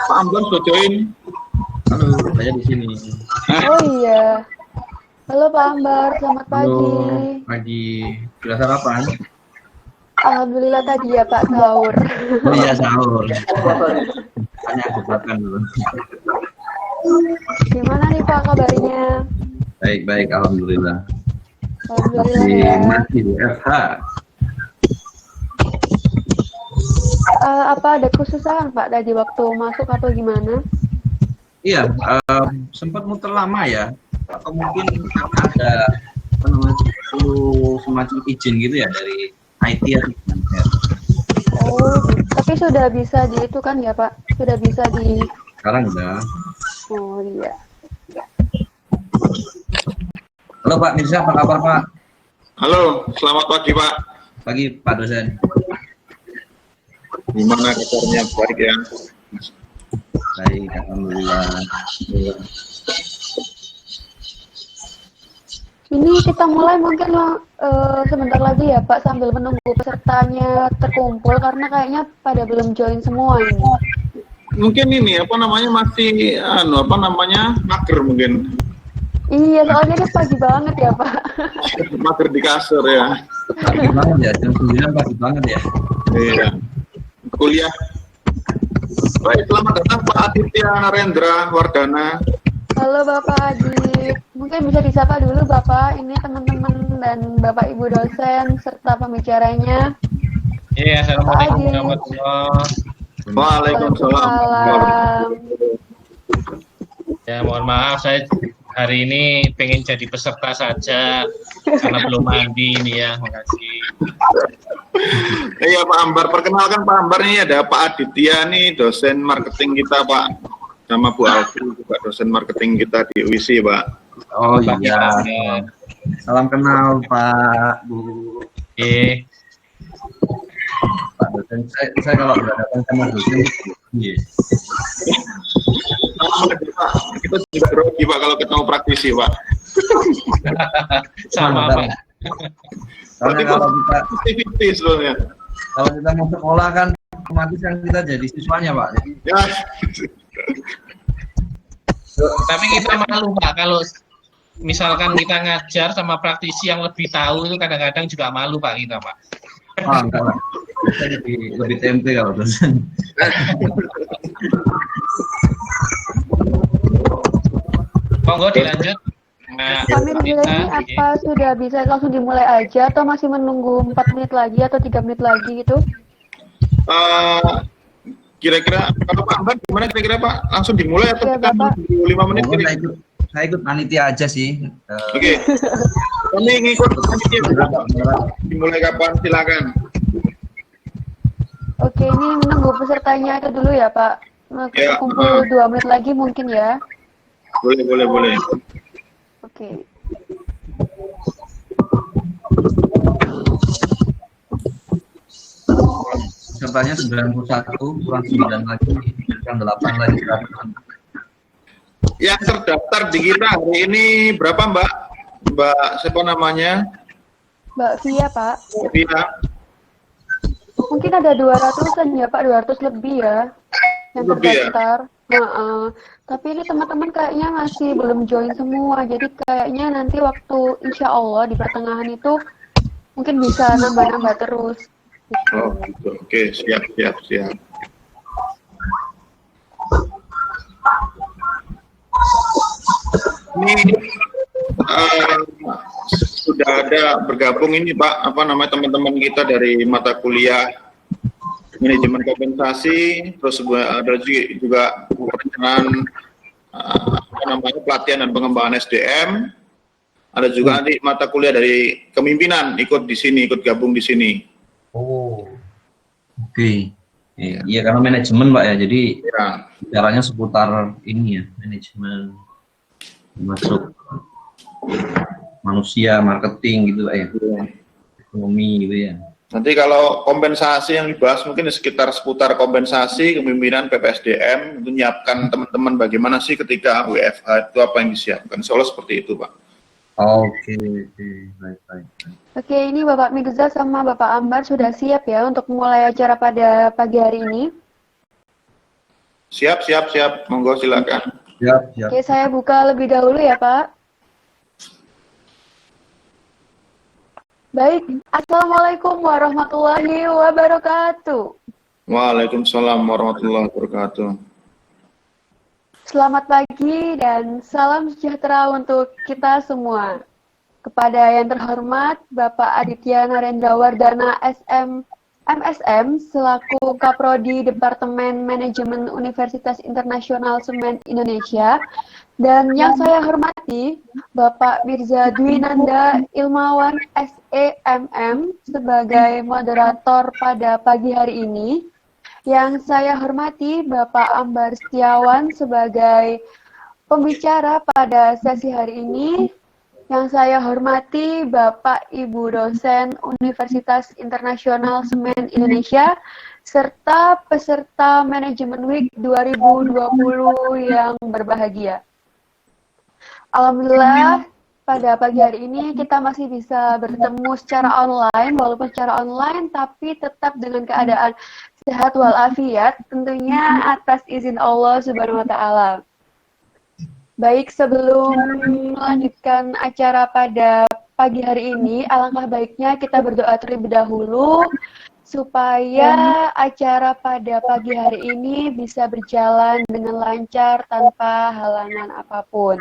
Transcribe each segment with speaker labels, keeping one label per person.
Speaker 1: Pak Ambar sudah join.
Speaker 2: Halo, saya di sini.
Speaker 3: Oh iya. Halo Pak Ambar, selamat pagi.
Speaker 2: Halo, pagi. Sudah sarapan?
Speaker 3: Alhamdulillah tadi ya Pak sahur.
Speaker 2: Oh iya, sahur. Hanya aku makan dulu.
Speaker 3: Gimana nih Pak kabarnya?
Speaker 2: Baik, alhamdulillah.
Speaker 3: Alhamdulillah ya.
Speaker 2: Masih WFH.
Speaker 3: Apa ada kesusahan Pak tadi waktu masuk atau gimana?
Speaker 2: Iya, sempat muter lama ya. Atau mungkin karena ada perlu semacam izin gitu ya dari IT atau gimana.
Speaker 3: Oh, tapi sudah bisa di itu kan ya Pak? Sudah bisa di.
Speaker 2: Sekarang udah.
Speaker 3: Oh iya.
Speaker 2: Halo Pak Mirza, apa kabar Pak?
Speaker 1: Halo, selamat pagi Pak.
Speaker 2: Pagi Pak dosen.
Speaker 1: Gimana kabarnya? Baik ya?
Speaker 2: Baik, alhamdulillah.
Speaker 3: Ini kita mulai mungkin sebentar lagi ya Pak sambil menunggu pesertanya terkumpul karena kayaknya pada belum join semua ini.
Speaker 1: Mungkin ini masih mager mungkin.
Speaker 3: Iya, soalnya ini pagi banget ya Pak.
Speaker 1: Mager di kasur ya.
Speaker 2: Pagi banget ya, jam 9 pagi banget ya.
Speaker 1: Iya. Kuliah. Baik, selamat datang Pak Aditya Narendra Wardana.
Speaker 3: Halo Bapak Adit, mungkin bisa disapa dulu Bapak, ini teman-teman dan Bapak Ibu dosen serta pembicaranya.
Speaker 4: Iya, assalamualaikum warahmatullahi.
Speaker 1: Waalaikumsalam.
Speaker 4: Ya, mohon maaf saya hari ini pengen jadi peserta saja karena belum mandi ini ya, makasih.
Speaker 1: Iya Pak Ambar, perkenalkan Pak Ambar, ini ada Pak Aditya nih, dosen marketing kita Pak, sama Bu Alfi juga dosen marketing kita di UISI Pak.
Speaker 2: Oh iya. Salam kenal Pak Bu. Pak dosen, saya kalau nggak datang sama dosen, iya.
Speaker 1: Pak, kita juga grogi Pak kalau ketemu praktisi Pak.
Speaker 4: Sama Pak.
Speaker 2: Soalnya kalau kita mau sekolah kan otomatis kan kita jadi siswanya Pak. Jadi,
Speaker 1: ya.
Speaker 4: Tapi kita malu Pak kalau misalkan kita ngajar sama praktisi yang lebih tahu itu kadang-kadang juga malu Pak kita Pak.
Speaker 2: enggak lah. Saya lebih tempe kalau dosen.
Speaker 4: Monggo dilanjut. Nah,
Speaker 3: Pak Mirza ini apa sudah bisa langsung dimulai aja atau masih menunggu 4 menit lagi atau 3 menit lagi gitu?
Speaker 1: Kira-kira kalau Pak Ambar gimana kira-kira Pak? Langsung dimulai atau
Speaker 3: Ya,
Speaker 1: kita
Speaker 3: Bapak.
Speaker 1: 5 menit?
Speaker 2: Saya ikut panitia aja sih.
Speaker 1: Oke. Kami ngikut panitia. Dimulai kapan? Silakan.
Speaker 3: Oke, ini menunggu pesertanya itu dulu ya Pak.
Speaker 1: Ya,
Speaker 3: Kumpul 2 menit lagi mungkin ya.
Speaker 1: Boleh.
Speaker 3: Oke.
Speaker 2: Pesertanya 91, kurang 9 lagi, kurang 8 lagi.
Speaker 1: Yang terdaftar di kita hari ini berapa Mbak? Mbak siapa namanya?
Speaker 3: Mbak Via Pak.
Speaker 1: Via.
Speaker 3: Mungkin ada 200-an ya Pak, 200 lebih ya yang
Speaker 1: Lebih ya?
Speaker 3: terdaftar. Tapi ini teman-teman kayaknya masih belum join semua, jadi kayaknya nanti waktu insya Allah di pertengahan itu mungkin bisa nambah-nambah terus. Gitu.
Speaker 1: Oh, gitu. Oke, siap. Ini sudah ada bergabung ini Pak, teman-teman kita dari mata kuliah manajemen kompensasi, terus ada juga perencanaan pelatihan dan pengembangan SDM, ada juga nanti mata kuliah dari kepemimpinan ikut gabung di sini.
Speaker 2: Oh, oke. Iya, karena manajemen Pak ya, jadi caranya seputar ini ya, manajemen masuk manusia, marketing gitu Pak ya, ekonomi gitu ya.
Speaker 1: Nanti kalau kompensasi yang dibahas mungkin sekitar seputar kompensasi, kepemimpinan PPSDM, menyiapkan teman-teman bagaimana sih ketika WFH itu apa yang disiapkan, soalnya seperti itu Pak.
Speaker 2: Oke, baik.
Speaker 3: Oke, ini Bapak Mirza sama Bapak Ambar sudah siap ya untuk mulai acara pada pagi hari ini?
Speaker 1: Siap, siap, siap. Monggo silakan.
Speaker 2: Siap, siap.
Speaker 3: Oke, saya buka lebih dahulu ya, Pak. Baik, Assalamualaikum warahmatullahi wabarakatuh.
Speaker 1: Waalaikumsalam warahmatullahi wabarakatuh.
Speaker 3: Selamat pagi dan salam sejahtera untuk kita semua. Kepada yang terhormat Bapak Aditya Narendra Wardana MSM selaku Kaprodi Departemen Manajemen Universitas Internasional Semen Indonesia, dan yang saya hormati Bapak Mirza Dwinanda Ilmawan SEMM sebagai moderator pada pagi hari ini. Yang saya hormati Bapak Ambar Setiawan sebagai pembicara pada sesi hari ini. Yang saya hormati Bapak Ibu dosen Universitas Internasional Semen Indonesia serta peserta Manajemen Week 2020 yang berbahagia. Alhamdulillah pada pagi hari ini kita masih bisa bertemu secara online, walaupun secara online tapi tetap dengan keadaan sehat walafiat, tentunya atas izin Allah Subhanahu wa taala. Baik, sebelum melanjutkan acara pada pagi hari ini, alangkah baiknya kita berdoa terlebih dahulu supaya acara pada pagi hari ini bisa berjalan dengan lancar tanpa halangan apapun.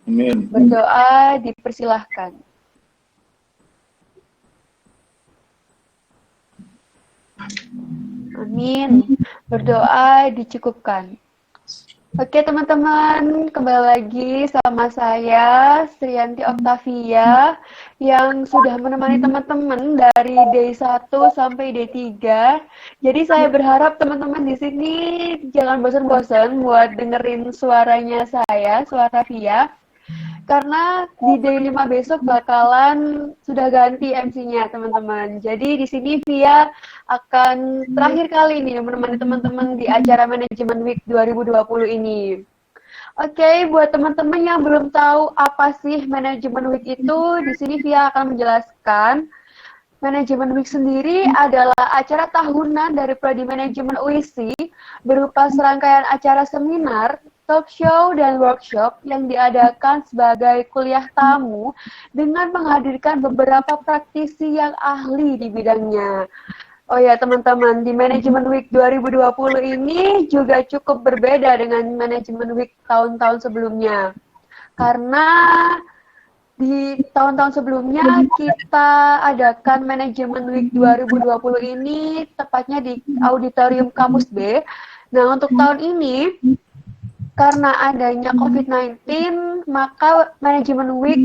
Speaker 1: Amin.
Speaker 3: Berdoa dipersilahkan. Amin. Berdoa dicukupkan. Oke teman-teman, kembali lagi sama saya Sriyanti Oktavia yang sudah menemani teman-teman dari day 1 sampai day 3. Jadi saya berharap teman-teman di sini jangan bosan-bosan buat dengerin suaranya saya, suara Via. Karena di day 5 besok bakalan sudah ganti MC-nya teman-teman. Jadi di sini Via akan terakhir kali ini menemani teman-teman di acara Manajemen Week 2020 ini. Oke, buat teman-teman yang belum tahu apa sih Manajemen Week itu, di sini Via akan menjelaskan. Manajemen Week sendiri adalah acara tahunan dari Prodi Manajemen UISI berupa serangkaian acara seminar, talk show, dan workshop yang diadakan sebagai kuliah tamu dengan menghadirkan beberapa praktisi yang ahli di bidangnya. Oh ya teman-teman, di Manajemen Week 2020 ini juga cukup berbeda dengan Manajemen Week tahun-tahun sebelumnya. Karena di tahun-tahun sebelumnya kita adakan Manajemen Week 2020 ini tepatnya di Auditorium Kampus B. Nah untuk tahun ini, karena adanya COVID-19, maka Manajemen Week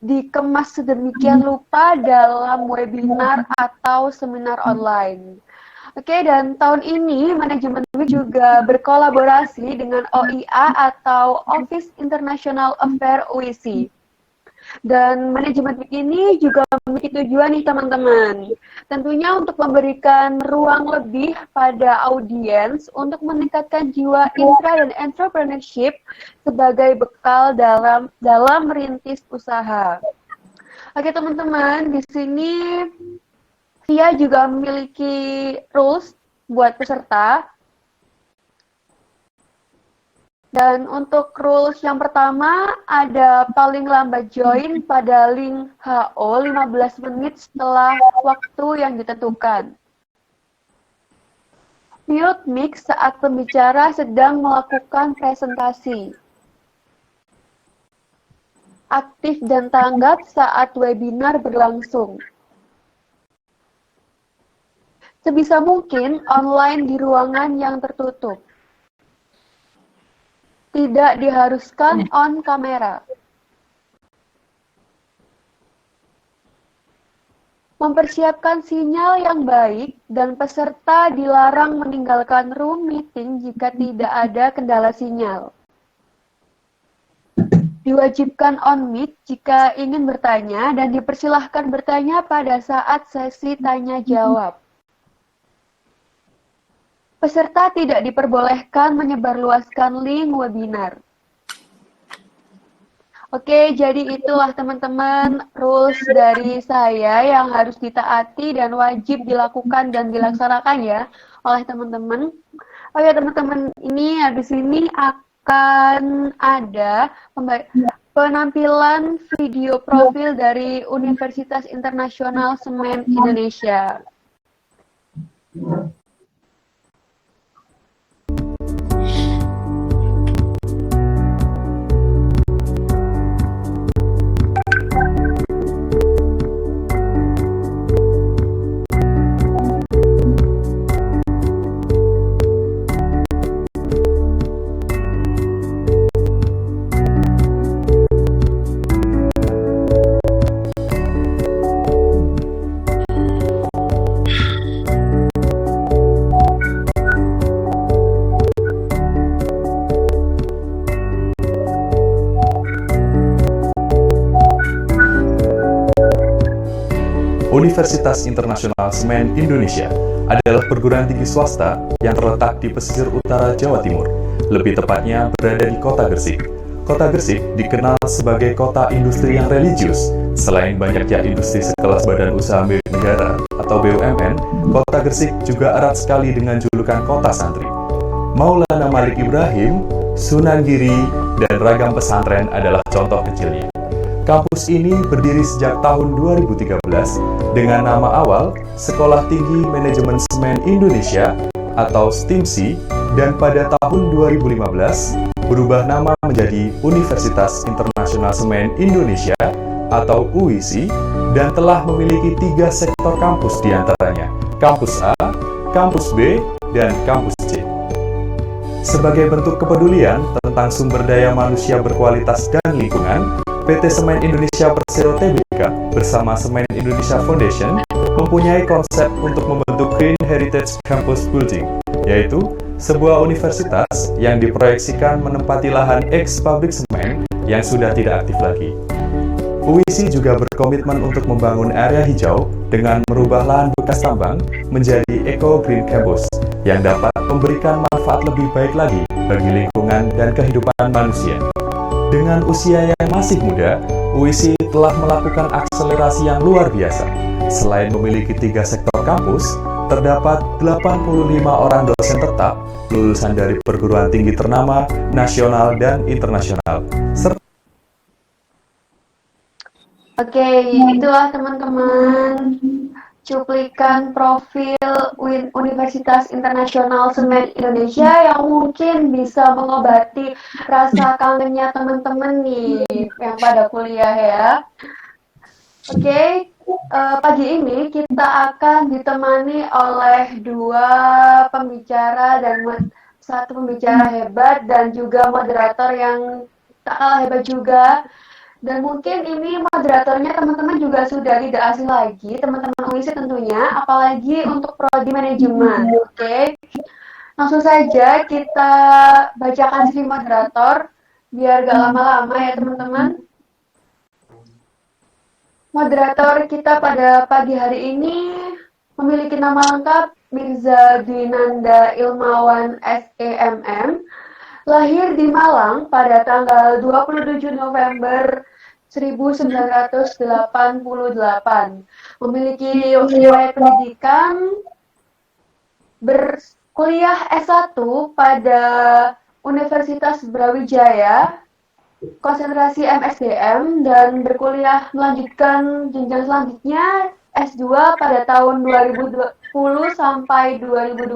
Speaker 3: dikemas sedemikian rupa dalam webinar atau seminar online. Oke, dan tahun ini Manajemen Week juga berkolaborasi dengan OIA atau Office International Affairs UISI. Dan Manajemen Week ini juga memiliki tujuan nih teman-teman. Tentunya untuk memberikan ruang lebih pada audiens untuk meningkatkan jiwa intra dan entrepreneurship sebagai bekal dalam merintis usaha. Oke teman-teman, di sini Via juga memiliki rules buat peserta. Dan untuk rules yang pertama, ada paling lambat join pada link HO 15 menit setelah waktu yang ditentukan. Mute mic saat pembicara sedang melakukan presentasi. Aktif dan tanggap saat webinar berlangsung. Sebisa mungkin online di ruangan yang tertutup. Tidak diharuskan on kamera. Mempersiapkan sinyal yang baik dan peserta dilarang meninggalkan room meeting jika tidak ada kendala sinyal. Diwajibkan on mic jika ingin bertanya dan dipersilahkan bertanya pada saat sesi tanya jawab. Peserta tidak diperbolehkan menyebarluaskan link webinar. Oke, jadi itulah teman-teman rules dari saya yang harus ditaati dan wajib dilakukan dan dilaksanakan ya oleh teman-teman. Oh ya teman-teman, ini habis ini akan ada penampilan video profil dari Universitas Internasional Semen Indonesia.
Speaker 5: Universitas Internasional Semen Indonesia adalah perguruan tinggi swasta yang terletak di pesisir utara Jawa Timur, lebih tepatnya berada di Kota Gresik. Kota Gresik dikenal sebagai kota industri yang religius. Selain banyaknya industri sekelas Badan Usaha Milik Negara atau BUMN, Kota Gresik juga erat sekali dengan julukan Kota Santri. Maulana Malik Ibrahim, Sunan Giri, dan ragam pesantren adalah contoh kecilnya. Kampus ini berdiri sejak tahun 2013 dengan nama awal Sekolah Tinggi Manajemen Semen Indonesia atau STIMSI, dan pada tahun 2015 berubah nama menjadi Universitas Internasional Semen Indonesia atau UISI, dan telah memiliki 3 sektor kampus diantaranya Kampus A, Kampus B, dan Kampus C. Sebagai bentuk kepedulian tentang sumber daya manusia berkualitas dan lingkungan, PT Semen Indonesia Persero Tbk bersama Semen Indonesia Foundation mempunyai konsep untuk membentuk Green Heritage Campus Building, yaitu sebuah universitas yang diproyeksikan menempati lahan ex-pabrik semen yang sudah tidak aktif lagi. UISI juga berkomitmen untuk membangun area hijau dengan merubah lahan bekas tambang menjadi Eco Green Campus yang dapat memberikan manfaat lebih baik lagi bagi lingkungan dan kehidupan manusia. Dengan usia yang masih muda, UISI telah melakukan akselerasi yang luar biasa. Selain memiliki 3 sektor kampus, terdapat 85 orang dosen tetap lulusan dari perguruan tinggi ternama, nasional, dan internasional.
Speaker 3: Oke, itulah teman-teman cuplikan profil Universitas Internasional Semen Indonesia yang mungkin bisa mengobati rasa kangennya teman-teman nih yang pada kuliah ya. Oke, pagi ini kita akan ditemani oleh 2 pembicara dan 1 pembicara hebat dan juga moderator yang tak kalah hebat juga. Dan mungkin ini moderatornya teman-teman juga sudah tidak asing lagi, teman-teman UISI tentunya, apalagi untuk prodi manajemen. Oke. Langsung saja kita bacakan CV moderator, biar gak lama-lama ya teman-teman. Moderator kita pada pagi hari ini memiliki nama lengkap Mirza Dwinanda Ilmawan SEMM, lahir di Malang pada tanggal 27 November 1988. Memiliki riwayat pendidikan, berkuliah S1 pada Universitas Brawijaya, konsentrasi MSDM, dan berkuliah melanjutkan jenjang selanjutnya S2 pada tahun 2010 sampai 2012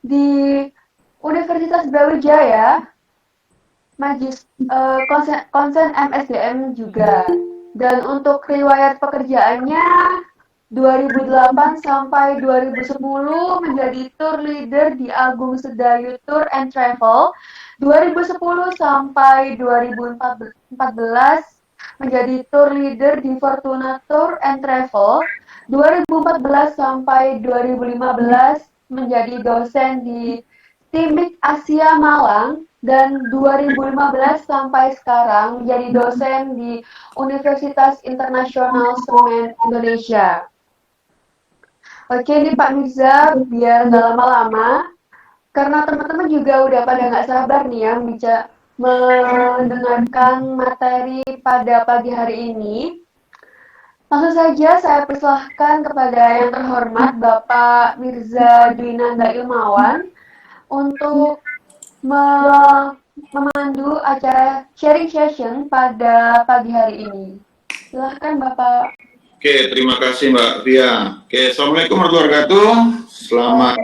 Speaker 3: di Universitas Brawijaya, konsen MSDM juga. Dan untuk riwayat pekerjaannya 2008 sampai 2010 menjadi tour leader di Agung Sedayu Tour and Travel, 2010 sampai 2014 menjadi tour leader di Fortuna Tour and Travel, 2014 sampai 2015 menjadi dosen di Timik Asia Malang, dan 2015 sampai sekarang menjadi dosen di Universitas Internasional Semen Indonesia. Oke, ini Pak Mirza, biar nggak lama-lama, karena teman-teman juga udah pada nggak sabar nih ya mendengarkan materi pada pagi hari ini. Langsung saja saya persilahkan kepada yang terhormat Bapak Mirza Dwinanda Ilmawan untuk memandu acara sharing session pada pagi hari ini. Silahkan Bapak.
Speaker 1: Oke, terima kasih Mbak Via. Oke, Assalamualaikum warahmatullahi wabarakatuh. Selamat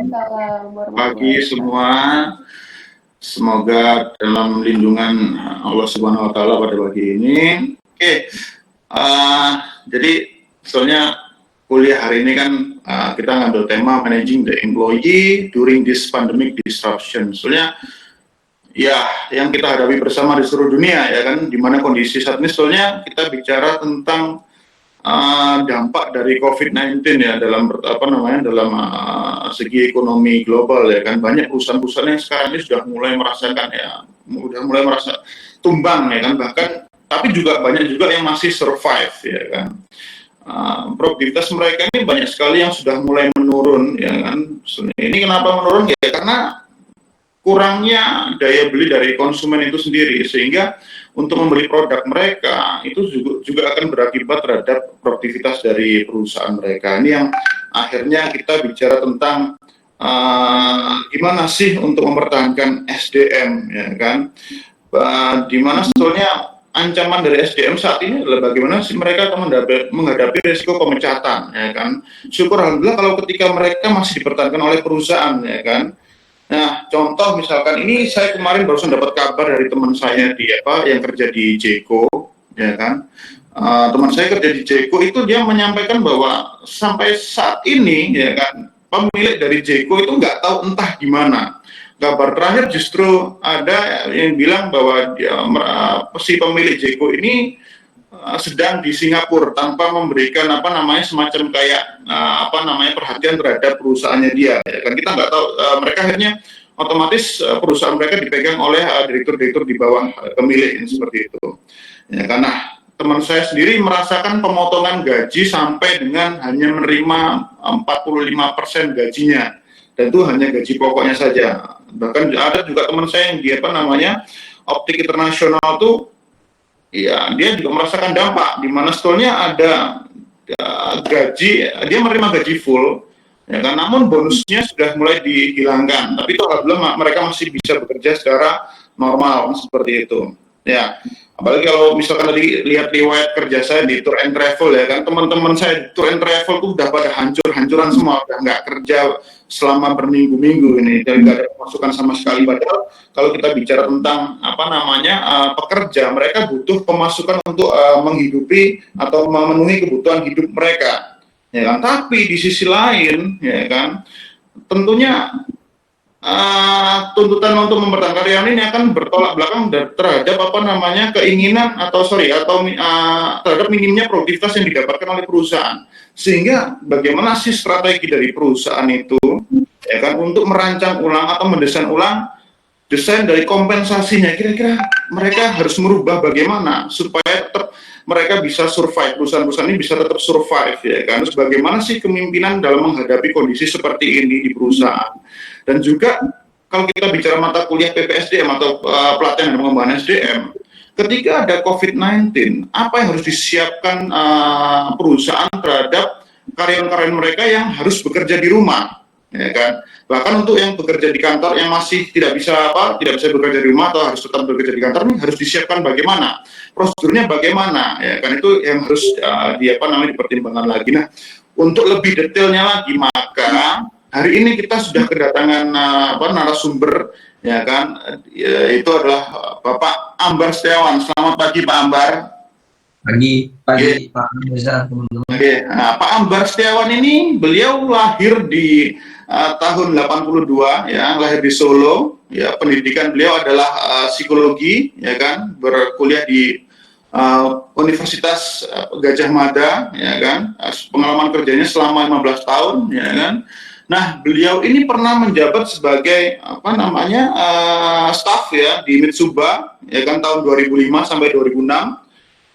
Speaker 1: pagi semua. Semoga dalam lindungan Allah Subhanahu Wa Taala pada pagi ini. Oke, jadi soalnya kuliah hari ini kan kita ngambil tema Managing the Employee During this Pandemic Disruption. Soalnya ya yang kita hadapi bersama di seluruh dunia ya kan, di mana kondisi saat ini soalnya kita bicara tentang dampak dari COVID-19 ya dalam dalam segi ekonomi global ya kan. Banyak perusahaan-perusahaan yang sekarang ini sudah mulai merasakan ya, mulai merasa tumbang ya kan, bahkan tapi juga banyak juga yang masih survive ya kan. Produktivitas mereka ini banyak sekali yang sudah mulai menurun ya kan. Ini kenapa menurun ya, karena kurangnya daya beli dari konsumen itu sendiri, sehingga untuk membeli produk mereka itu juga akan berakibat terhadap produktivitas dari perusahaan mereka. Ini yang akhirnya kita bicara tentang gimana sih untuk mempertahankan SDM ya kan, di mana sebetulnya ancaman dari SDM saat ini adalah bagaimana sih mereka akan menghadapi risiko pemecatan ya kan. Syukur alhamdulillah kalau ketika mereka masih dipertahankan oleh perusahaan ya kan. Nah, contoh misalkan ini saya kemarin barusan dapat kabar dari teman saya yang kerja di Jeko, ya kan. Teman saya kerja di Jeko itu dia menyampaikan bahwa sampai saat ini, ya kan, pemilik dari Jeko itu nggak tahu entah gimana. Kabar terakhir justru ada yang bilang bahwa si pemilik Jeko ini sedang di Singapura tanpa memberikan semacam kayak perhatian terhadap perusahaannya dia ya kan. Kita nggak tahu, mereka akhirnya otomatis perusahaan mereka dipegang oleh direktur-direktur di bawah pemilik seperti itu ya. Karena teman saya sendiri merasakan pemotongan gaji sampai dengan hanya menerima 45% gajinya, dan itu hanya gaji pokoknya saja. Bahkan ada juga teman saya yang Optik Internasional tuh ya, dia juga merasakan dampak di mana sebetulnya ada gaji, dia menerima gaji full ya kan, namun bonusnya sudah mulai dihilangkan, tapi itu alhamdulillah mereka masih bisa bekerja secara normal seperti itu ya. Apalagi kalau misalkan tadi lihat riwayat kerja saya di tour and travel ya kan, teman-teman saya di tour and travel tuh udah pada hancur-hancuran semua, udah nggak kerja selama berminggu-minggu ini, dan nggak ada pemasukan sama sekali. Padahal kalau kita bicara tentang pekerja, mereka butuh pemasukan untuk menghidupi atau memenuhi kebutuhan hidup mereka ya kan. Tapi di sisi lain ya kan, tentunya tuntutan untuk mempertahankan karyawan ini akan bertolak belakang terhadap keinginan terhadap minimnya produktivitas yang didapatkan oleh perusahaan. Sehingga bagaimana sih strategi dari perusahaan itu ya kan untuk merancang ulang atau mendesain ulang desain dari kompensasinya, kira-kira mereka harus merubah bagaimana supaya mereka bisa survive, perusahaan-perusahaan ini bisa tetap survive ya kan. Terus bagaimana sih kepemimpinan dalam menghadapi kondisi seperti ini di perusahaan. Dan juga kalau kita bicara mata kuliah PPSDM atau pelatihan dan pengembangan SDM, ketika ada COVID-19, apa yang harus disiapkan perusahaan terhadap karyawan-karyawan mereka yang harus bekerja di rumah ya kan. Bahkan untuk yang bekerja di kantor yang masih tidak bisa bekerja di rumah atau harus tetap bekerja di kantor, ini harus disiapkan bagaimana, prosedurnya bagaimana ya kan, itu yang harus dipertimbangkan lagi. Nah, untuk lebih detailnya lagi, maka hari ini kita sudah kedatangan narasumber ya kan, itu adalah Bapak Ambar Setiawan. Selamat pagi Pak Ambar.
Speaker 2: Pagi Pak Mirza, teman-teman.
Speaker 1: Oke, nah, Pak Ambar Setiawan ini beliau lahir di tahun 82 ya, lahir di Solo ya. Pendidikan beliau adalah psikologi ya kan, berkuliah di Universitas Gajah Mada ya kan. Pengalaman kerjanya selama 15 tahun ya kan. Nah, beliau ini pernah menjabat sebagai staf ya di Mitsuba ya kan, tahun 2005 sampai 2006.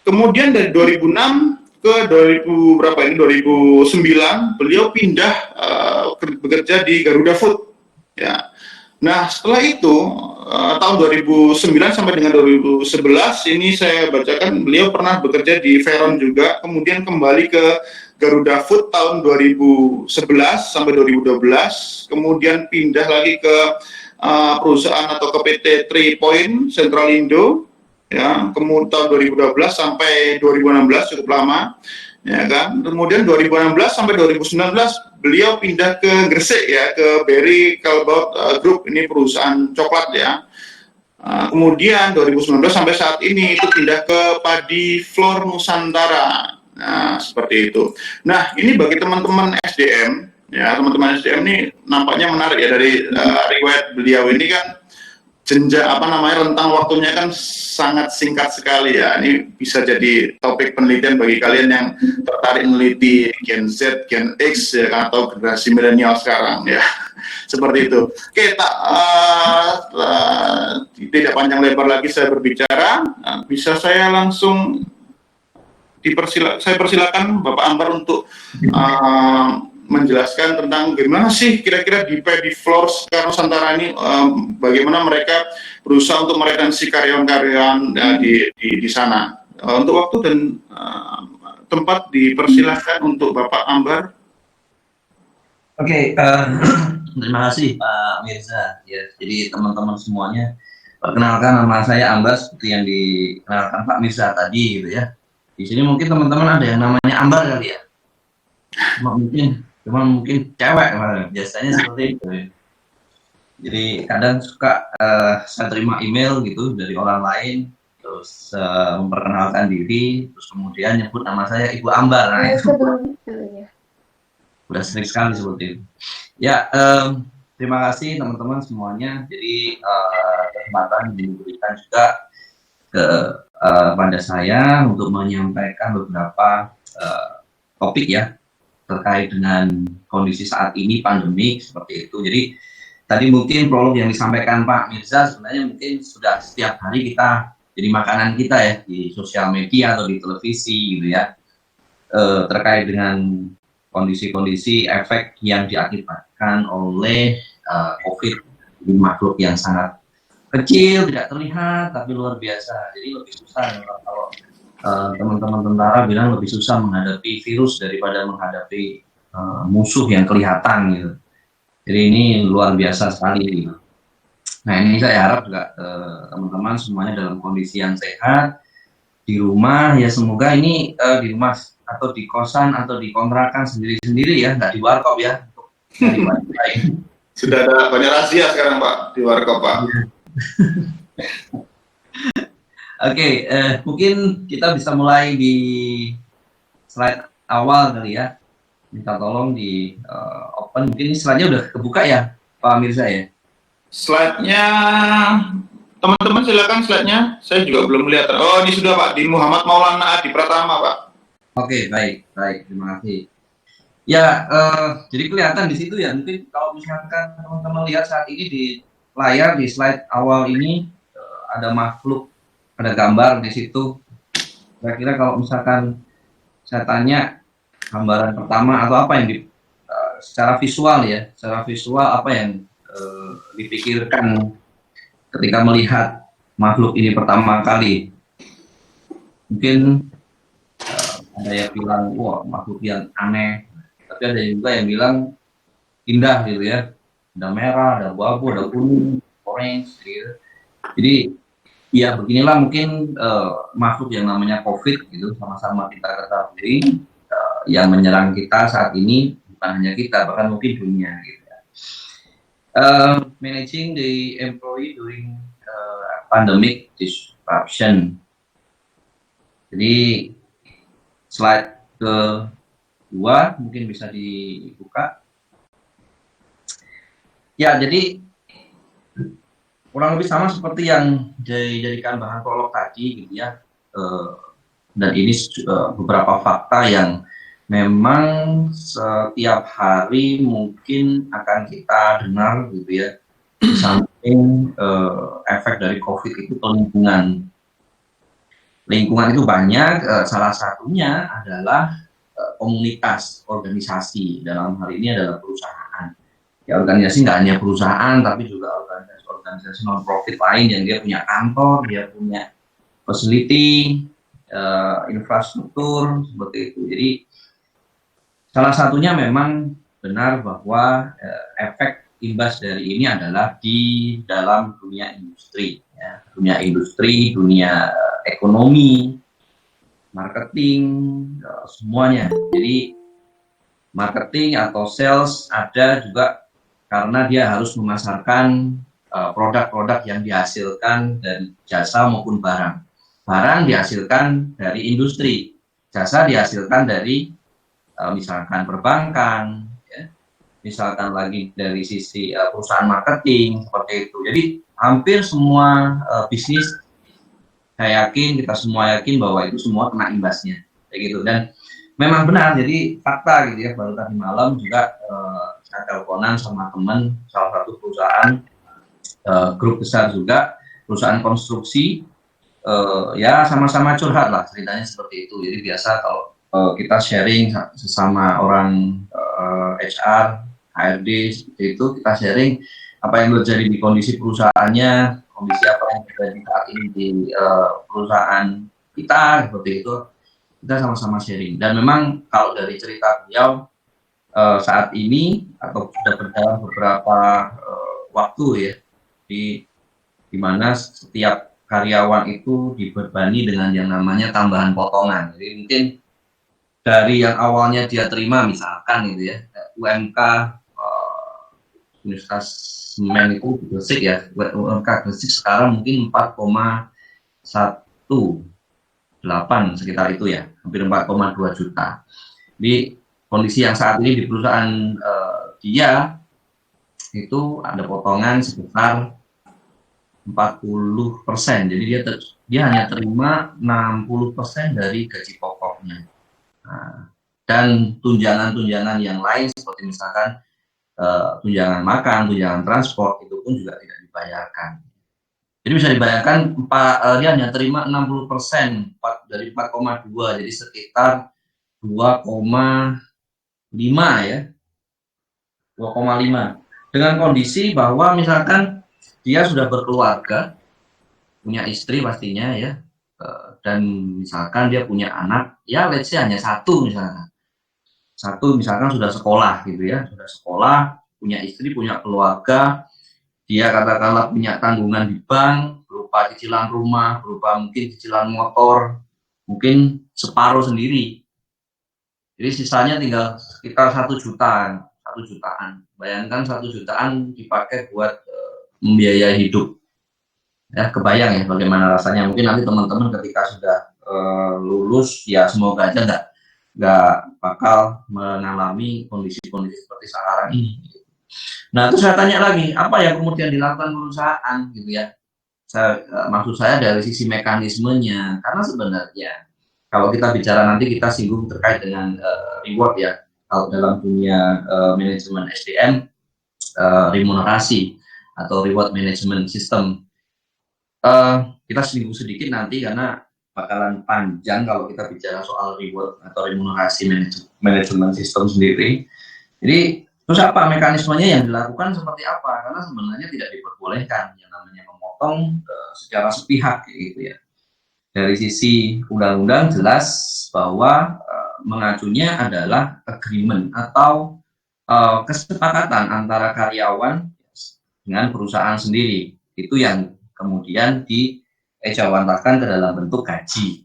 Speaker 1: Kemudian dari 2006 ke 2009 beliau pindah bekerja di Garuda Food ya. Nah, setelah itu tahun 2009 sampai dengan 2011 ini saya bacakan beliau pernah bekerja di Veron juga, kemudian kembali ke Garuda Food tahun 2011 sampai 2012, kemudian pindah lagi ke perusahaan atau ke PT 3 Point Central Indo, ya, kemudian tahun 2012 sampai 2016 cukup lama, ya kan. Kemudian 2016 sampai 2019 beliau pindah ke Gresik ya, ke Berry Callebaut Group, ini perusahaan coklat ya. Kemudian 2019 sampai saat ini itu pindah ke Padi Flour Nusantara. Nah, seperti itu. Nah, ini bagi teman-teman SDM, ya, teman-teman SDM ini nampaknya menarik ya, dari riwayat beliau ini kan rentang waktunya kan sangat singkat sekali ya. Ini bisa jadi topik penelitian bagi kalian yang tertarik meneliti Gen Z, Gen X ya, atau generasi milenial sekarang ya. Seperti itu. Oke, tidak panjang lebar lagi saya berbicara. Bisa saya langsung saya persilakan Bapak Ambar untuk menjelaskan tentang bagaimana sih kira-kira di Padi Flour Nusantara ini, bagaimana mereka berusaha untuk meretensi karyawan-karyawan di sana. Untuk waktu dan tempat dipersilakan untuk Bapak Ambar.
Speaker 2: Oke, terima kasih Pak Mirza. Ya, jadi teman-teman semuanya, perkenalkan nama saya Ambar seperti yang dikenalkan Pak Mirza tadi gitu ya. Di sini mungkin teman-teman ada yang namanya Ambar kali ya. Cuma mungkin cewek biasanya seperti itu. Jadi kadang suka saya terima email gitu dari orang lain, terus memperkenalkan diri, terus kemudian nyebut nama saya Ibu Ambar. Nah, itu udah sering sekali seperti itu. Ya, terima kasih teman-teman semuanya. Jadi kesempatan diberikan juga pada saya untuk menyampaikan beberapa topik ya terkait dengan kondisi saat ini pandemi seperti itu. Jadi tadi mungkin prolog yang disampaikan Pak Mirza sebenarnya mungkin sudah setiap hari kita jadi makanan kita ya di sosial media atau di televisi gitu ya, terkait dengan kondisi-kondisi efek yang diakibatkan oleh COVID, makhluk yang sangat kecil, tidak terlihat, tapi luar biasa. Jadi lebih susah kalau teman-teman tentara bilang lebih susah menghadapi virus daripada menghadapi musuh yang kelihatan gitu. Jadi ini luar biasa sekali gitu. Nah, ini saya harap juga teman-teman semuanya dalam kondisi yang sehat di rumah ya, semoga ini di rumah atau di kosan atau di kontrakan sendiri-sendiri ya, nggak di warkop ya.
Speaker 1: Sudah ada banyak rahasia sekarang Pak di warkop Pak.
Speaker 2: Oke, mungkin kita bisa mulai di slide awal kali ya. Minta tolong di open. Mungkin ini slide-nya udah kebuka ya, Pak Mirza ya?
Speaker 1: Slide-nya, teman-teman silakan slide-nya. Saya juga belum melihat. Oh, ini sudah Pak, di Muhammad Maulana Adi Pratama Pak.
Speaker 2: Oke, baik, terima kasih. Ya, jadi kelihatan di situ ya. Mungkin kalau misalkan teman-teman lihat saat ini di layar di slide awal ini ada makhluk, ada gambar di situ. Kira-kira kalau misalkan saya tanya gambaran pertama atau apa yang secara visual apa yang dipikirkan ketika melihat makhluk ini pertama kali? Mungkin ada yang bilang wah makhluk yang aneh, tapi ada juga yang bilang indah gitu ya. Ada merah, ada abu-abu, ada kuning, orange gitu. Jadi ya beginilah mungkin makhluk yang namanya COVID gitu, sama-sama kita ketahui yang menyerang kita saat ini, bukan hanya kita, bahkan mungkin dunia gitu ya. Managing the employee during pandemic disruption. Jadi slide kedua mungkin bisa dibuka. Ya, jadi kurang lebih sama seperti yang dijadikan bahan prolog tadi gitu ya. Dan ini beberapa fakta yang memang setiap hari mungkin akan kita dengar gitu ya. Di samping efek dari COVID itu ke lingkungan. Lingkungan itu banyak, salah satunya adalah komunitas, organisasi. Dalam hal ini adalah perusahaan. Ya, organisasi nggak hanya perusahaan, tapi juga organisasi organisasi non-profit lain yang dia punya kantor, dia punya facility, infrastruktur seperti itu. Jadi salah satunya memang benar bahwa efek imbas dari ini adalah di dalam dunia industri, ya. Dunia ekonomi, marketing, semuanya. Jadi marketing atau sales ada juga karena dia harus memasarkan produk-produk yang dihasilkan dari jasa maupun barang. Barang dihasilkan dari industri, jasa dihasilkan dari misalkan perbankan, ya. Misalkan lagi dari sisi perusahaan marketing, seperti itu. Jadi hampir semua bisnis, saya yakin, kita semua yakin bahwa itu semua kena imbasnya, kayak gitu. Dan memang benar, jadi fakta gitu ya, baru tadi malam juga saya teleponan sama teman salah satu perusahaan grup besar juga, perusahaan konstruksi, ya sama-sama curhat lah ceritanya seperti itu. Jadi biasa kalau kita sharing sesama orang HR, HRD seperti itu, kita sharing apa yang terjadi di kondisi perusahaannya, kondisi apa yang terjadi saat ini di perusahaan kita seperti itu, kita sama-sama sharing. Dan memang kalau dari cerita beliau saat ini atau sudah berjalan beberapa waktu ya, di mana setiap karyawan itu dibebani dengan yang namanya tambahan potongan. Jadi mungkin dari yang awalnya dia terima misalkan gitu ya, UMK Universitas Semen itu Gresik ya, UMK Gresik sekarang mungkin 4,18 sekitar itu ya, hampir 4,2 juta. Di kondisi yang saat ini di perusahaan dia itu ada potongan sekitar 40%, jadi dia hanya terima 60% dari gaji pokoknya. Nah, dan tunjangan-tunjangan yang lain seperti misalkan tunjangan makan, tunjangan transport itu pun juga tidak dibayarkan. Jadi bisa dibayangkan dia hanya terima 60% dari 4,2, jadi sekitar 2,5 ya, 2,5. Dengan kondisi bahwa misalkan dia sudah berkeluarga, punya istri pastinya ya, dan misalkan dia punya anak, ya let's say hanya satu misalkan. Satu misalkan sudah sekolah gitu ya, sudah sekolah, punya istri, punya keluarga, dia katakanlah punya tanggungan di bank, berupa cicilan rumah, berupa mungkin cicilan motor, mungkin separuh sendiri. Jadi sisanya tinggal sekitar 1 jutaan. Bayangkan 1 jutaan dipakai buat membiayai hidup. Ya, kebayang ya bagaimana rasanya. Mungkin nanti teman-teman ketika sudah lulus, ya semoga aja nggak bakal mengalami kondisi-kondisi seperti sekarang ini. Nah, terus saya tanya lagi, apa yang kemudian dilakukan perusahaan gitu ya? Maksud saya dari sisi mekanismenya, karena sebenarnya kalau kita bicara nanti kita singgung terkait dengan reward ya, kalau dalam dunia manajemen SDM, remunerasi atau reward management system. Kita singgung sedikit nanti karena bakalan panjang kalau kita bicara soal reward atau remunerasi manajemen system sendiri. Jadi terus apa mekanismenya yang dilakukan seperti apa? Karena sebenarnya tidak diperbolehkan yang namanya memotong secara sepihak gitu ya. Dari sisi undang-undang jelas bahwa mengacunya adalah agreement atau kesepakatan antara karyawan dengan perusahaan sendiri. Itu yang kemudian diejawantahkan ke dalam bentuk gaji.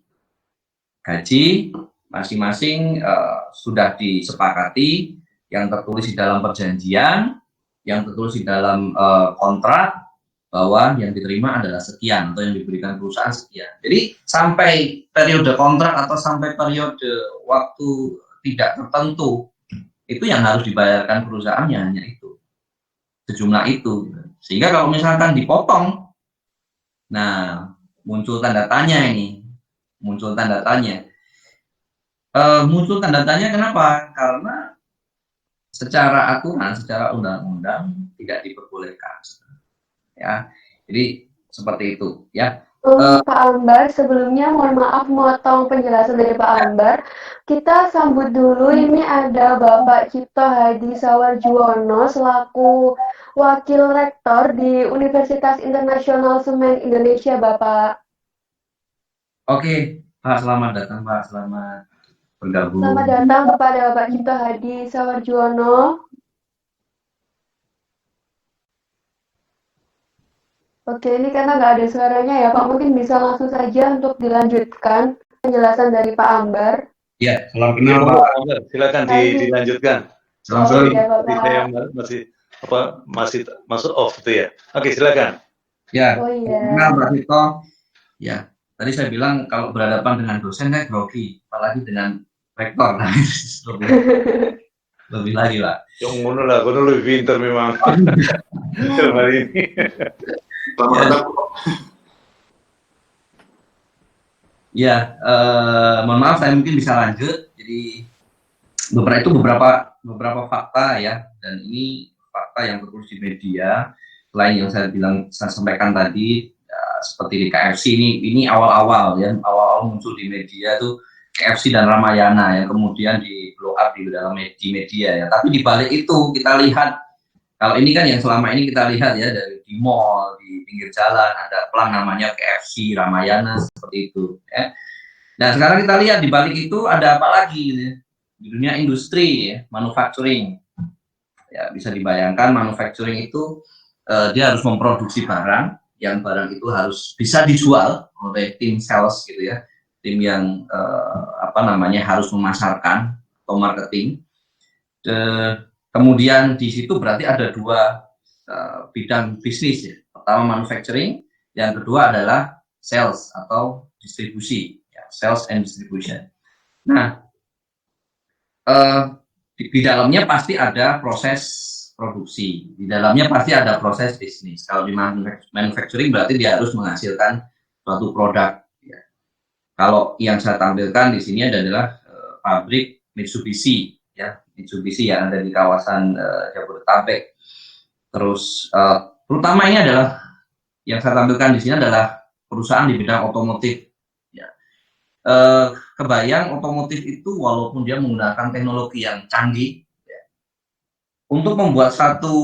Speaker 2: Gaji masing-masing sudah disepakati, yang tertulis di dalam perjanjian, yang tertulis di dalam kontrak, bahwa yang diterima adalah sekian atau yang diberikan perusahaan sekian. Jadi sampai periode kontrak atau sampai periode waktu tidak tertentu, itu yang harus dibayarkan perusahaannya hanya itu, sejumlah itu. Sehingga kalau misalkan dipotong, nah muncul tanda tanya ini, muncul tanda tanya. Muncul tanda tanya kenapa? Karena secara aturan, secara undang-undang tidak diperbolehkan. Ya, jadi seperti itu. Ya,
Speaker 3: Pak Ambar, sebelumnya mohon maaf motong penjelasan dari Pak Ambar. Kita sambut dulu, ini ada Bapak Cipto Hadi Sawarjuwono selaku Wakil Rektor di Universitas Internasional Semen Indonesia, Bapak.
Speaker 2: Oke, Pak, selamat datang, Pak. Selamat bergabung.
Speaker 3: Selamat datang kepada Bapak Cipto Hadi Sawarjuwono. Oke, ini karena nggak ada suaranya ya, Pak. Mungkin bisa langsung saja untuk dilanjutkan penjelasan dari Pak Ambar.
Speaker 2: Ya, salam kenal, Pak.
Speaker 6: Silakan dilanjutkan.
Speaker 2: Salam sore.
Speaker 3: Iya,
Speaker 6: Jadi saya masih masuk off itu ya. Oke, silakan.
Speaker 2: Ya,
Speaker 3: Oh iya.
Speaker 2: kenal Pak Tito. Ya, tadi saya bilang kalau berhadapan dengan dosen saya grogi, apalagi dengan rektor. Nah, lebih lagi lah.
Speaker 6: Yang ngono lah, kono lebih pinter memang. Dalam hari ini.
Speaker 2: Ya, mohon maaf saya mungkin bisa lanjut. Jadi beberapa fakta ya, dan ini fakta yang tertulis di media. Selain yang saya sampaikan tadi, ya, seperti di KFC ini awal-awal ya, awal-awal muncul di media tuh KFC dan Ramayana yang kemudian di blow up di dalam media ya. Tapi di balik itu kita lihat, kalau ini kan yang selama ini kita lihat ya, dari di mall, di pinggir jalan ada pelang namanya KFC, Ramayana, seperti itu ya. Nah sekarang kita lihat di balik itu ada apa lagi gitu ya. Di dunia industri ya, manufacturing ya, bisa dibayangkan manufacturing itu dia harus memproduksi barang, yang barang itu harus bisa dijual oleh tim sales gitu ya, tim yang harus memasarkan atau marketing. Kemudian di situ berarti ada dua bidang bisnis ya. Pertama manufacturing, yang kedua adalah sales atau distribusi, ya, sales and distribution. Nah, di dalamnya pasti ada proses produksi, di dalamnya pasti ada proses bisnis. Kalau di manufacturing berarti dia harus menghasilkan suatu produk. Ya. Kalau yang saya tampilkan di sini adalah pabrik Mitsubishi. Ya, Mitsubishi yang ada di kawasan Jabodetabek. Terus terutama ini adalah yang saya tampilkan di sini adalah perusahaan di bidang otomotif. Ya. Kebayang otomotif itu walaupun dia menggunakan teknologi yang canggih, ya, untuk membuat satu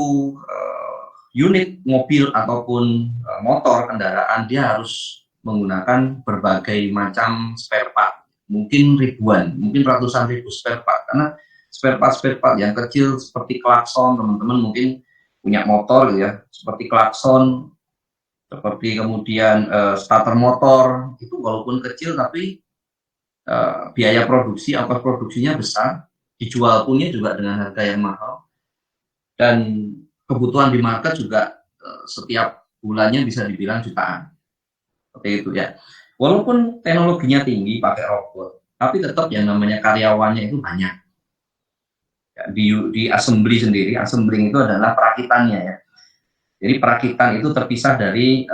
Speaker 2: unit mobil ataupun motor kendaraan dia harus menggunakan berbagai macam spare part, mungkin ribuan, mungkin ratusan ribu spare part, karena spare part yang kecil seperti klakson, teman-teman mungkin punya motor ya, seperti klakson, seperti kemudian starter motor, itu walaupun kecil tapi biaya produksi, ongkos produksinya besar, dijual punya juga dengan harga yang mahal, dan kebutuhan di market juga setiap bulannya bisa dibilang jutaan, seperti itu ya. Walaupun teknologinya tinggi pakai robot, tapi tetap yang namanya karyawannya itu banyak. Di assembly sendiri, assembling itu adalah perakitannya ya. Jadi perakitan itu terpisah dari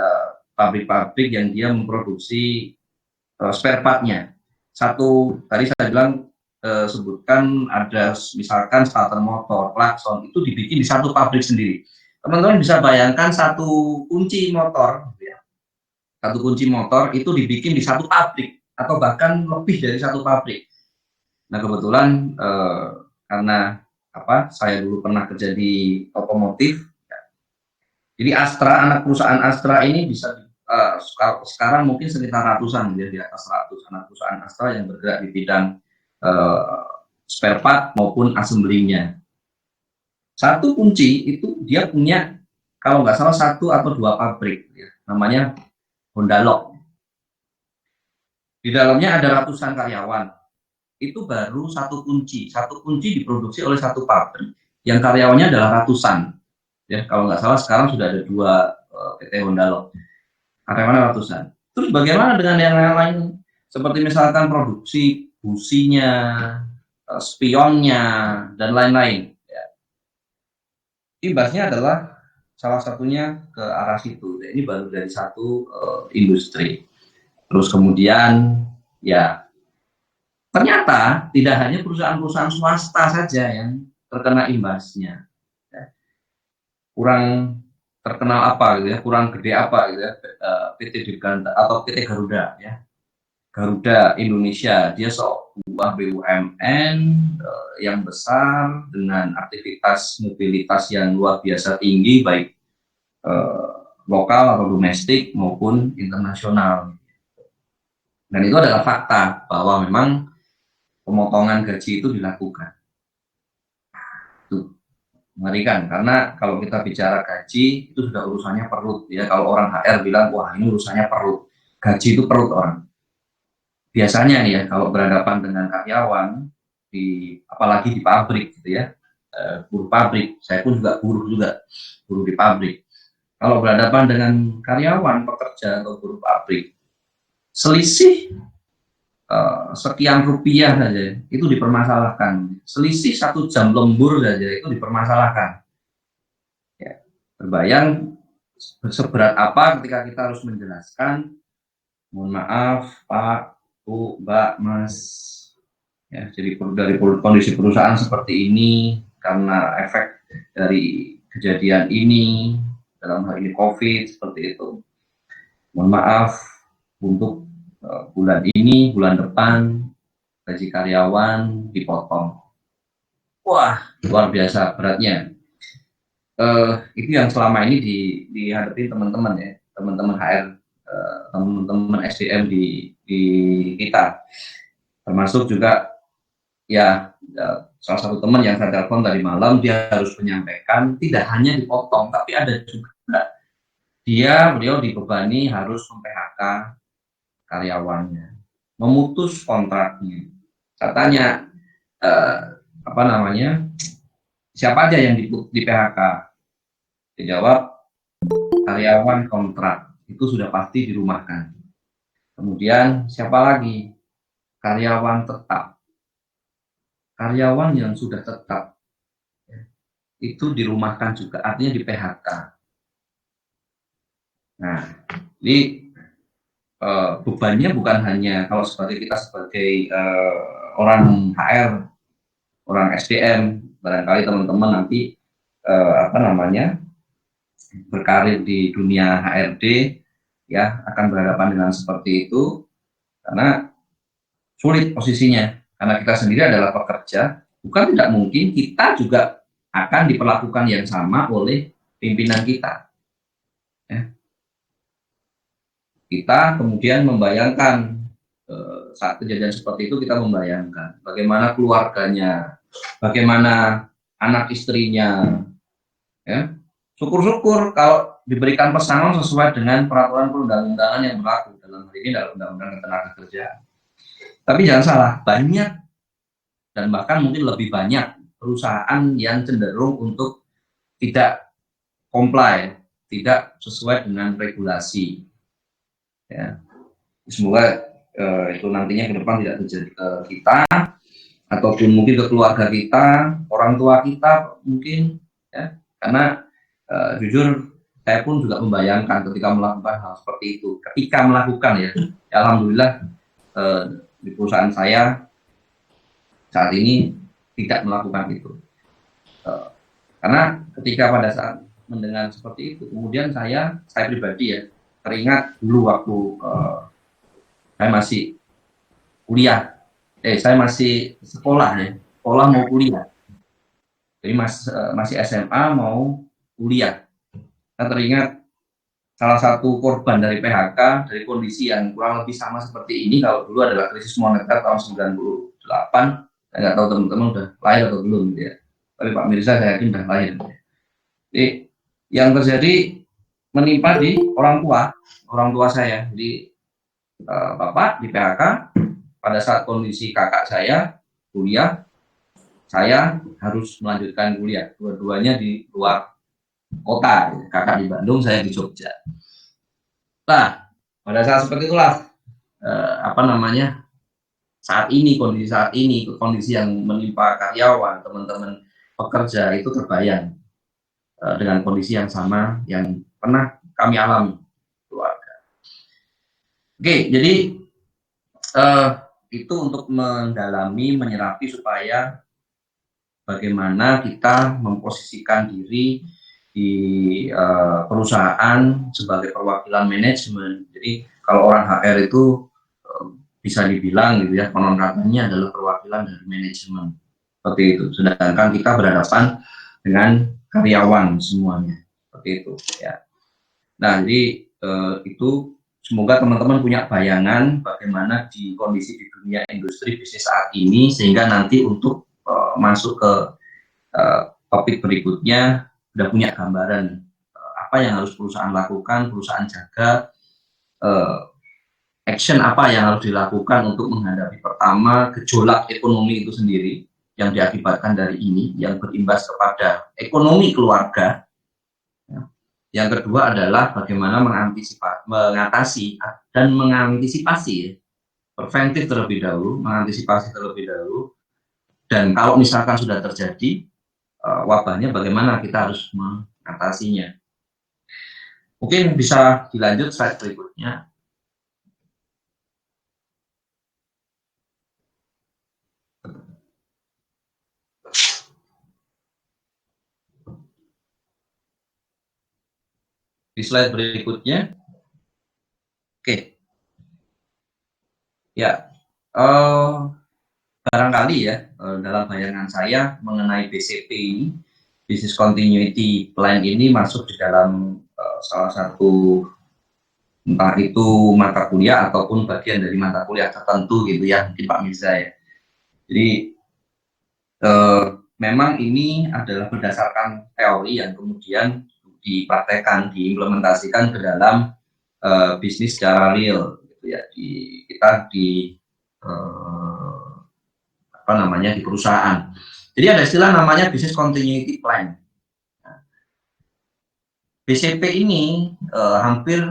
Speaker 2: pabrik-pabrik yang dia memproduksi spare part-nya. Satu, tadi saya bilang sebutkan ada misalkan starter motor, klakson, itu dibikin di satu pabrik sendiri. Teman-teman bisa bayangkan satu kunci motor, ya. Satu kunci motor itu dibikin di satu pabrik, atau bahkan lebih dari satu pabrik. Nah kebetulan karena saya dulu pernah kerja di otomotif, ya. Jadi Astra, anak perusahaan Astra ini bisa sekarang mungkin sekitar ratusan, ya, di atas 100 anak perusahaan Astra yang bergerak di bidang spare part maupun assemblingnya. Satu kunci itu dia punya kalau nggak salah 1 atau 2 pabrik, ya, namanya Honda Lock. Di dalamnya ada ratusan karyawan. Itu baru satu kunci diproduksi oleh satu pabrik yang karyawannya adalah ratusan, ya, kalau nggak salah sekarang sudah ada 2 PT Honda Lock, karyawannya ratusan. Terus bagaimana dengan yang lain, seperti misalkan produksi businya, spionnya, dan lain-lain, ya. Imbasnya adalah salah satunya ke arah situ. Ini baru dari satu industri. Terus kemudian ya ternyata tidak hanya perusahaan-perusahaan swasta saja yang terkena imbasnya. Kurang terkenal apa gitu ya, kurang gede apa gitu ya, PT Dirgantara atau PT Garuda ya. Garuda Indonesia, dia sebuah BUMN yang besar dengan aktivitas mobilitas yang luar biasa tinggi, baik lokal atau domestik maupun internasional. Dan itu adalah fakta bahwa memang pemotongan gaji itu dilakukan. Itu mengerikan, karena kalau kita bicara gaji itu sudah urusannya perut ya. Kalau orang HR bilang wah ini urusannya perut, gaji itu perut orang. Biasanya nih ya, kalau berhadapan dengan karyawan apalagi di pabrik gitu ya, buruh pabrik, saya pun juga buruh di pabrik. Kalau berhadapan dengan karyawan, pekerja atau buruh pabrik, selisih sekian rupiah saja itu dipermasalahkan, selisih 1 jam lembur saja itu dipermasalahkan. Ya, terbayang seberat apa ketika kita harus menjelaskan, mohon maaf Pak, Bu, Mbak, Mas, ya, jadi dari kondisi perusahaan seperti ini karena efek dari kejadian ini, dalam hal ini COVID seperti itu. Mohon maaf untuk bulan ini, bulan depan gaji karyawan dipotong. Wah, luar biasa beratnya. Itu yang selama ini dihadapi teman-teman ya, teman-teman HR, teman-teman SDM di kita. Termasuk juga ya salah satu teman yang saya telepon tadi malam, dia harus menyampaikan tidak hanya dipotong, tapi ada juga beliau dibebani harus mem-PHK karyawannya, memutus kontraknya. Saya tanya siapa aja yang di PHK? Dijawab karyawan kontrak, itu sudah pasti dirumahkan. Kemudian siapa lagi? Karyawan tetap. Karyawan yang sudah tetap itu dirumahkan juga, artinya di PHK. Nah, jadi bebannya bukan hanya kalau kita sebagai orang HR, orang SDM, barangkali teman-teman nanti berkarir di dunia HRD ya akan berhadapan dengan seperti itu, karena sulit posisinya, karena kita sendiri adalah pekerja. Bukan tidak mungkin kita juga akan diperlakukan yang sama oleh pimpinan kita ya. Kita kemudian membayangkan saat kejadian seperti itu, kita membayangkan bagaimana keluarganya, bagaimana anak istrinya ya. Syukur-syukur kalau diberikan pesangon sesuai dengan peraturan perundang-undangan yang berlaku, dalam hal ini dalam Undang-Undang Ketenagakerjaan. Tapi jangan salah, banyak dan bahkan mungkin lebih banyak perusahaan yang cenderung untuk tidak comply, tidak sesuai dengan regulasi. Ya. Semoga itu nantinya ke depan tidak terjadi ke kita, ataupun mungkin ke keluarga kita, orang tua kita mungkin ya. Karena jujur saya pun juga membayangkan ketika melakukan hal seperti itu. Ketika melakukan ya alhamdulillah di perusahaan saya saat ini tidak melakukan itu. Karena ketika pada saat mendengar seperti itu, kemudian saya pribadi ya teringat dulu waktu saya masih kuliah, saya masih sekolah mau kuliah. Jadi masih SMA mau kuliah. Saya teringat salah satu korban dari PHK dari kondisi yang kurang lebih sama seperti ini. Kalau dulu adalah krisis moneter tahun 98, saya nggak tahu teman-teman udah lahir atau belum ya. Tapi Pak Mirza saya yakin udah lahir. Jadi yang terjadi menimpa di orang tua saya. Jadi bapak di PHK pada saat kondisi kakak saya kuliah, saya harus melanjutkan kuliah. Dua-duanya di luar kota, kakak di Bandung, saya di Jogja. Nah, pada saat seperti itulah kondisi yang menimpa karyawan, teman-teman pekerja itu terbayang dengan kondisi yang sama yang pernah kami alami keluarga. Oke, jadi itu untuk mendalami, menyerapi supaya bagaimana kita memposisikan diri di perusahaan sebagai perwakilan manajemen. Jadi kalau orang HR itu bisa dibilang gitu ya, konon katanya adalah perwakilan dari manajemen seperti itu. Sedangkan kita berhadapan dengan karyawan semuanya seperti itu ya. Nah, jadi itu semoga teman-teman punya bayangan bagaimana di kondisi di dunia industri bisnis saat ini, sehingga nanti untuk masuk ke topik berikutnya sudah punya gambaran apa yang harus perusahaan lakukan, perusahaan jaga, action apa yang harus dilakukan untuk menghadapi pertama gejolak ekonomi itu sendiri yang diakibatkan dari ini, yang berimbas kepada ekonomi keluarga. Yang kedua adalah bagaimana mengatasi dan mengantisipasi, preventif terlebih dahulu, mengantisipasi terlebih dahulu, dan kalau misalkan sudah terjadi wabahnya, bagaimana kita harus mengatasinya. Mungkin bisa dilanjut slide berikutnya. Di slide berikutnya, oke, ya, barangkali ya dalam bayangan saya mengenai BCP ini, Business Continuity Plan ini masuk di dalam salah satu entah itu mata kuliah ataupun bagian dari mata kuliah tertentu gitu ya, mungkin Pak Mirza ya. Jadi memang ini adalah berdasarkan teori yang kemudian dipraktekkan, diimplementasikan ke dalam bisnis secara real, gitu ya. Kita di di perusahaan. Jadi ada istilah namanya Business Continuity Plan. BCP ini hampir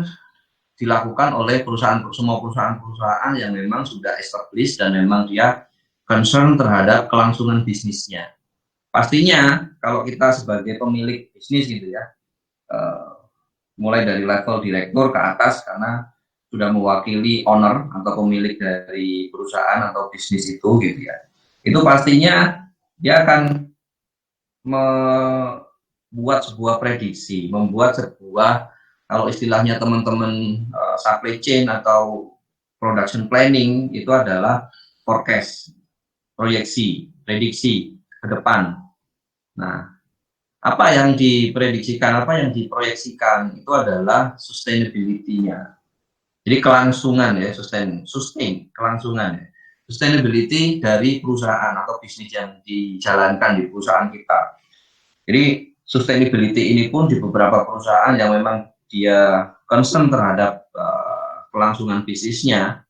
Speaker 2: dilakukan oleh semua perusahaan-perusahaan yang memang sudah established dan memang dia concern terhadap kelangsungan bisnisnya. Pastinya kalau kita sebagai pemilik bisnis gitu ya, mulai dari level direktur ke atas, karena sudah mewakili owner atau pemilik dari perusahaan atau bisnis itu gitu ya, itu pastinya dia akan membuat sebuah prediksi, membuat sebuah, kalau istilahnya teman-teman supply chain atau production planning itu adalah forecast, proyeksi, prediksi ke depan. Nah, apa yang diprediksikan, apa yang diproyeksikan itu adalah sustainability-nya. Jadi kelangsungan ya, sustain kelangsungan ya. Sustainability dari perusahaan atau bisnis yang dijalankan di perusahaan kita. Jadi sustainability ini pun di beberapa perusahaan yang memang dia concern terhadap kelangsungan bisnisnya,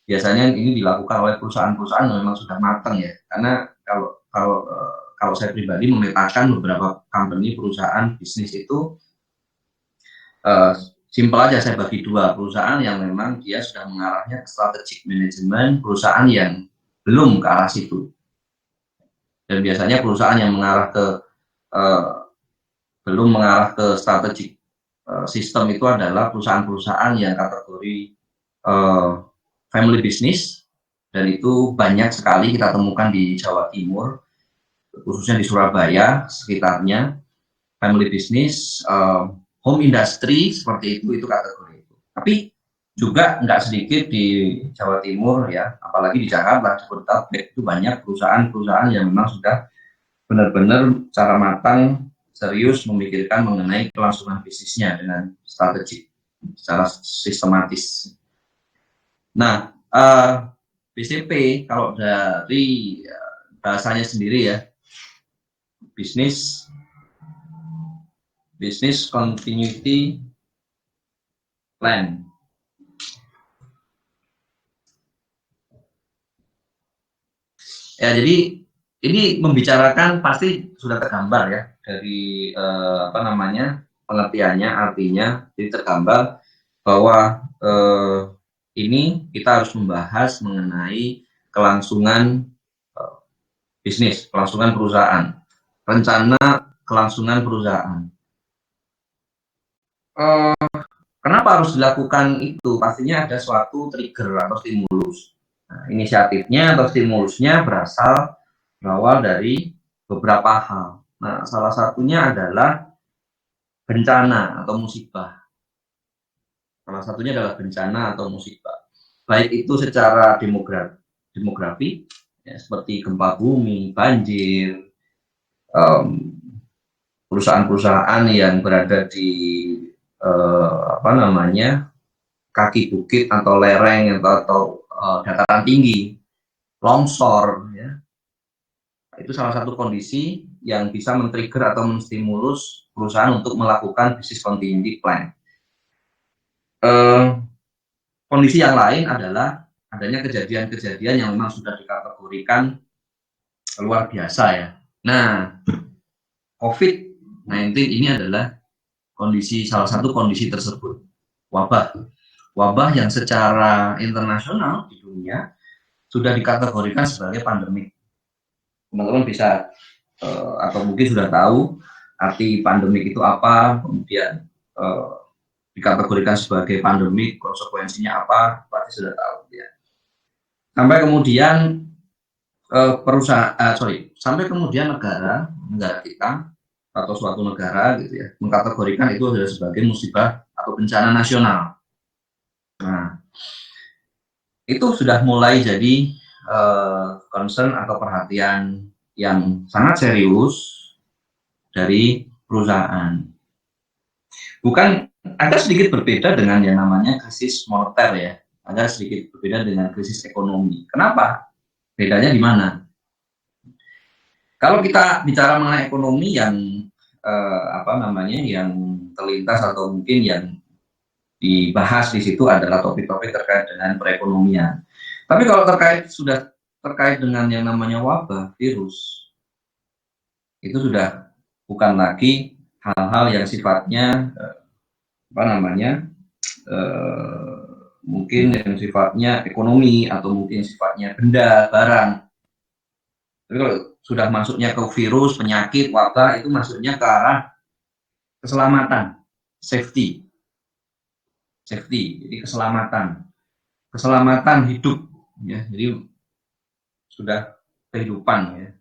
Speaker 2: biasanya ini dilakukan oleh perusahaan-perusahaan yang memang sudah matang ya. Karena kalau saya pribadi memetakan beberapa company, perusahaan bisnis itu simpel aja saya bagi dua, perusahaan yang memang dia sudah mengarahnya ke strategic management, perusahaan yang belum ke arah situ. Dan biasanya perusahaan yang mengarah ke belum mengarah ke strategic system itu adalah perusahaan-perusahaan yang kategori family business, dan itu banyak sekali kita temukan di Jawa Timur, khususnya di Surabaya sekitarnya, family business, home industry seperti itu kategori itu. Tapi juga nggak sedikit di Jawa Timur ya, apalagi di Jakarta, Jabodetabek itu banyak perusahaan-perusahaan yang memang sudah benar-benar secara matang, serius memikirkan mengenai kelangsungan bisnisnya dengan strategik, secara sistematis. Nah, BCP kalau dari bahasanya sendiri ya, Business Continuity Plan. Ya, jadi ini membicarakan pasti sudah tergambar ya dari pengertiannya, artinya jadi tergambar bahwa ini kita harus membahas mengenai kelangsungan bisnis, kelangsungan perusahaan, rencana kelangsungan perusahaan. Kenapa harus dilakukan itu? Pastinya ada suatu trigger atau stimulus. Nah, inisiatifnya atau stimulusnya berawal dari beberapa hal. Nah, salah satunya adalah bencana atau musibah. Salah satunya adalah bencana atau musibah. Baik itu secara demografi, ya, seperti gempa bumi, banjir, perusahaan-perusahaan yang berada di kaki bukit atau lereng atau dataran tinggi, longsor, ya. Itu salah satu kondisi yang bisa men-trigger atau menstimulus perusahaan untuk melakukan business continuity plan. Kondisi yang lain adalah adanya kejadian-kejadian yang memang sudah dikategorikan luar biasa, ya. Nah, COVID-19 ini adalah salah satu kondisi tersebut, wabah yang secara internasional di dunia sudah dikategorikan sebagai pandemik. Teman-teman bisa atau mungkin sudah tahu arti pandemik itu apa, kemudian dikategorikan sebagai pandemik, konsekuensinya apa, pasti sudah tahu, ya. Sampai kemudian sampai kemudian negara kita atau suatu negara gitu ya mengkategorikan itu adalah sebagai musibah atau bencana nasional. Nah, itu sudah mulai jadi concern atau perhatian yang sangat serius dari perusahaan. Agak sedikit berbeda dengan yang namanya krisis moneter, ya. Agak sedikit berbeda dengan krisis ekonomi. Kenapa? Bedanya di mana? Kalau kita bicara mengenai ekonomi yang yang terlintas atau mungkin yang dibahas di situ adalah topik-topik terkait dengan perekonomian. Tapi kalau terkait dengan yang namanya wabah, virus, itu sudah bukan lagi hal-hal yang sifatnya mungkin yang sifatnya ekonomi atau mungkin sifatnya benda, barang. Tapi kalau sudah masuknya ke virus, penyakit, wabah, itu masuknya ke arah keselamatan, safety, jadi keselamatan hidup, ya. Jadi sudah kehidupan, ya.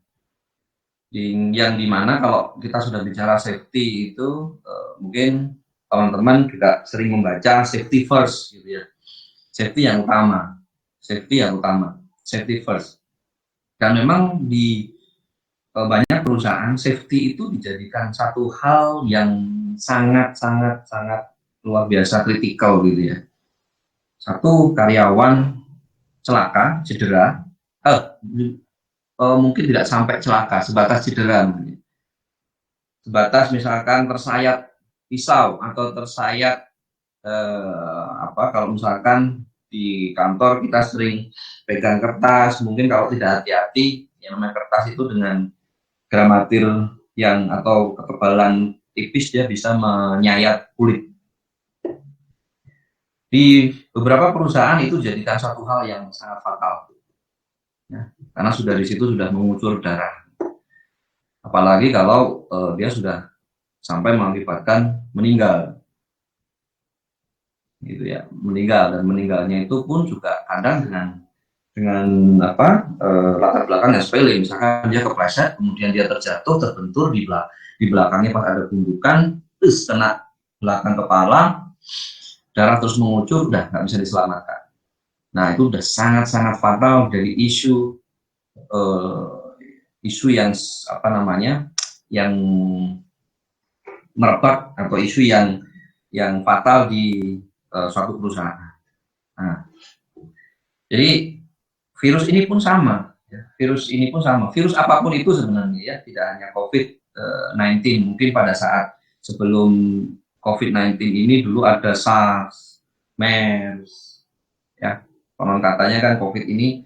Speaker 2: Yang dimana kalau kita sudah bicara safety itu mungkin teman-teman juga sering membaca safety first, gitu ya. Safety yang utama, safety first. Dan memang di banyak perusahaan safety itu dijadikan satu hal yang sangat luar biasa kritikal, gitu ya. Satu karyawan celaka, cedera, mungkin tidak sampai celaka, sebatas cedera, sebatas misalkan tersayat pisau atau tersayat kalau misalkan di kantor kita sering pegang kertas, mungkin kalau tidak hati-hati, yang namanya kertas itu dengan gramatir atau ketebalan tipis dia bisa menyayat kulit. Di beberapa perusahaan itu jadikan satu hal yang sangat fatal, ya, karena sudah di situ sudah mengucur darah. Apalagi kalau dia sudah sampai mengakibatkan meninggal, gitu ya, dan meninggalnya itu pun juga kadang dengan latar belakang yang sepele, misalkan dia kepleset, kemudian dia terjatuh, terbentur di belakangnya pas ada gundukan, terus kena belakang kepala, darah terus mengucur, udah nggak bisa diselamatkan. Nah, itu udah sangat fatal dari isu yang yang merebak atau isu yang fatal di suatu perusahaan. Nah, jadi virus ini pun sama, ya. Virus apapun itu sebenarnya, ya, tidak hanya COVID-19. Mungkin pada saat sebelum COVID-19 ini dulu ada SARS, MERS, ya. Konon katanya kan COVID ini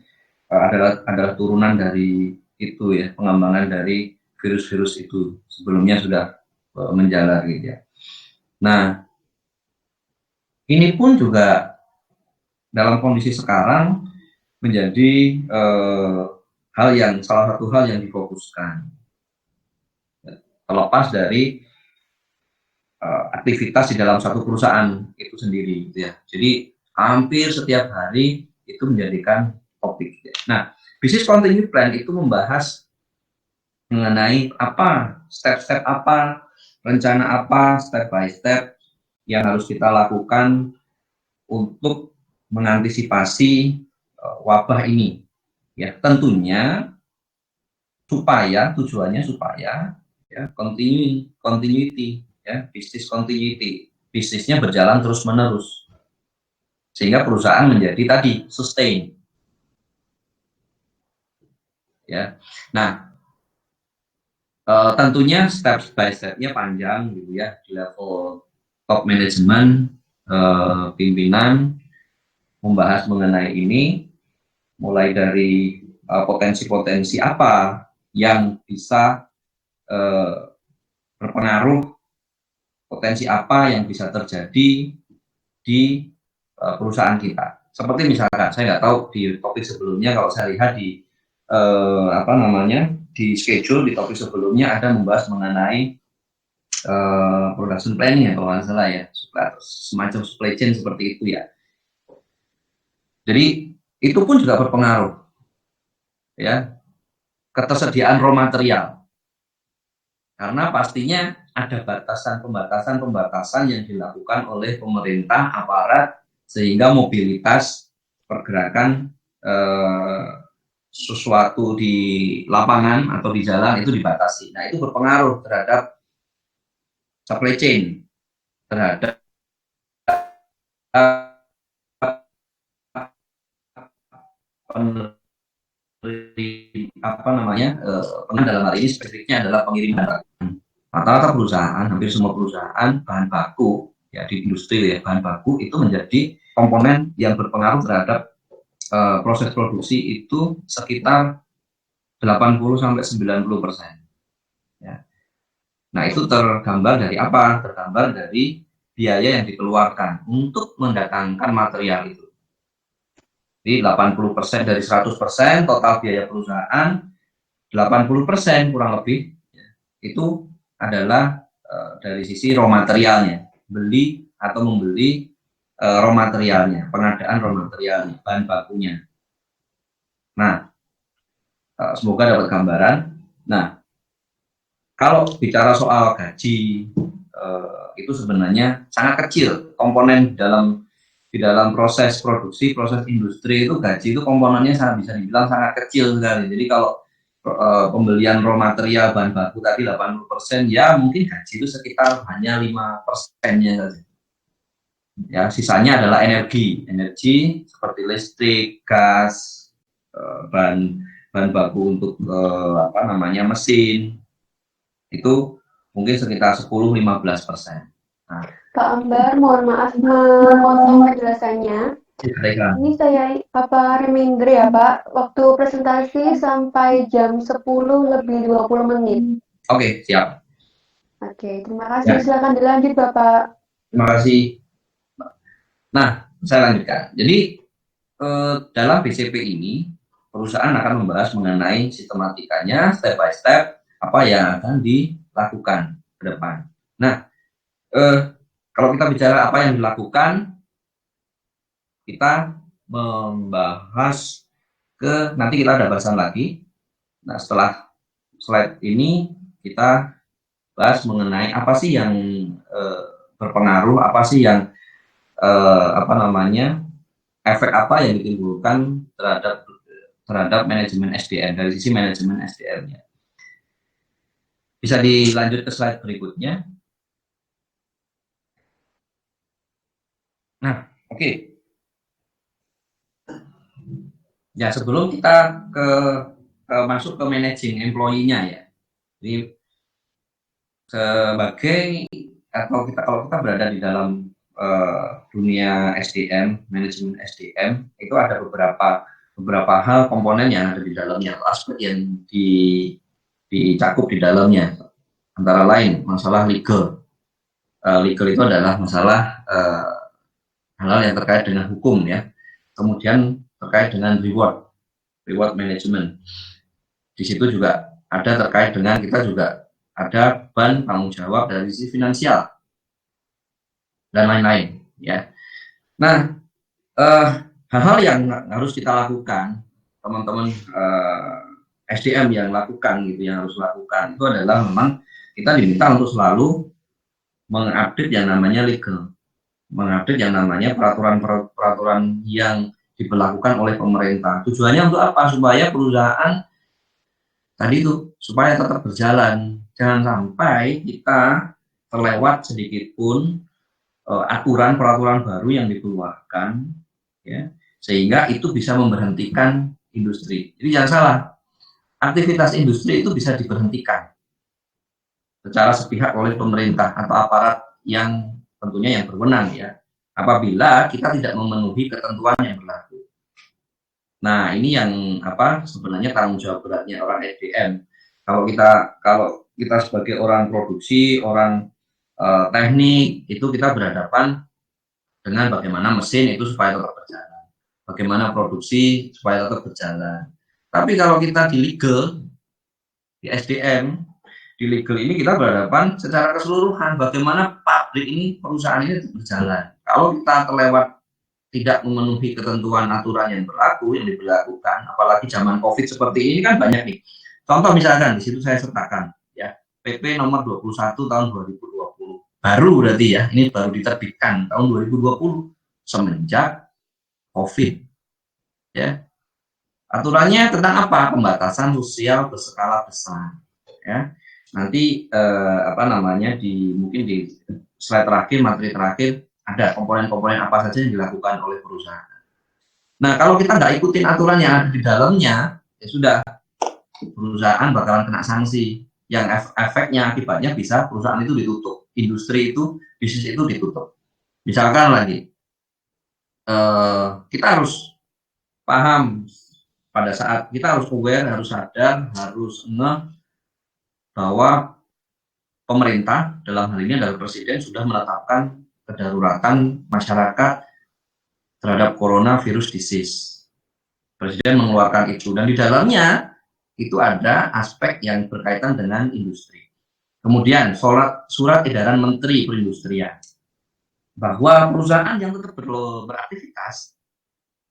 Speaker 2: adalah turunan dari itu, ya, pengembangan dari virus-virus itu sebelumnya sudah menjalar, gitu ya. Nah, ini pun juga dalam kondisi sekarang menjadi salah satu hal yang difokuskan, terlepas dari aktivitas di dalam satu perusahaan itu sendiri, gitu ya. Jadi hampir setiap hari itu menjadikan topik, ya. Nah, business continuity plan itu membahas mengenai apa step-step apa rencana apa step by step yang harus kita lakukan untuk mengantisipasi wabah ini. Ya, tentunya tujuannya supaya ya continuity ya, business continuity. Bisnisnya berjalan terus-menerus. Sehingga perusahaan menjadi tadi sustain. Ya. Nah, tentunya step by step-nya panjang gitu ya, di level top manajemen, pimpinan membahas mengenai ini, mulai dari potensi-potensi apa yang bisa berpengaruh, potensi apa yang bisa terjadi di perusahaan kita. Seperti misalkan, saya nggak tahu di topik sebelumnya, kalau saya lihat di di schedule di topik sebelumnya ada membahas mengenai production planning ya, kalau nggak salah ya, semacam supply chain seperti itu ya. Jadi itu pun juga berpengaruh ya, ketersediaan raw material, karena pastinya ada pembatasan yang dilakukan oleh pemerintah, aparat, sehingga mobilitas pergerakan sesuatu di lapangan atau di jalan itu dibatasi. Nah, itu berpengaruh terhadap supply chain, terhadap dalam hal ini spesifiknya adalah pengiriman. Rata-rata perusahaan, hampir semua perusahaan bahan baku ya di industri ya, bahan baku itu menjadi komponen yang berpengaruh terhadap proses produksi itu sekitar 80-90%. Ya. Nah, itu tergambar dari apa? Tergambar dari biaya yang dikeluarkan untuk mendatangkan material itu. Jadi 80% dari 100% total biaya perusahaan, 80% kurang lebih ya, itu adalah dari sisi raw materialnya, beli atau membeli raw materialnya, pengadaan raw materialnya, bahan bakunya. Nah, semoga dapat gambaran. Nah, kalau bicara soal gaji, itu sebenarnya sangat kecil komponen di dalam proses produksi, proses industri itu gaji itu komponennya sangat bisa dibilang sangat kecil sekali. Jadi kalau pembelian raw material bahan baku tadi 80%, ya mungkin gaji itu sekitar hanya 5%-nya saja. Ya, sisanya adalah energi seperti listrik, gas, bahan baku untuk mesin, itu mungkin sekitar 10-15%. Nah,
Speaker 3: Pak Ambar, mohon maaf memotong penjelasannya. Ini saya reminder ya Pak, waktu presentasi sampai jam 10:20
Speaker 2: Oke, siap.
Speaker 3: Oke, terima kasih. Ya. Silakan dilanjut Bapak.
Speaker 2: Terima kasih. Nah, saya lanjutkan. Jadi dalam BCP ini perusahaan akan membahas mengenai sistematikanya, step by step apa yang akan dilakukan ke depan. Nah, kalau kita bicara apa yang dilakukan, kita membahas nanti kita ada bahasan lagi. Nah, setelah slide ini kita bahas mengenai apa sih yang berpengaruh, apa sih yang efek apa yang ditimbulkan terhadap manajemen SDM, dari sisi manajemen SDM-nya. Bisa dilanjut ke slide berikutnya. Nah, oke. Ya, sebelum kita masuk ke managing employee-nya ya. Jadi kalau kita berada di dalam dunia SDM, manajemen SDM, itu ada beberapa hal komponen yang ada di dalamnya, aspek yang dicakup di dalamnya. Antara lain masalah legal. Legal itu adalah masalah hal-hal yang terkait dengan hukum ya. Kemudian terkait dengan reward management. Di situ juga ada terkait dengan, kita juga ada beban tanggung jawab dari sisi finansial dan lain-lain ya. Nah, hal-hal yang harus kita lakukan, teman-teman SDM yang harus lakukan itu adalah memang kita diminta untuk selalu mengupdate yang namanya legal, mengupdate yang namanya peraturan yang diberlakukan oleh pemerintah. Tujuannya untuk apa? Supaya perusahaan tadi itu supaya tetap berjalan. Jangan sampai kita terlewat sedikit pun aturan peraturan baru yang dikeluarkan, ya, sehingga itu bisa memberhentikan industri. Jadi jangan salah, aktivitas industri itu bisa diberhentikan secara sepihak oleh pemerintah atau aparat yang tentunya yang berwenang, ya, apabila kita tidak memenuhi ketentuan yang berlaku. Nah, ini yang sebenarnya tanggung jawab beratnya orang SDM. Kalau kita sebagai orang produksi, orang teknik, itu kita berhadapan dengan bagaimana mesin itu supaya tetap berjalan, bagaimana produksi supaya tetap berjalan. Tapi kalau kita di legal, di SDM, di legal ini kita berhadapan secara keseluruhan bagaimana pabrik ini, perusahaan ini tetap berjalan. Kalau kita terlewat tidak memenuhi ketentuan aturan yang berlaku, yang diberlakukan, apalagi zaman COVID seperti ini kan banyak nih. Contoh misalkan di situ saya sertakan, ya, PP nomor 21 tahun 2020. Baru berarti ya, ini baru diterbitkan tahun 2020 semenjak COVID. Ya. Aturannya tentang apa? Pembatasan sosial berskala besar. Ya. Nanti mungkin di slide terakhir, materi terakhir ada komponen-komponen apa saja yang dilakukan oleh perusahaan. Nah, kalau kita nggak ikutin aturan yang ada di dalamnya, ya sudah, perusahaan bakalan kena sanksi. Yang efeknya, akibatnya bisa perusahaan itu ditutup, industri itu, bisnis itu ditutup. Misalkan lagi, kita harus paham pada saat kita harus aware, harus sadar, harus ngeh bahwa pemerintah dalam hal ini adalah presiden sudah menetapkan kedaruratan masyarakat terhadap coronavirus disease. Presiden mengeluarkan itu, dan di dalamnya itu ada aspek yang berkaitan dengan industri. Kemudian surat edaran Menteri Perindustrian bahwa perusahaan yang tetap beraktivitas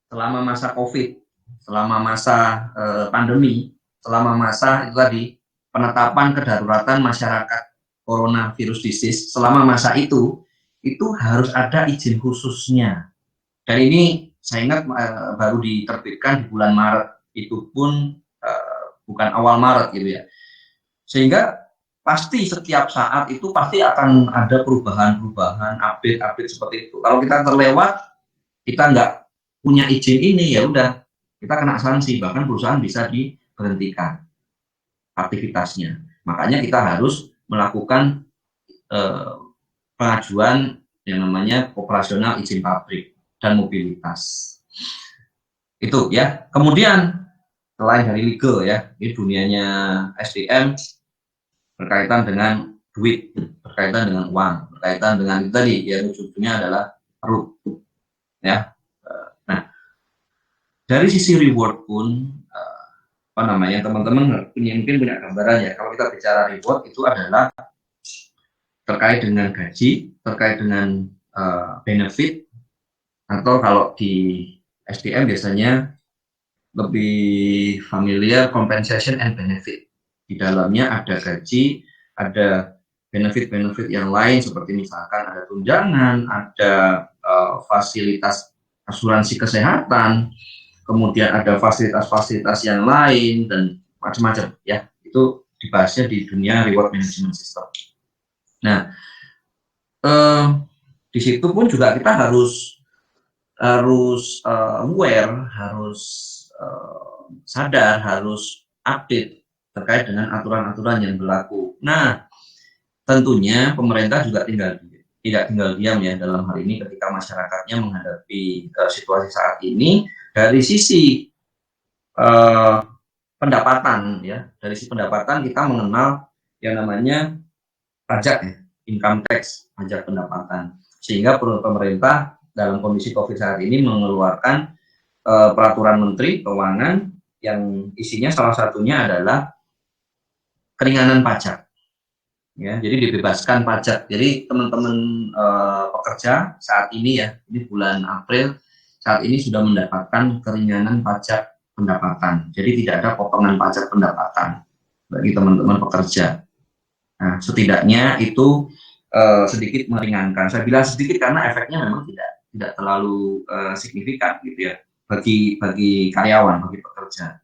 Speaker 2: selama masa COVID, selama masa pandemi, selama masa itu tadi penetapan kedaruratan masyarakat coronavirus disease, selama masa itu harus ada izin khususnya. Dan ini saya ingat baru diterbitkan di bulan Maret, itu pun bukan awal Maret gitu ya. Sehingga pasti setiap saat itu pasti akan ada perubahan-perubahan, update seperti itu. Kalau kita terlewat, kita nggak punya izin ini, ya udah, kita kena sanksi, bahkan perusahaan bisa diberhentikan aktivitasnya. Makanya kita harus melakukan pengajuan yang namanya operasional izin pabrik dan mobilitas. Itu ya. Kemudian selain dari legal ya, ini dunianya SDM berkaitan dengan duit, berkaitan dengan uang, berkaitan dengan itu tadi ya, ujungnya adalah perut ya. Nah, dari sisi reward pun teman-teman mungkin punya gambaran ya. Kalau kita bicara reward itu adalah terkait dengan gaji, terkait dengan benefit, atau kalau di SDM biasanya lebih familiar compensation and benefit. Di dalamnya ada gaji, ada benefit-benefit yang lain seperti misalkan ada tunjangan, ada fasilitas asuransi kesehatan, kemudian ada fasilitas-fasilitas yang lain dan macam-macam ya. Itu dibahasnya di dunia reward management system. Nah, di situ pun juga kita harus aware, harus sadar, harus update terkait dengan aturan-aturan yang berlaku. Nah, tentunya pemerintah juga tidak tinggal diam ya dalam hal ini ketika masyarakatnya menghadapi situasi saat ini. Dari sisi pendapatan ya, dari sisi pendapatan kita mengenal yang namanya pajak ya, income tax, pajak pendapatan. Sehingga pemerintah dalam kondisi COVID saat ini mengeluarkan peraturan Menteri Keuangan yang isinya salah satunya adalah keringanan pajak. Ya, jadi dibebaskan pajak. Jadi teman-teman pekerja saat ini ya, ini bulan April, saat ini sudah mendapatkan keringanan pajak pendapatan. Jadi tidak ada potongan pajak pendapatan bagi teman-teman pekerja. Nah, setidaknya itu sedikit meringankan. Saya bilang sedikit karena efeknya memang tidak terlalu signifikan gitu ya bagi karyawan, bagi pekerja.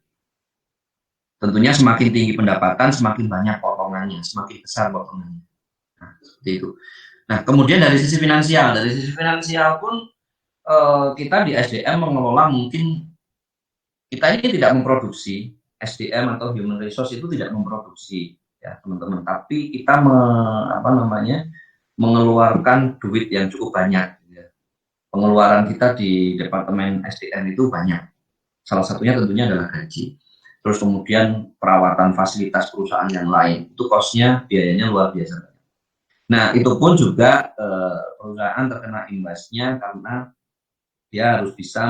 Speaker 2: Tentunya semakin tinggi pendapatan, semakin banyak potongannya, semakin besar potongannya. Nah, seperti itu. Nah, kemudian dari sisi finansial pun kita di SDM mengelola, mungkin kita ini tidak memproduksi SDM atau human resource itu tidak memproduksi ya teman-teman, tapi kita mengeluarkan duit yang cukup banyak ya. Pengeluaran kita di Departemen SDM itu banyak. Salah satunya tentunya adalah gaji. Terus kemudian perawatan fasilitas perusahaan yang lain, itu cost-nya, biayanya luar biasa. Nah, itu pun juga perusahaan terkena imbasnya karena dia harus bisa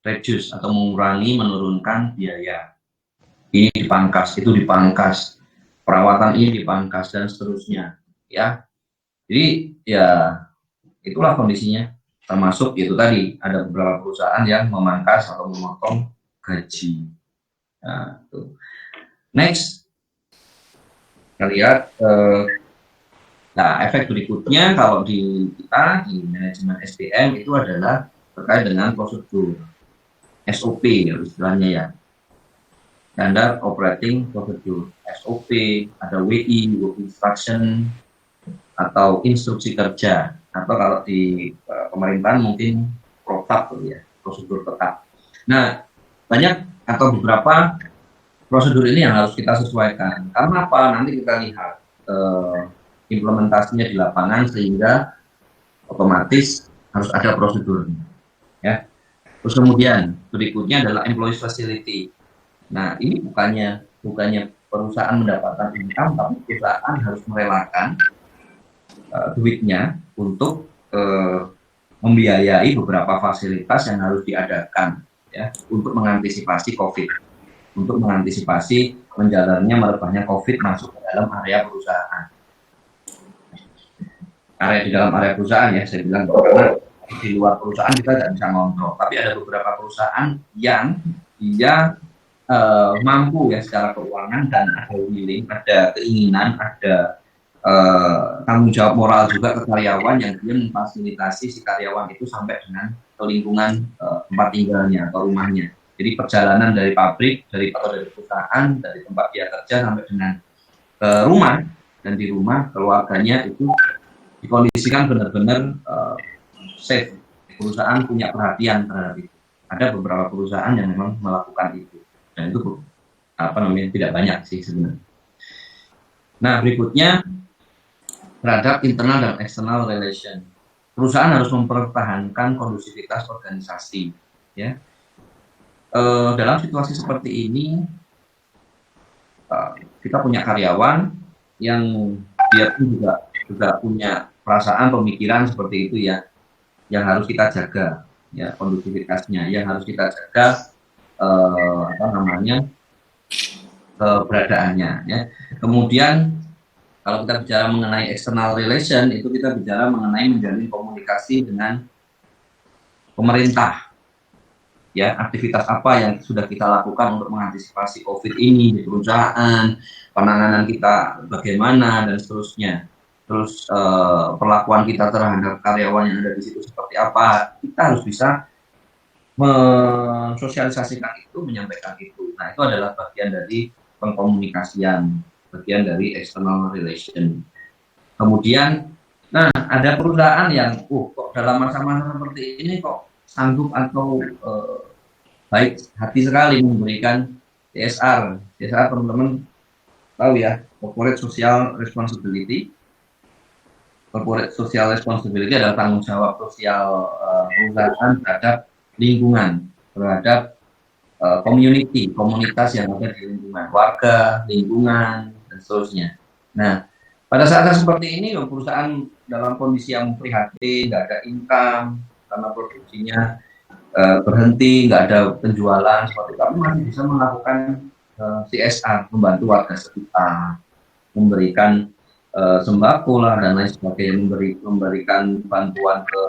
Speaker 2: reduce atau menurunkan biaya. Ini dipangkas, itu dipangkas, perawatan ini dipangkas, dan seterusnya. Ya, jadi ya itulah kondisinya. Termasuk itu tadi, ada beberapa perusahaan yang memangkas atau memotong gaji. Nah, tuh. Next, kita lihat efek berikutnya kalau di kita di manajemen SDM itu adalah terkait dengan prosedur SOP ya istilahnya ya, Standard Operating Procedure SOP, ada WI, Work Instruction atau instruksi kerja, atau kalau di pemerintahan mungkin PROTAP ya, prosedur tetap. Nah, banyak atau beberapa prosedur ini yang harus kita sesuaikan. Karena apa? Nanti kita lihat implementasinya di lapangan, sehingga otomatis harus ada prosedurnya. Ya. Terus kemudian berikutnya adalah employee facility. Nah, ini bukannya perusahaan mendapatkan income, tapi perusahaan harus merelakan duitnya untuk membiayai beberapa fasilitas yang harus diadakan ya untuk mengantisipasi COVID, untuk mengantisipasi menjalannya merebahnya COVID masuk ke dalam area perusahaan. Di dalam area perusahaan ya, saya bilang karena di luar perusahaan kita tidak bisa ngontrol, tapi ada beberapa perusahaan yang dia mampu ya secara keuangan, dan ada willing, ada keinginan, ada tanggung jawab moral juga ke karyawan, yang dia memfasilitasi si karyawan itu sampai dengan ke lingkungan tempat tinggalnya atau rumahnya. Jadi perjalanan dari pabrik, dari perusahaan, dari tempat dia kerja sampai dengan rumah, dan di rumah keluarganya itu dikondisikan benar-benar safe. Perusahaan punya perhatian terhadap itu. Ada beberapa perusahaan yang memang melakukan itu, dan itu tidak banyak sih sebenarnya. Nah, berikutnya terhadap internal dan external relation. Perusahaan harus mempertahankan kondusivitas organisasi. Ya, dalam situasi seperti ini, kita punya karyawan yang dia pun juga punya perasaan, pemikiran seperti itu ya, yang harus kita jaga ya kondusivitasnya, yang harus kita jaga keberadaannya ya. Kemudian kalau kita bicara mengenai external relation, itu kita bicara mengenai menjalin komunikasi dengan pemerintah. Ya, aktivitas apa yang sudah kita lakukan untuk mengantisipasi COVID ini di perusahaan, penanganan kita bagaimana, dan seterusnya. Terus perlakuan kita terhadap karyawan yang ada di situ seperti apa. Kita harus bisa mensosialisasikan itu, menyampaikan itu. Nah, itu adalah bagian dari pengkomunikasian, bagian dari external relation. Kemudian, nah ada perusahaan yang, kok dalam masa-masa seperti ini kok sanggup atau baik hati sekali memberikan CSR. CSR teman-teman tahu ya, Corporate Social Responsibility. Corporate Social Responsibility adalah tanggung jawab sosial perusahaan terhadap lingkungan, terhadap community, komunitas yang ada di lingkungan, warga, lingkungan, dan seterusnya. Nah, pada saat seperti ini, perusahaan dalam kondisi yang prihatin, nggak ada income, karena produksinya berhenti, nggak ada penjualan, seperti itu, tapi masih bisa melakukan CSR, membantu warga sekitar, memberikan sembako lah dan lain sebagainya, memberikan bantuan ke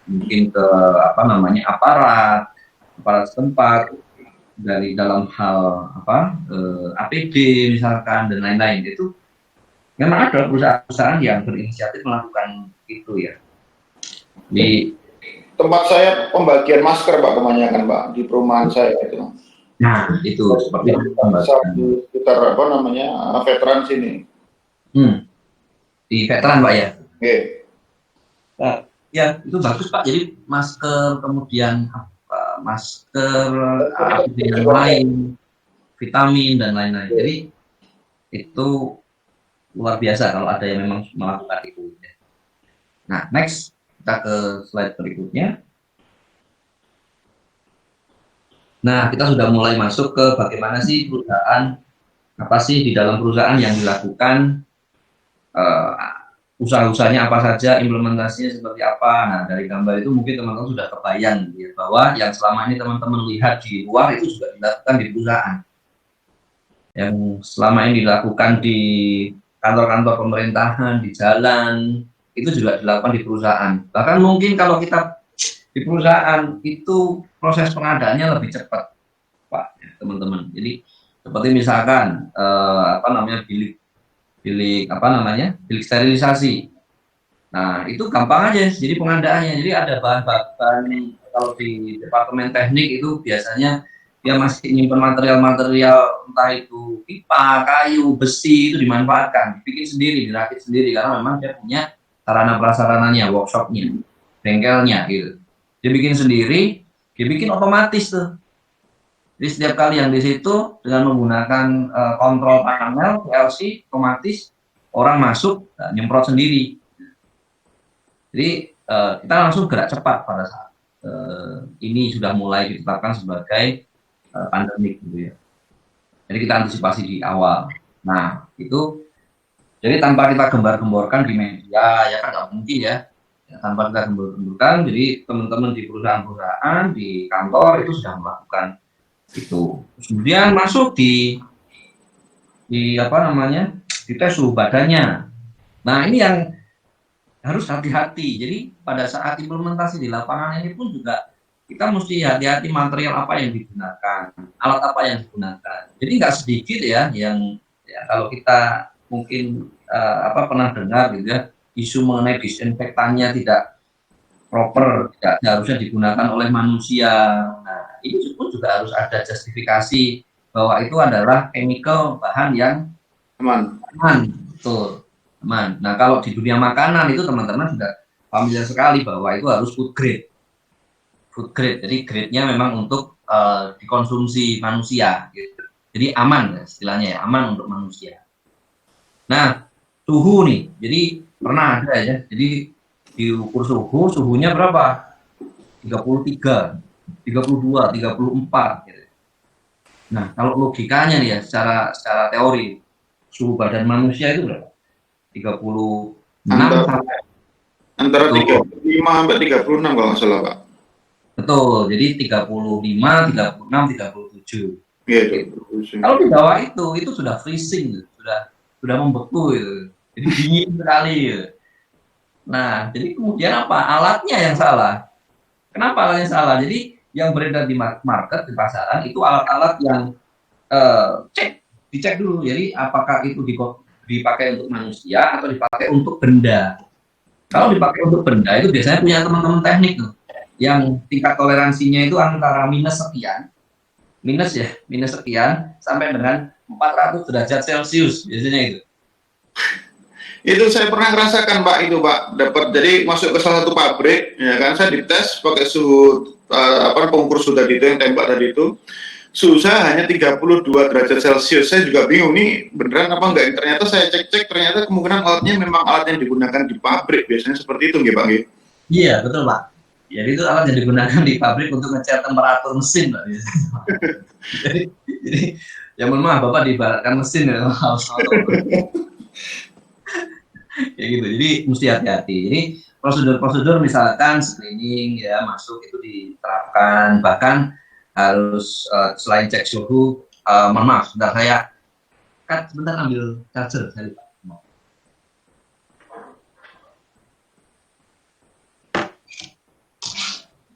Speaker 2: mungkin ke aparat setempat dari dalam hal APD misalkan dan lain-lain. Itu Memang ada perusahaan-perusahaan yang berinisiatif melakukan itu ya. Di
Speaker 1: Tempat saya pembagian masker Pak kebanyakan Pak di perumahan saya itu.
Speaker 2: Nah, itu seperti itu.
Speaker 1: Di sekitar apa namanya veteran sini.
Speaker 2: Di veteran Pak ya.
Speaker 1: Oke.
Speaker 2: Nah, ya itu bagus Pak. Jadi masker kemudian masker yang lain, vitamin dan lain-lain. Jadi itu luar biasa kalau ada yang memang melakukan itu. Nah, next kita ke slide berikutnya. Nah, kita sudah mulai masuk ke bagaimana sih perusahaan, apa sih di dalam perusahaan yang dilakukan, usaha-usahanya apa saja, implementasinya seperti apa. Nah, dari gambar itu mungkin teman-teman sudah kebayang ya, bahwa yang selama ini teman-teman lihat di luar itu juga dilakukan di perusahaan. Yang selama ini dilakukan di kantor-kantor pemerintahan, di jalan, itu juga dilakukan di perusahaan. Bahkan mungkin kalau kita di perusahaan itu proses pengadaannya lebih cepat, Pak, teman-teman. Jadi seperti misalkan bilik sterilisasi. Nah, itu gampang aja. Jadi pengadaannya. Jadi ada bahan-bahan kalau di departemen teknik itu biasanya dia masih nyimpan material-material entah itu pipa, kayu, besi itu dimanfaatkan, bikin sendiri, dirakit sendiri karena memang dia punya sarana prasarananya, workshopnya, bengkelnya gitu. Dia bikin sendiri, dia bikin otomatis tuh. Jadi setiap kali yang di situ dengan menggunakan kontrol panel PLC otomatis orang masuk nyemprot sendiri. Jadi kita langsung gerak cepat pada saat ini sudah mulai ditetapkan sebagai pandemik gitu ya. Jadi kita antisipasi di awal. Nah itu jadi tanpa kita gembar-gemborkan di media ya kan nggak mungkin ya. Tanpa kita gembur-gemburkan, jadi teman-teman di perusahaan-perusahaan, di kantor itu sudah melakukan itu. Kemudian masuk di tes suhu badannya. Nah ini yang harus hati-hati. Jadi pada saat implementasi di lapangan ini pun juga kita mesti hati-hati material apa yang digunakan, alat apa yang digunakan. Jadi nggak sedikit ya yang kalau kita mungkin pernah dengar gitu ya, isu mengenai disinfektannya tidak proper, tidak harusnya digunakan oleh manusia. Nah, ini pun juga harus ada justifikasi bahwa itu adalah chemical bahan yang aman, betul, aman. Nah, kalau di dunia makanan itu teman-teman sudah familiar sekali bahwa itu harus food grade. Jadi grade-nya memang untuk dikonsumsi manusia. Gitu. Jadi aman, istilahnya ya, aman untuk manusia. Nah, suhu nih, jadi pernah ada ya, jadi diukur suhunya berapa? 33, 32, 34 gitu. Nah, kalau logikanya nih ya, secara teori, suhu badan manusia itu berapa? 36
Speaker 1: antara 35 sampai 36 kalau nggak salah, Pak.
Speaker 2: Betul, jadi 35, 36, 37.
Speaker 1: Gitu.
Speaker 2: Kalau di bawah itu sudah freezing, sudah membeku gitu. Jadi dingin sekali gitu. Nah, jadi kemudian apa? Alatnya yang salah. Kenapa alatnya salah? Jadi yang beredar di market, di pasaran itu alat-alat yang dicek dulu. Jadi apakah itu dipakai untuk manusia atau dipakai untuk benda. Kalau dipakai untuk benda itu biasanya punya teman-teman teknik tuh, yang tingkat toleransinya itu antara minus sekian sampai dengan 400 derajat Celcius biasanya itu.
Speaker 1: Itu saya pernah merasakan Pak, itu Pak, dapat jadi masuk ke salah satu pabrik, ya kan, saya dites pakai suhu pengukur suhu tadi itu yang tembak tadi itu, suhu saya hanya 32 derajat Celcius. Saya juga bingung nih beneran apa enggak. Ternyata saya cek ternyata kemungkinan alatnya memang alat yang digunakan di pabrik, biasanya seperti itu nggih Pak nggih. Iya betul Pak. Jadi itu alat yang digunakan di pabrik untuk ngecek temperatur mesin Pak. jadi ya mohon maaf Bapak diibaratkan mesin ya. Ya gitu, jadi mesti hati-hati. Jadi prosedur-prosedur misalkan screening ya masuk itu diterapkan, bahkan harus selain cek suhu, mohon maaf, sebentar saya sebentar ambil charger saya lupa.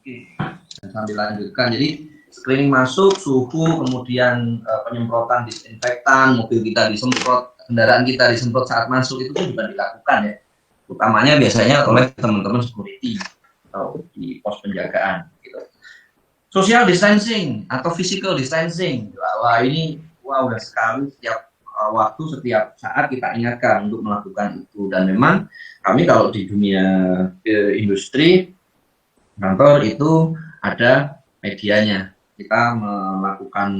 Speaker 1: Oke, sambil lanjutkan. Jadi screening masuk, suhu, kemudian penyemprotan disinfektan, mobil kita disemprot
Speaker 2: kendaraan kita disemprot saat masuk itu pun juga dilakukan ya. Utamanya biasanya oleh teman-teman security atau di pos penjagaan gitu. Social distancing atau physical distancing. Wah, ini udah sekali setiap waktu, setiap saat kita ingatkan untuk melakukan itu. Dan memang kami kalau di dunia industri kantor itu ada medianya. Kita melakukan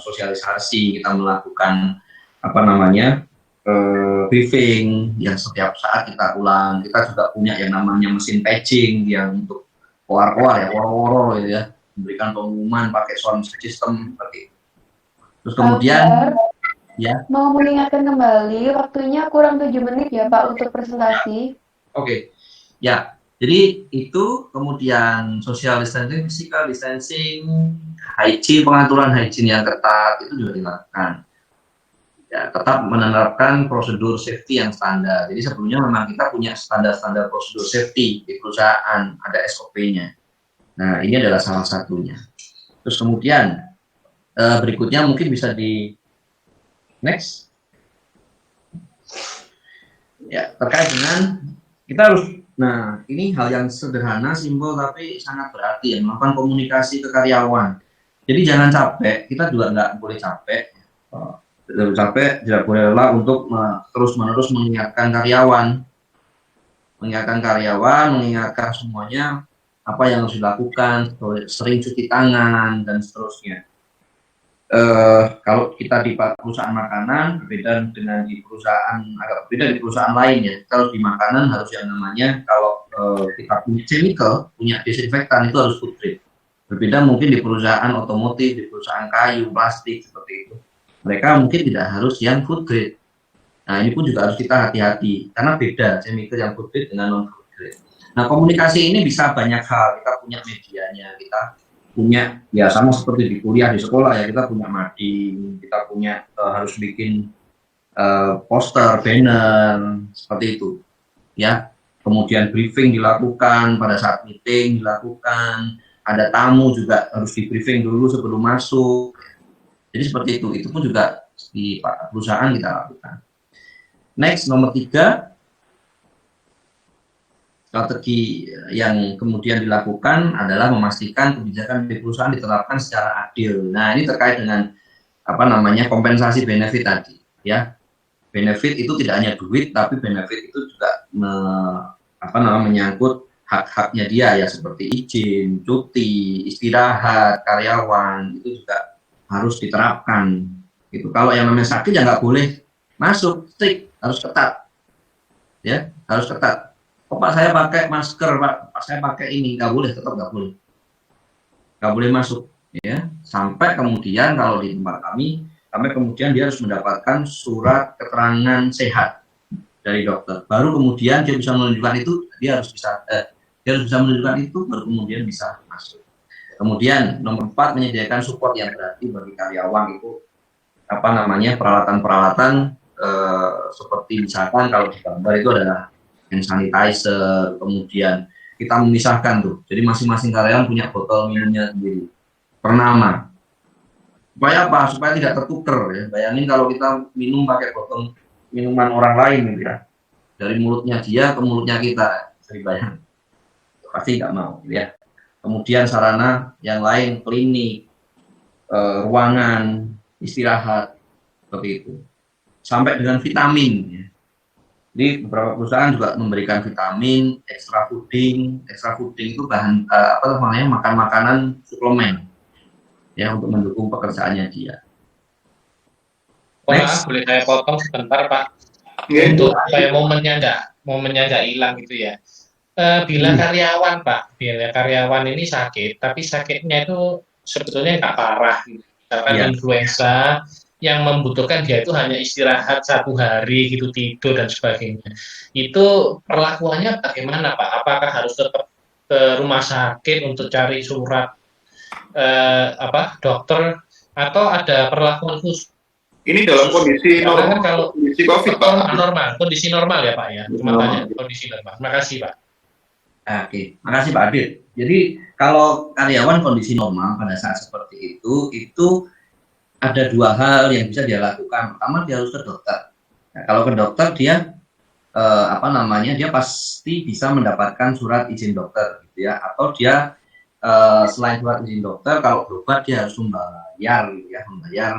Speaker 2: sosialisasi, kita melakukan briefing yang setiap saat kita ulang. Kita juga punya yang namanya mesin paging yang untuk koar-koar ya, woro-woro gitu ya, memberikan pengumuman pakai sound system seperti itu. Terus kemudian ya.
Speaker 3: Mau mengingatkan kembali, waktunya kurang 7 menit ya Pak untuk presentasi.
Speaker 2: Oke. Ya, jadi itu kemudian social distancing, physical distancing, hygiene, pengaturan hygiene yang ketat itu juga dilakukan. Ya, tetap menerapkan prosedur safety yang standar. Jadi sebelumnya memang kita punya standar-standar prosedur safety di perusahaan, ada SOP-nya. Nah, ini adalah salah satunya. Terus kemudian berikutnya mungkin bisa di next. Ya, terkait dengan kita harus, nah ini hal yang sederhana, simpel tapi sangat berarti ya, melakukan komunikasi ke karyawan. Jadi jangan capek, kita juga nggak boleh capek, tidak boleh lelah untuk terus-menerus mengingatkan karyawan, mengingatkan semuanya apa yang harus dilakukan, sering cuci tangan dan seterusnya. Kalau kita di perusahaan makanan berbeda dengan di perusahaan, agak berbeda di perusahaan lain ya. Kalau di makanan harus yang namanya, kalau kita punya chemical, punya disinfektan itu harus food grade. Berbeda mungkin di perusahaan otomotif, di perusahaan kayu, plastik seperti itu. Mereka mungkin tidak harus yang food grade. Nah ini pun juga harus kita hati-hati karena beda chemical yang food grade dengan non food grade. Nah komunikasi ini bisa banyak hal. Kita punya medianya, kita punya ya sama seperti di kuliah, di sekolah ya, kita punya mading, kita punya harus bikin poster, banner seperti itu ya. Kemudian briefing dilakukan pada saat meeting dilakukan, ada tamu juga harus di briefing dulu sebelum masuk. Jadi seperti itu pun juga di perusahaan kita lakukan. Next, nomor 3, strategi yang kemudian dilakukan adalah memastikan kebijakan di perusahaan diterapkan secara adil. Nah, ini terkait dengan kompensasi benefit tadi, ya. Benefit itu tidak hanya duit, tapi benefit itu juga menyangkut hak-haknya dia ya, seperti izin, cuti, istirahat karyawan, itu juga harus diterapkan. Gitu. Kalau yang namanya sakit ya nggak boleh masuk, strict, harus ketat, ya, harus ketat. Oh Pak, saya pakai masker, Pak, saya pakai ini, nggak boleh, tetap nggak boleh masuk, ya. Sampai kemudian kalau di tempat kami kemudian dia harus mendapatkan surat keterangan sehat dari dokter. Baru kemudian dia bisa menunjukkan itu, dia harus bisa menunjukkan itu, baru kemudian bisa masuk. Kemudian nomor 4, menyediakan support yang berarti bagi karyawan itu peralatan-peralatan seperti misalkan kalau di gambar itu adalah hand sanitizer, kemudian kita memisahkan tuh. Jadi masing-masing karyawan punya botol minumnya sendiri per nama. Supaya apa? Supaya tidak tertuker ya. Bayangin kalau kita minum pakai botol minuman orang lain gitu ya. Dari mulutnya dia ke mulutnya kita. Sering bayang. Pasti nggak mau ya. Kemudian sarana yang lain, klinik, ruangan, istirahat, seperti itu. Sampai dengan vitamin ya. Jadi beberapa perusahaan juga memberikan vitamin, extra fooding itu bahan makan makanan suplemen ya untuk mendukung pekerjaannya dia.
Speaker 4: Maaf, boleh saya potong sebentar Pak? Untuk supaya momennya nggak hilang gitu ya. Bila karyawan ini sakit, tapi sakitnya itu sebetulnya nggak parah, misalkan influenza yang membutuhkan dia itu hanya istirahat 1 hari gitu, tidur dan sebagainya. Itu perlakuannya bagaimana Pak? Apakah harus tetap ke rumah sakit untuk cari surat dokter, atau ada perlakuan khusus?
Speaker 1: Ini dalam kondisi normal,
Speaker 4: kalau
Speaker 1: kondisi COVID Pak.
Speaker 4: Kondisi normal ya Pak ya. Cuma tanya kondisi normal. Terima kasih Pak.
Speaker 2: Oke, makasih Pak Adit. Jadi kalau karyawan kondisi normal pada saat seperti itu ada 2 hal yang bisa dia lakukan. Pertama, dia harus ke dokter. Nah, kalau ke dokter dia dia pasti bisa mendapatkan surat izin dokter gitu ya, atau dia selain surat izin dokter, kalau berobat dia harus membayar gitu ya, membayar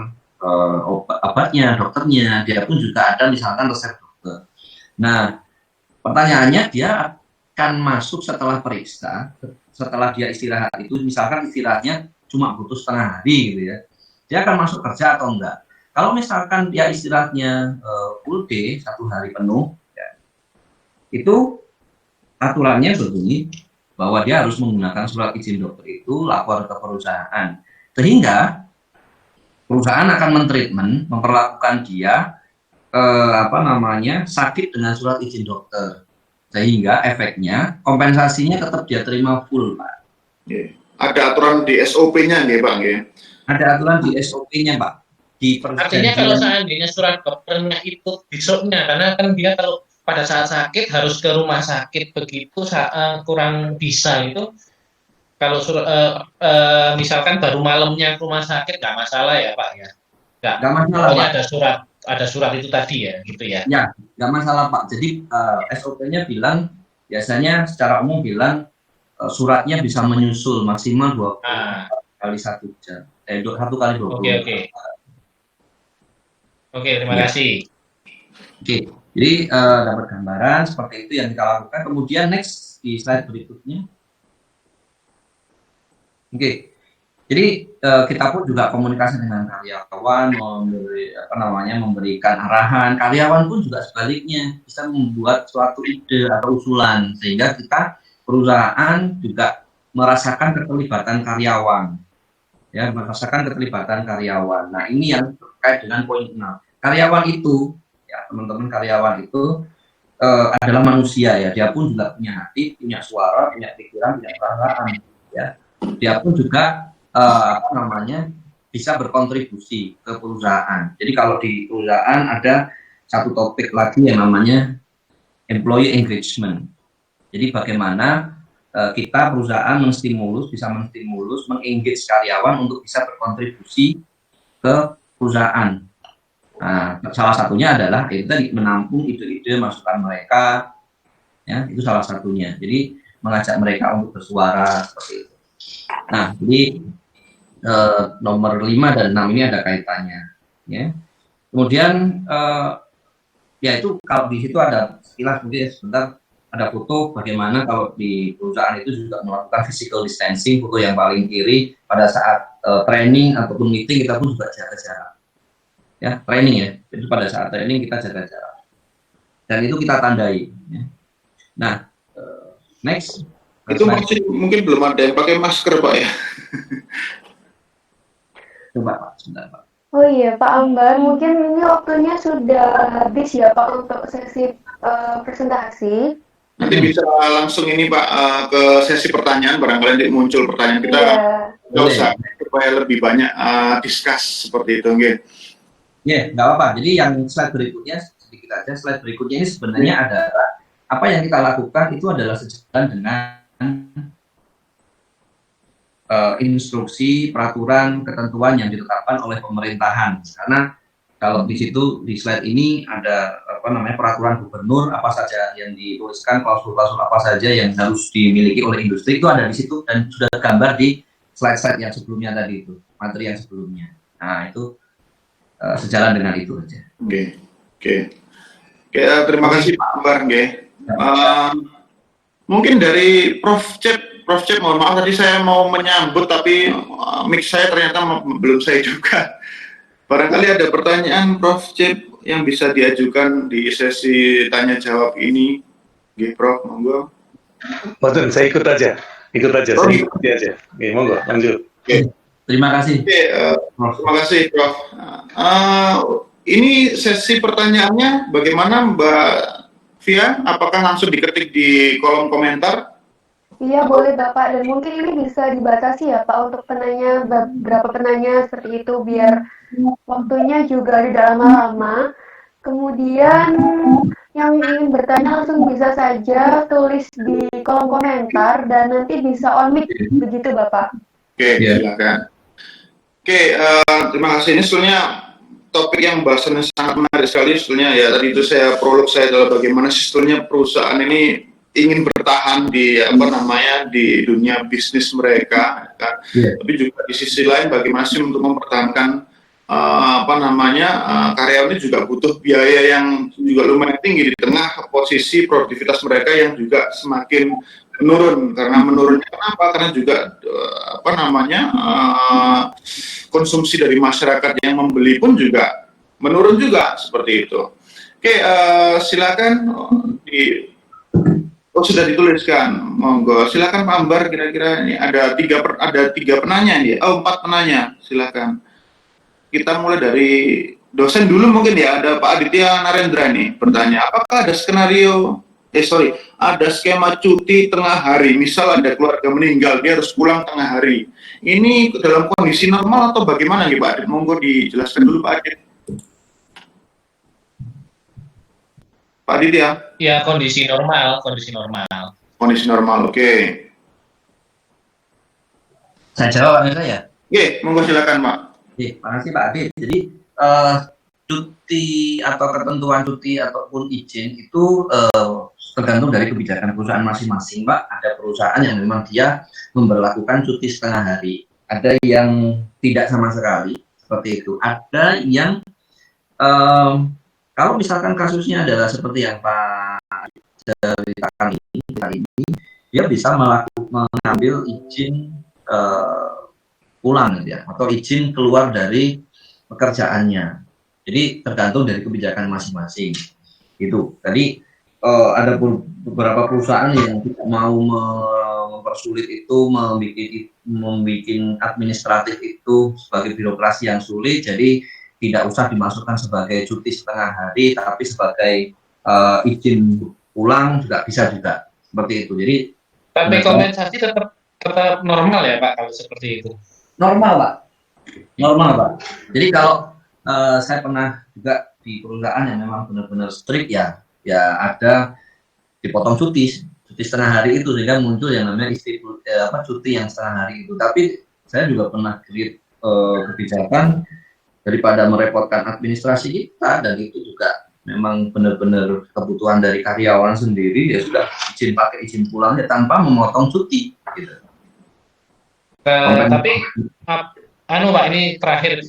Speaker 2: obatnya, dokternya, dia pun juga ada misalkan resep dokter. Nah, pertanyaannya dia akan masuk setelah periksa, setelah dia istirahat itu, misalkan istirahatnya cuma butuh setengah hari gitu ya, dia akan masuk kerja atau enggak. Kalau misalkan dia istirahatnya full day, 1 hari penuh, itu aturannya berbunyi bahwa dia harus menggunakan surat izin dokter itu lapor ke perusahaan, sehingga perusahaan akan mentreatment, memperlakukan dia sakit dengan surat izin dokter, sehingga efeknya kompensasinya tetap dia terima full, Pak.
Speaker 1: Ada aturan di SOP-nya nggih, Pak nggih?
Speaker 2: Ada aturan di SOP-nya, Pak.
Speaker 4: Artinya kalau seandainya surat dokternya itu besoknya, karena kan dia kalau pada saat sakit harus ke rumah sakit, begitu kurang bisa itu. Kalau misalkan baru malamnya ke rumah sakit nggak masalah ya Pak ya? Nggak masalah, Pak. Ada surat itu tadi ya, gitu ya? Ya,
Speaker 2: nggak masalah Pak. Jadi SOP-nya bilang, biasanya secara umum bilang suratnya bisa menyusul maksimal 20 kali 1 jam. 1 kali 20.
Speaker 4: Oke, terima kasih.
Speaker 2: Oke. Jadi dapat gambaran seperti itu yang kita lakukan. Kemudian next di slide berikutnya. Oke. Jadi kita pun juga komunikasi dengan karyawan, memberikan arahan. Karyawan pun juga sebaliknya bisa membuat suatu ide atau usulan, sehingga kita perusahaan juga merasakan keterlibatan karyawan. Ya, merasakan keterlibatan karyawan. Nah, ini yang terkait dengan poin 6. Karyawan itu, ya teman-teman, karyawan itu adalah manusia ya, dia pun juga punya hati, punya suara, punya pikiran, punya perasaan ya. Dia pun juga bisa berkontribusi ke perusahaan. Jadi kalau di perusahaan ada satu topik lagi yang namanya employee engagement. Jadi bagaimana kita perusahaan bisa menstimulus, mengengage karyawan untuk bisa berkontribusi ke perusahaan. Nah, salah satunya adalah itu tadi, menampung ide-ide masukan mereka, ya itu salah satunya. Jadi mengajak mereka untuk bersuara seperti itu. Nah, jadi nomor 5 dan 6 ini ada kaitannya, ya. Kemudian ya itu kalau di situ ada istilah mungkin sebentar, ada foto bagaimana kalau di perusahaan itu juga melakukan physical distancing, foto yang paling kiri pada saat training ataupun meeting kita pun juga jaga jarak. Ya, training ya. Jadi pada saat training kita jaga jarak. Dan itu kita tandai. Ya. Nah, next.
Speaker 1: Itu masih mungkin belum ada yang pakai masker, Pak ya.
Speaker 2: Coba Pak, sebentar Pak.
Speaker 3: Oh iya, Pak Ambar, mungkin ini waktunya sudah habis ya Pak untuk sesi presentasi.
Speaker 1: Nanti bisa langsung ini Pak ke sesi pertanyaan, barangkali nanti muncul pertanyaan kita. Nggak usah, supaya lebih banyak discuss seperti itu, nggih.
Speaker 2: Ya, nggak apa-apa. Jadi yang slide berikutnya, sedikit aja, slide berikutnya ini sebenarnya adalah apa yang kita lakukan itu adalah sejalan dengan instruksi, peraturan, ketentuan yang ditetapkan oleh pemerintahan. Karena kalau di situ di slide ini ada peraturan gubernur apa saja yang dituliskan, klausul-klausul apa saja yang harus dimiliki oleh industri itu ada di situ dan sudah tergambar di slide-slide yang sebelumnya tadi itu, materi yang sebelumnya. Nah, itu sejalan dengan itu saja.
Speaker 1: Oke, terima kasih Pak Ambar, nggih. Mungkin dari Prof. Cep, mohon maaf tadi saya mau menyambut tapi mic saya ternyata belum saya juga. Barangkali ada pertanyaan Prof. Cep yang bisa diajukan di sesi tanya jawab ini. Nggih, Prof, monggo.
Speaker 6: Betul, saya ikut aja. Saya ikuti aja. Oke, monggo, lanjut.
Speaker 2: Oke. Terima kasih.
Speaker 1: Terima kasih, Prof. Ini sesi pertanyaannya bagaimana, Mbak Via? Apakah langsung diketik di kolom komentar?
Speaker 3: Iya, boleh Bapak. Dan mungkin ini bisa dibatasi ya Pak untuk penanya, beberapa penanya seperti itu biar waktunya juga tidak lama-lama. Kemudian yang ingin bertanya langsung bisa saja tulis di kolom komentar dan nanti bisa on mic, begitu Bapak.
Speaker 1: Oke, silakan. Oke, terima kasih. Ini sebenarnya topik yang bahasannya sangat menarik sekali sebetulnya ya. Tadi itu prolog saya adalah bagaimana sebetulnya perusahaan ini ingin bertahan di di dunia bisnis mereka, kan? Tapi juga di sisi lain bagaimana sih untuk mempertahankan karyawan ini juga butuh biaya yang juga lumayan tinggi di tengah posisi produktivitas mereka yang juga semakin menurun. Karena menurunnya kenapa? Karena juga konsumsi dari masyarakat yang membeli pun juga menurun juga seperti itu. Oke, silakan sudah dituliskan, monggo silakan Pak Ambar. Kira-kira ini ada tiga penanya nih, 4 penanya, silakan. Kita mulai dari dosen dulu mungkin ya, ada Pak Aditya Narendra nih bertanya, apakah ada ada skema cuti tengah hari, misal ada keluarga meninggal, dia harus pulang tengah hari. Ini dalam kondisi normal atau bagaimana nih Pak Adit? Monggo dijelaskan dulu Pak Adit. Pak Aditya?
Speaker 4: Ya, kondisi normal.
Speaker 1: Kondisi normal, oke.
Speaker 2: Saya jawab ya.
Speaker 1: Oke, monggo silakan Pak.
Speaker 2: Terima kasih Pak Adit. Jadi cuti atau ketentuan cuti ataupun izin itu tergantung dari kebijakan perusahaan masing-masing, Pak. Ada perusahaan yang memang dia memberlakukan cuti setengah hari. Ada yang tidak sama sekali seperti itu. Ada yang kalau misalkan kasusnya adalah seperti yang Pak ceritakan ini, dia bisa mengambil izin pulang ya, atau izin keluar dari pekerjaannya. Jadi tergantung dari kebijakan masing-masing. Gitu. Tadi ada beberapa perusahaan yang tidak mau mempersulit itu, membuat administratif itu sebagai birokrasi yang sulit. Jadi tidak usah dimasukkan sebagai cuti setengah hari, tapi sebagai izin pulang juga bisa juga seperti itu. Jadi
Speaker 4: tapi kompensasi tetap normal ya Pak kalau seperti itu.
Speaker 2: Normal Pak. Jadi kalau saya pernah juga di perusahaan yang memang benar-benar strict ya ada dipotong cuti setengah hari itu, sehingga muncul yang namanya cuti yang setengah hari itu. Tapi saya juga pernah create kebijakan daripada merepotkan administrasi kita, dan itu juga memang benar-benar kebutuhan dari karyawan sendiri, ya sudah pakai izin pulangnya tanpa memotong cuti gitu.
Speaker 4: Tapi Pak, ini terakhir,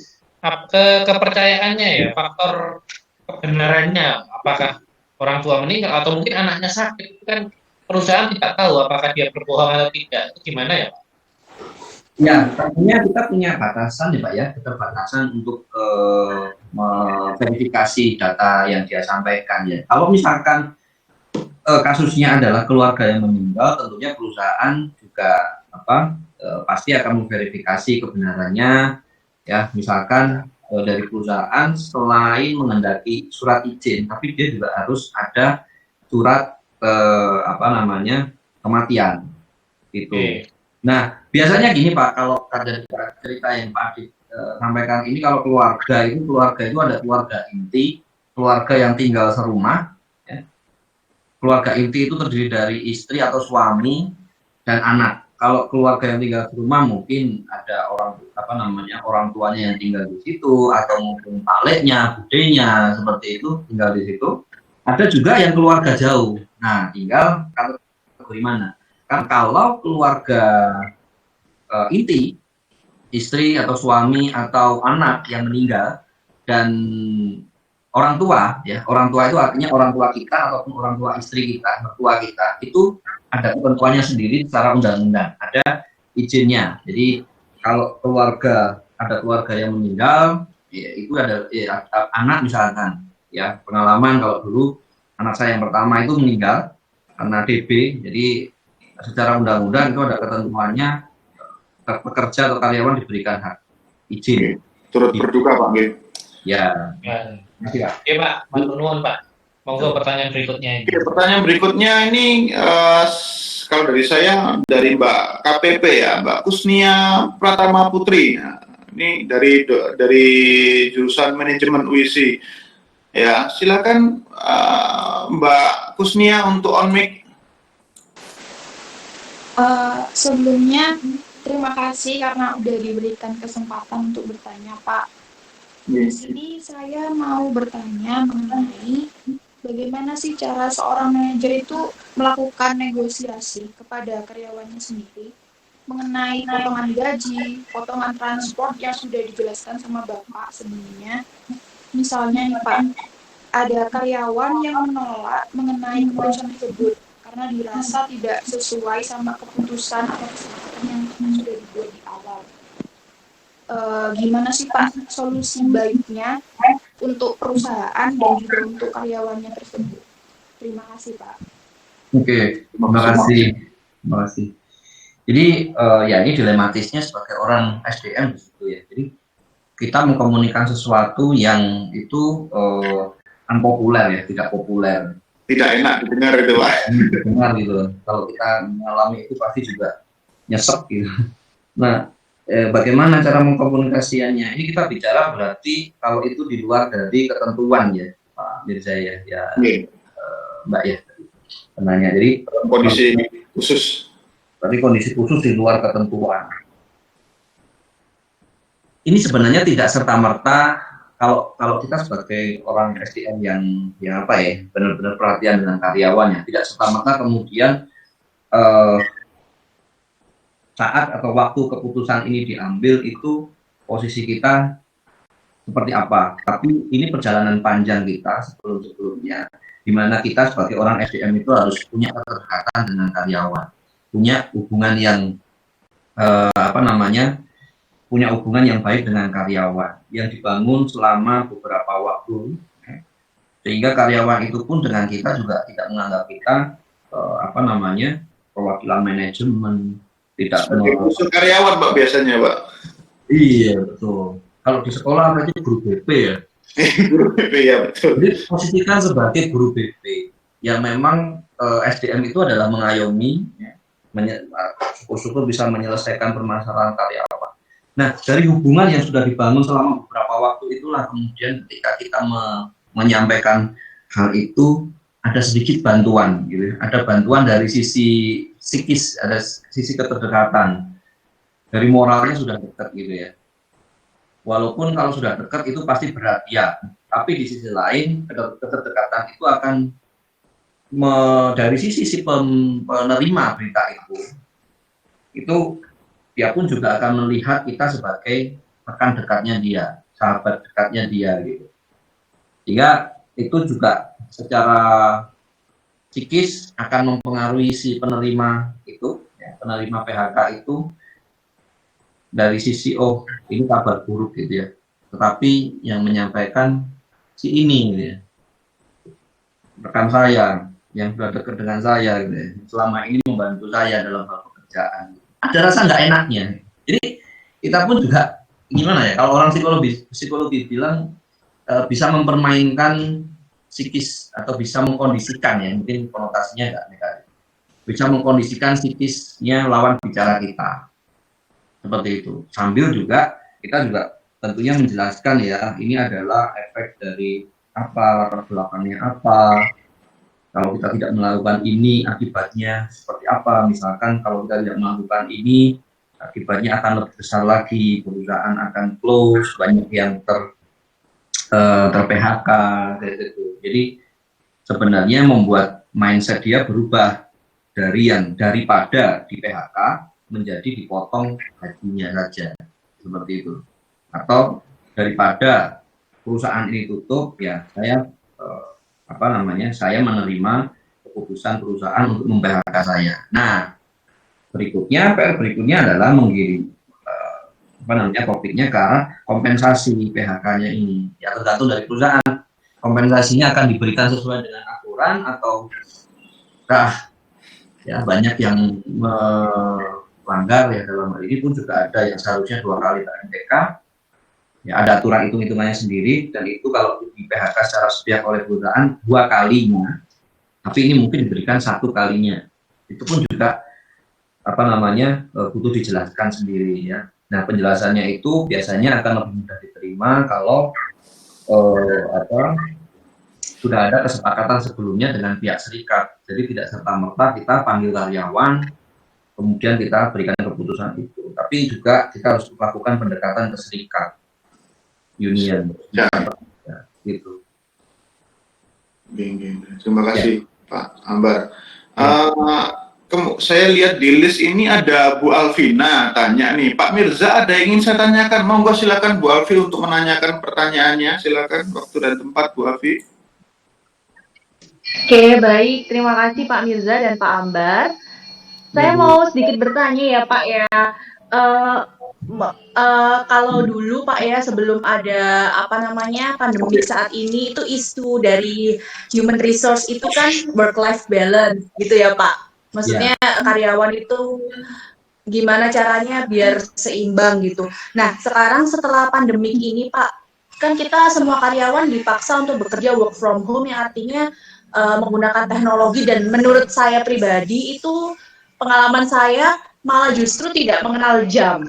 Speaker 4: kepercayaannya ya, faktor kebenarannya, apakah orang tua meninggal atau mungkin anaknya sakit, itu kan perusahaan tidak tahu apakah dia berbohong atau tidak. Itu gimana ya Pak?
Speaker 2: Ya, tentunya kita punya batasan ya Pak ya, keterbatasan untuk verifikasi data yang dia sampaikan ya. Kalau misalkan kasusnya adalah keluarga yang meninggal, tentunya perusahaan juga pasti akan memverifikasi kebenarannya ya. Misalkan dari perusahaan selain mengendaki surat izin, tapi dia juga harus ada surat kematian gitu. Nah, biasanya gini Pak, kalau dari cerita yang Pak Adit sampaikan ini, kalau keluarga itu ada keluarga inti, keluarga yang tinggal serumah ya. Keluarga inti itu terdiri dari istri atau suami dan anak. Kalau keluarga yang tinggal di rumah mungkin ada orang tuanya yang tinggal di situ, atau mungkin paleknya, budenya seperti itu tinggal di situ. Ada juga yang keluarga jauh. Nah, tinggal kategori mana? Kan kalau keluarga inti, istri atau suami atau anak yang meninggal, dan orang tua ya, orang tua itu artinya orang tua kita ataupun orang tua istri kita, mertua kita, itu ada ketentuannya sendiri secara undang-undang, ada izinnya. Jadi kalau ada keluarga yang meninggal, ya itu ada anak misalkan ya, pengalaman kalau dulu anak saya yang pertama itu meninggal karena DB, jadi secara undang-undang itu ada ketentuannya, pekerja atau karyawan diberikan hak izin.
Speaker 1: Turut berduka Pak.
Speaker 2: Ya.
Speaker 4: Oke Pak, matur nuwun Pak. Monggo pertanyaan berikutnya.
Speaker 1: Oke, pertanyaan berikutnya ini kalau dari saya, dari Mbak KPP ya, Mbak Kusnia Pratama Putri. Nah, ini dari jurusan manajemen UISI. Ya, silakan Mbak Kusnia untuk on mic.
Speaker 7: Sebelumnya terima kasih karena udah diberikan kesempatan untuk bertanya Pak. Di sini saya mau bertanya mengenai bagaimana sih cara seorang manajer itu melakukan negosiasi kepada karyawannya sendiri mengenai potongan gaji, potongan transport yang sudah dijelaskan sama Bapak sebelumnya. Misalnya nih Pak, ada karyawan yang menolak mengenai keputusan tersebut karena dirasa tidak sesuai sama keputusan atau kesepakatan yang sudah dibuat di awal. Gimana sih Pak solusi baiknya untuk perusahaan dan juga untuk karyawannya tersebut? Terima kasih Pak.
Speaker 2: Oke, terima kasih. Terima kasih. Jadi ya ini dilematisnya sebagai orang SDM di situ ya. Jadi kita mengkomunikasikan sesuatu yang itu unpopuler ya, tidak populer.
Speaker 1: Tidak enak didengar itu Pak.
Speaker 2: Dengar gitu. Kalau kita mengalami itu pasti juga nyesek gitu. Nah, bagaimana cara mengkomunikasikannya? Ini kita bicara berarti kalau itu di luar dari ketentuan ya, Pak Mirza ya, Mbak ya, penanya. Jadi
Speaker 1: kondisi khusus.
Speaker 2: Berarti kondisi khusus di luar ketentuan. Ini sebenarnya tidak serta-merta kalau kita sebagai orang SDM yang apa ya, benar-benar perhatian dengan karyawannya, tidak serta-merta kemudian saat atau waktu keputusan ini diambil itu posisi kita seperti apa. Tapi ini perjalanan panjang kita sebelum-sebelumnya, di mana kita sebagai orang SDM itu harus punya keterkaitan dengan karyawan, punya hubungan yang punya hubungan yang baik dengan karyawan yang dibangun selama beberapa waktu, sehingga karyawan itu pun dengan kita juga tidak menganggap kita perwakilan manajemen, tidak
Speaker 1: usul karyawan Pak biasanya Pak.
Speaker 2: Iya betul. Kalau di sekolah berarti guru BP ya.
Speaker 1: Guru BP ya betul.
Speaker 2: Jadi posisikan sebagai guru BP yang memang SDM itu adalah mengayomi, ya, syukur-syukur bisa menyelesaikan permasalahan karyawan. Nah, dari hubungan yang sudah dibangun selama beberapa waktu itulah kemudian ketika kita menyampaikan hal itu ada sedikit bantuan, gitu. Ada bantuan dari sisi psikis, ada sisi keterdekatan. Dari moralnya sudah dekat gitu ya. Walaupun kalau sudah dekat itu pasti berat ya, tapi di sisi lain keterdekatan itu akan dari sisi si penerima berita itu dia pun juga akan melihat kita sebagai rekan dekatnya dia, sahabat dekatnya dia gitu. Sehingga itu juga secara psikis akan mempengaruhi si penerima itu, ya, penerima PHK itu dari sisi ini kabar buruk gitu ya. Tetapi yang menyampaikan si ini gitu ya, rekan saya yang sudah dekat dengan saya gitu ya, selama ini membantu saya dalam hal pekerjaan. Ada rasa nggak enaknya. Jadi kita pun juga gimana ya, kalau orang psikologi bilang bisa mempermainkan psikis atau bisa mengkondisikan ya, mungkin konotasinya nggak negatif, bisa mengkondisikan psikisnya lawan bicara kita seperti itu. Sambil juga kita juga tentunya menjelaskan ya, ini adalah efek dari apa, latar belakangnya apa. Kalau kita tidak melakukan ini, akibatnya seperti apa? Misalkan kalau kita tidak melakukan ini, akibatnya akan lebih besar lagi, perusahaan akan close, banyak yang ter-PHK, gitu. Jadi sebenarnya membuat mindset dia berubah daripada di PHK menjadi dipotong gajinya saja, seperti itu. Atau daripada perusahaan ini tutup, ya saya saya menerima keputusan perusahaan untuk mem-PHK saya. Nah, PR berikutnya adalah mengirim topiknya ke arah kompensasi PHK-nya ini. Ya tergantung dari perusahaan. Kompensasinya akan diberikan sesuai dengan aturan atau ya banyak yang melanggar ya, dalam hal ini pun juga ada yang seharusnya 2 kali TMPK. Ya, ada aturan hitung-hitungannya sendiri, dan itu kalau di PHK secara sepihak oleh perusahaan 2 kalinya, tapi ini mungkin diberikan 1 kalinya. Itu pun juga butuh dijelaskan sendiri ya. Nah, penjelasannya itu biasanya akan lebih mudah diterima kalau sudah ada kesepakatan sebelumnya dengan pihak serikat. Jadi tidak serta-merta kita panggil karyawan kemudian kita berikan keputusan itu, tapi juga kita harus melakukan pendekatan ke serikat. union.
Speaker 1: Ya.
Speaker 2: Gitu.
Speaker 1: Terima kasih Pak Ambar. Saya lihat di list ini ada Bu Alvina tanya nih, Pak Mirza ada yang ingin saya tanyakan, mau nggak silakan Bu Alvi untuk menanyakan pertanyaannya, silakan waktu dan tempat Bu Alvi.
Speaker 8: Oke, baik. Terima kasih Pak Mirza dan Pak Ambar. Saya mau sedikit bertanya ya Pak ya. Kalau dulu Pak ya, sebelum ada pandemik saat ini, itu isu dari human resource itu kan work-life balance gitu ya Pak. Maksudnya karyawan itu gimana caranya biar seimbang gitu. Nah, sekarang setelah pandemik ini Pak, kan kita semua karyawan dipaksa untuk bekerja work from home, yang artinya menggunakan teknologi, dan menurut saya pribadi itu pengalaman saya malah justru tidak mengenal jam.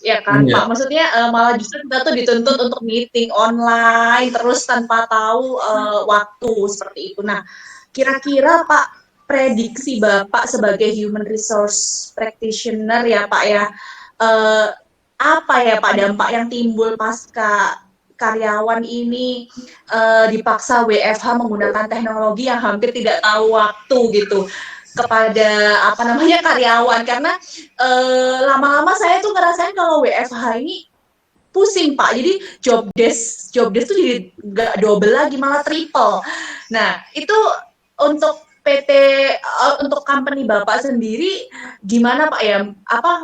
Speaker 8: Ya kan Pak, maksudnya malah justru kita tuh dituntut untuk meeting online terus tanpa tahu waktu seperti itu. Nah, kira-kira Pak, prediksi Bapak sebagai human resource practitioner ya Pak ya, apa ya Pak dampak yang timbul pasca karyawan ini dipaksa WFH menggunakan teknologi yang hampir tidak tahu waktu gitu kepada karyawan, karena lama-lama saya tuh ngerasain kalau WFH ini pusing Pak, jadi job desk tuh jadi nggak double lagi, malah triple. Nah, itu untuk PT, untuk company Bapak sendiri gimana Pak ya?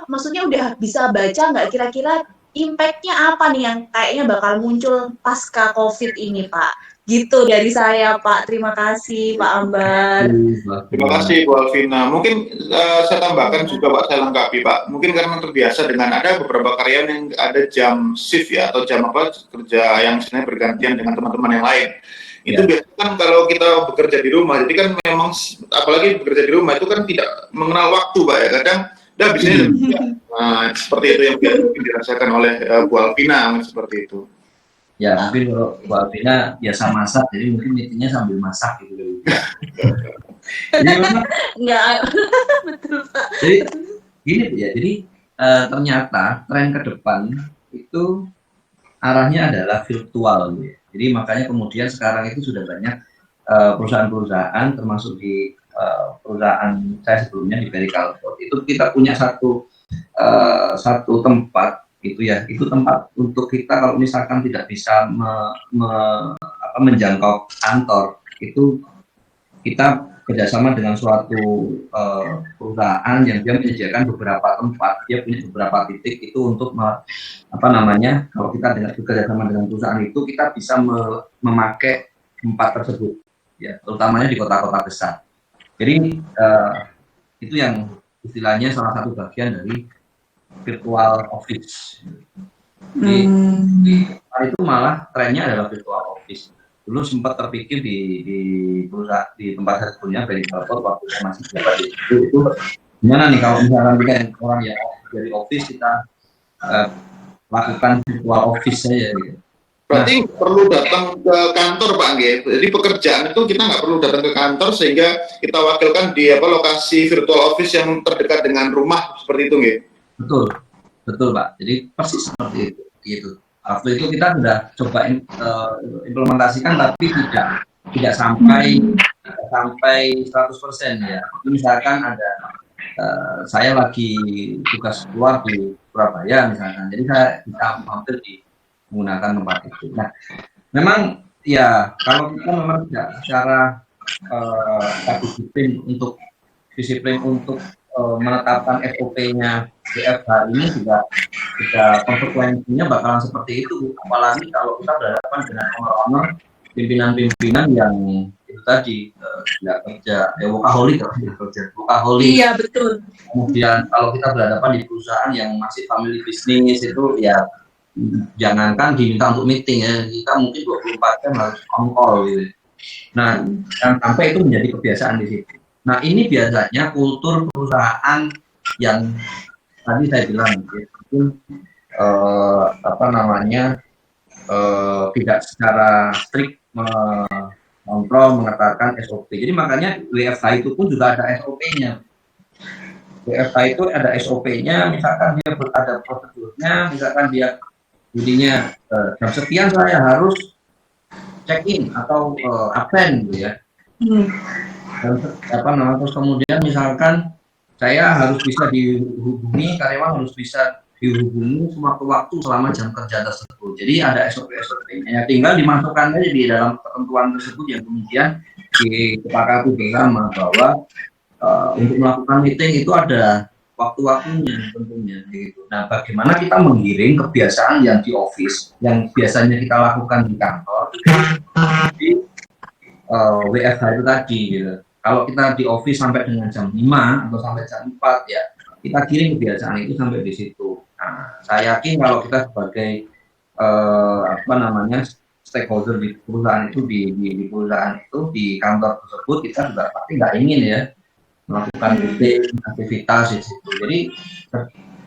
Speaker 8: Maksudnya udah bisa baca nggak kira-kira impact-nya apa nih yang kayaknya bakal muncul pasca COVID ini Pak? Gitu dari saya Pak. Terima kasih Pak Ambar.
Speaker 1: Terima kasih Bu Alvina. Mungkin saya tambahkan juga Pak, saya lengkapi Pak. Mungkin karena terbiasa dengan ada beberapa karyawan yang ada jam shift ya, atau jam kerja yang sebenarnya bergantian dengan teman-teman yang lain. Itu biasanya kan kalau kita bekerja di rumah, jadi kan memang apalagi bekerja di rumah itu kan tidak mengenal waktu Pak ya, kadang udah bisanya seperti itu yang mungkin dirasakan oleh Bu Alvina seperti itu.
Speaker 2: Ya mungkin kalau Bu Alvina biasa masak, jadi mungkin meetingnya sambil masak gitu. Jadi memang
Speaker 8: enggak betul Pak.
Speaker 2: Jadi gini ya, jadi ternyata tren ke depan itu arahnya adalah virtual gitu ya. Jadi makanya kemudian sekarang itu sudah banyak perusahaan-perusahaan, termasuk di perusahaan saya sebelumnya di Verical itu kita punya satu tempat gitu ya, itu tempat untuk kita kalau misalkan tidak bisa menjangkau kantor, itu kita kerjasama dengan suatu perusahaan yang dia menyediakan beberapa tempat, dia punya beberapa titik itu untuk kalau kita bekerjasama dengan perusahaan itu kita bisa memakai tempat tersebut ya, terutamanya di kota-kota besar. Jadi itu yang istilahnya salah satu bagian dari virtual office. Jadi itu malah trennya adalah virtual office. Dulu sempat terpikir di tempat saya sebelumnya Verical waktu saya masih jabat itu gimana nih kalau misalkan kita orang yang dari office kita lakukan virtual office saja gitu.
Speaker 1: Berarti perlu datang ke kantor Pak Angge. Jadi pekerjaan itu kita nggak perlu datang ke kantor sehingga kita wakilkan di lokasi virtual office yang terdekat dengan rumah seperti itu Angge. Betul Pak. Jadi persis seperti itu gitu. Waktu itu kita sudah coba implementasikan tapi tidak sampai 100% ya. Misalkan ada saya lagi tugas keluar di Surabaya misalkan, jadi saya bisa hampir menggunakan tempat itu. Nah, memang ya kalau kita memang tidak secara disiplin untuk menetapkan SOP-nya WFH ini juga konsekuensinya bakalan seperti itu, apalagi kalau kita berhadapan dengan owner pimpinan-pimpinan yang itu tadi tidak kerja workaholic. Iya betul. Kemudian kalau kita berhadapan di perusahaan yang masih family business itu ya jangankan diminta untuk meeting ya, kita mungkin 24 jam harus on call gitu. Nah, sampai itu menjadi kebiasaan di situ. Nah, ini biasanya kultur perusahaan yang tadi saya bilang mungkin tidak secara strict mengontrol, mengetatkan SOP. Jadi makanya WFH itu pun juga ada SOP-nya. WFH itu ada SOP-nya, misalkan dia ada prosedurnya, misalkan dia
Speaker 2: Jadinya jam sekian saya harus check in atau absen gitu ya. Dan terus kemudian misalkan saya harus bisa dihubungi, karyawan harus bisa dihubungi sewaktu-waktu selama jam kerja tersebut. Jadi ada SOP-nya, tinggal dimasukkan aja di dalam ketentuan tersebut yang kemudian disepakati bersama bahwa untuk melakukan meeting itu ada waktu-waktunya tentunya gitu. Nah, bagaimana kita menggiring kebiasaan yang di office yang biasanya kita lakukan di kantor di WFH itu tadi gitu. Kalau kita di office sampai dengan jam 5 atau sampai jam 4 ya, kita giring kebiasaan itu sampai di situ. Nah, saya yakin kalau kita sebagai stakeholder di perusahaan itu di perusahaan itu di kantor tersebut, kita juga pasti nggak ingin ya melakukan aktivitas di situ. Jadi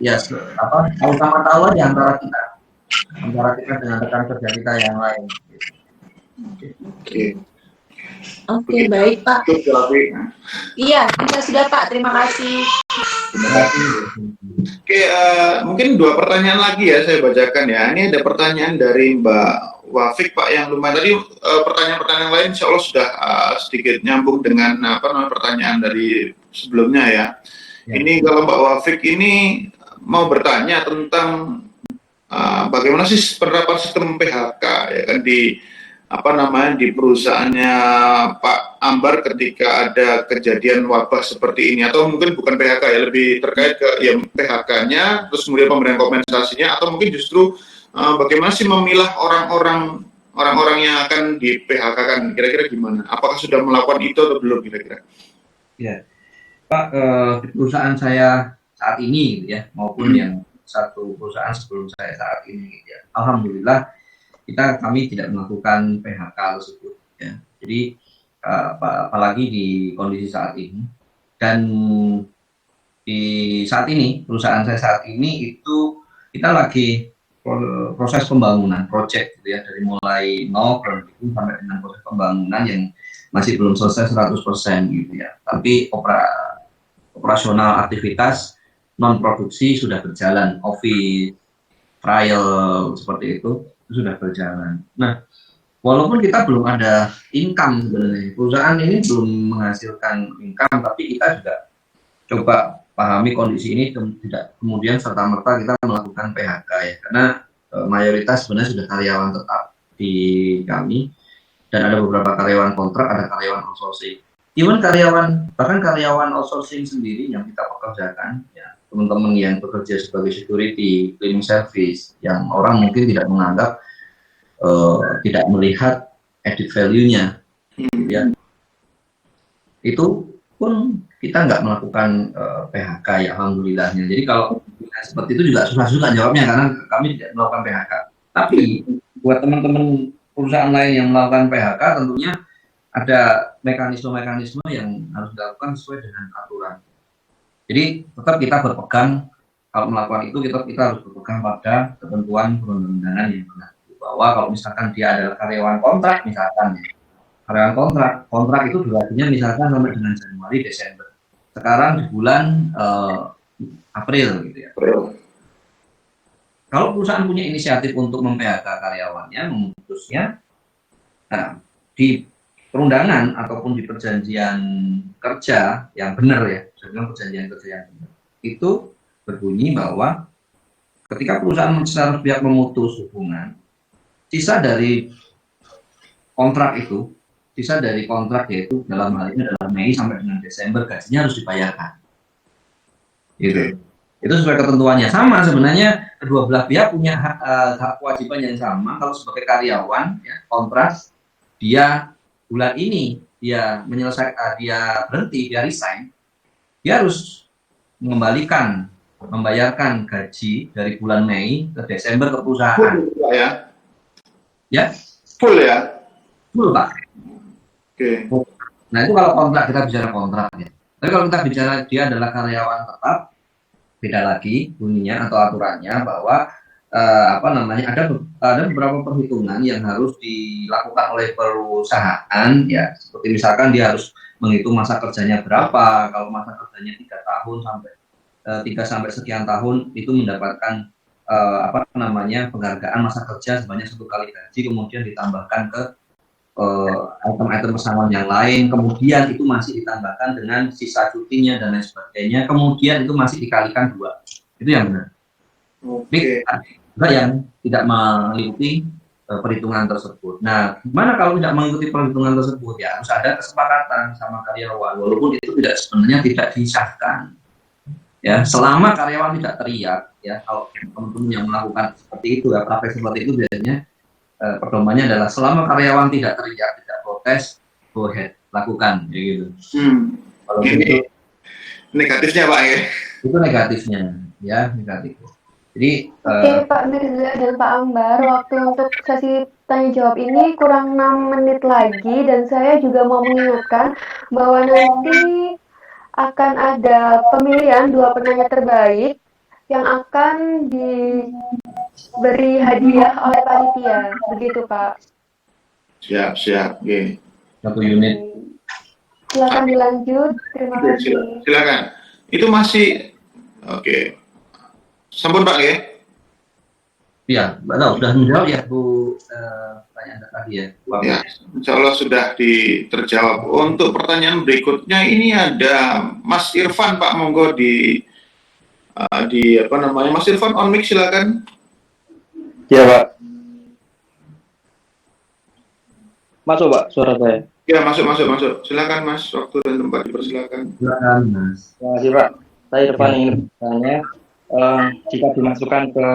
Speaker 2: ya tahu aja antara kita dengan rekan kerja kita yang lain.
Speaker 8: Oke, baik Pak. Iya, sudah Pak. Terima kasih.
Speaker 1: Oke, mungkin 2 pertanyaan lagi ya saya bacakan ya. Ini ada pertanyaan dari Mbak Wafik Pak yang lumayan tadi, pertanyaan-pertanyaan lain insya Allah sudah sedikit nyambung dengan pertanyaan dari sebelumnya ya. Ini kalau Mbak Wafik ini mau bertanya tentang bagaimana sih penerapan sistem PHK ya kan di perusahaannya Pak Ambar ketika ada kejadian wabah seperti ini, atau mungkin bukan PHK ya, lebih terkait ke PHK-nya, terus kemudian pemberian kompensasinya, atau mungkin justru bagaimana sih memilah orang-orang yang akan di PHK kan, kira-kira gimana? Apakah sudah melakukan itu atau belum kira-kira?
Speaker 2: Ya, Pak, di perusahaan saya saat ini gitu ya, maupun yang satu perusahaan sebelum saya saat ini gitu ya, alhamdulillah kami tidak melakukan PHK tersebut ya. Jadi apalagi di kondisi saat ini, dan di saat ini perusahaan saya saat ini itu kita lagi proses pembangunan project gitu ya, dari mulai nol sampai dengan proses pembangunan yang masih belum selesai 100% gitu ya. Tapi operasional aktivitas non produksi sudah berjalan, office trial seperti itu sudah berjalan. Nah, walaupun kita belum ada income sebenarnya, perusahaan ini belum menghasilkan income, tapi kita juga coba pahami kondisi ini tidak kemudian serta-merta kita melakukan PHK ya, karena mayoritas sebenarnya sudah karyawan tetap di kami, dan ada beberapa karyawan kontrak, ada karyawan outsourcing. Even bahkan karyawan outsourcing sendiri yang kita pekerjakan ya, teman-teman yang bekerja sebagai security, cleaning service, yang orang mungkin tidak menganggap, tidak melihat added value-nya, ya. Itu pun kita nggak melakukan PHK ya, alhamdulillahnya. Jadi kalau seperti itu juga susah jawabnya karena kami tidak melakukan PHK. Tapi buat teman-teman perusahaan lain yang melakukan PHK, tentunya ada mekanisme-mekanisme yang harus dilakukan sesuai dengan aturan. Jadi tetap kita berpegang, kalau melakukan itu kita harus berpegang pada ketentuan perundang-undangan yang benar. Bahwa kalau misalkan dia adalah karyawan kontrak, misalkan ya, karyawan kontrak itu durasinya misalkan sampai dengan Januari Desember. Sekarang di bulan April gitu ya. Kalau perusahaan punya inisiatif untuk mem-PHK karyawannya, memutusnya, nah, di perundangan ataupun di perjanjian kerja yang benar ya, perjanjian kerja yang benar, itu berbunyi bahwa ketika perusahaan secara pihak memutus hubungan, sisa dari kontrak yaitu dalam hal ini adalah Mei sampai dengan Desember, gajinya harus dibayarkan. Gitu. Itu sesuai ketentuannya. Sama sebenarnya kedua belah pihak punya hak kewajiban yang sama. Kalau sebagai karyawan ya, kontrak, dia bulan ini dia dia berhenti, dia resign, dia harus membayarkan gaji dari bulan Mei ke Desember ke perusahaan. Ya?
Speaker 1: Full ya?
Speaker 2: Full, Pak.
Speaker 1: Oke.
Speaker 2: Nah, itu kalau kontrak, kita bicara kontrak ya. Tapi kalau kita bicara dia adalah karyawan tetap, beda lagi bunyinya atau aturannya bahwa ada beberapa perhitungan yang harus dilakukan oleh perusahaan ya, seperti misalkan dia harus menghitung masa kerjanya berapa. Kalau masa kerjanya 3 sampai sekian tahun itu mendapatkan apa namanya penghargaan masa kerja sebanyak 1 kali gaji, kemudian ditambahkan ke item-item pesangon yang lain, kemudian itu masih ditambahkan dengan sisa cutinya dan lain sebagainya, kemudian itu masih dikalikan 2. Itu yang benar. Tapi ada juga yang tidak mengikuti perhitungan tersebut. Nah, gimana kalau tidak mengikuti perhitungan tersebut? Ya harus ada kesepakatan sama karyawan, walaupun itu sebenarnya tidak disahkan. Ya, selama karyawan tidak teriak, ya kalau teman-teman yang melakukan seperti itu, ya praktek seperti itu biasanya pedomannya adalah selama karyawan tidak teriak, tidak protes, go ahead, lakukan, ya gitu. Kalau
Speaker 1: ini negatifnya Pak ya?
Speaker 2: Itu negatifnya, ya negatif. Jadi
Speaker 3: Oke, Pak Mirza dan Pak Ambar, waktu untuk sesi tanya jawab ini kurang 6 menit lagi, dan saya juga mau mengingatkan bahwa nanti akan ada pemilihan 2 penanya terbaik yang akan diberi hadiah oleh panitia, begitu Pak.
Speaker 1: Siap. Oke.
Speaker 2: 1 unit.
Speaker 3: Silakan dilanjut. Terima kasih.
Speaker 1: Silakan. Itu masih oke. Sampun Pak ya?
Speaker 2: Ya, sudah menjawab ya Bu pertanyaan tadi ya.
Speaker 1: Ya, insya Allah sudah terjawab. Untuk pertanyaan berikutnya ini ada Mas Irfan Pak, monggo di apa namanya Mas Irfan on mic silakan.
Speaker 9: Ya Pak. Masuk Pak suara saya.
Speaker 1: Ya masuk. Silakan Mas, waktu dan tempat dipersilakan.
Speaker 2: Silakan Mas.
Speaker 9: Terima kasih Pak. Saya Irfan ingin bertanya, jika dimasukkan ke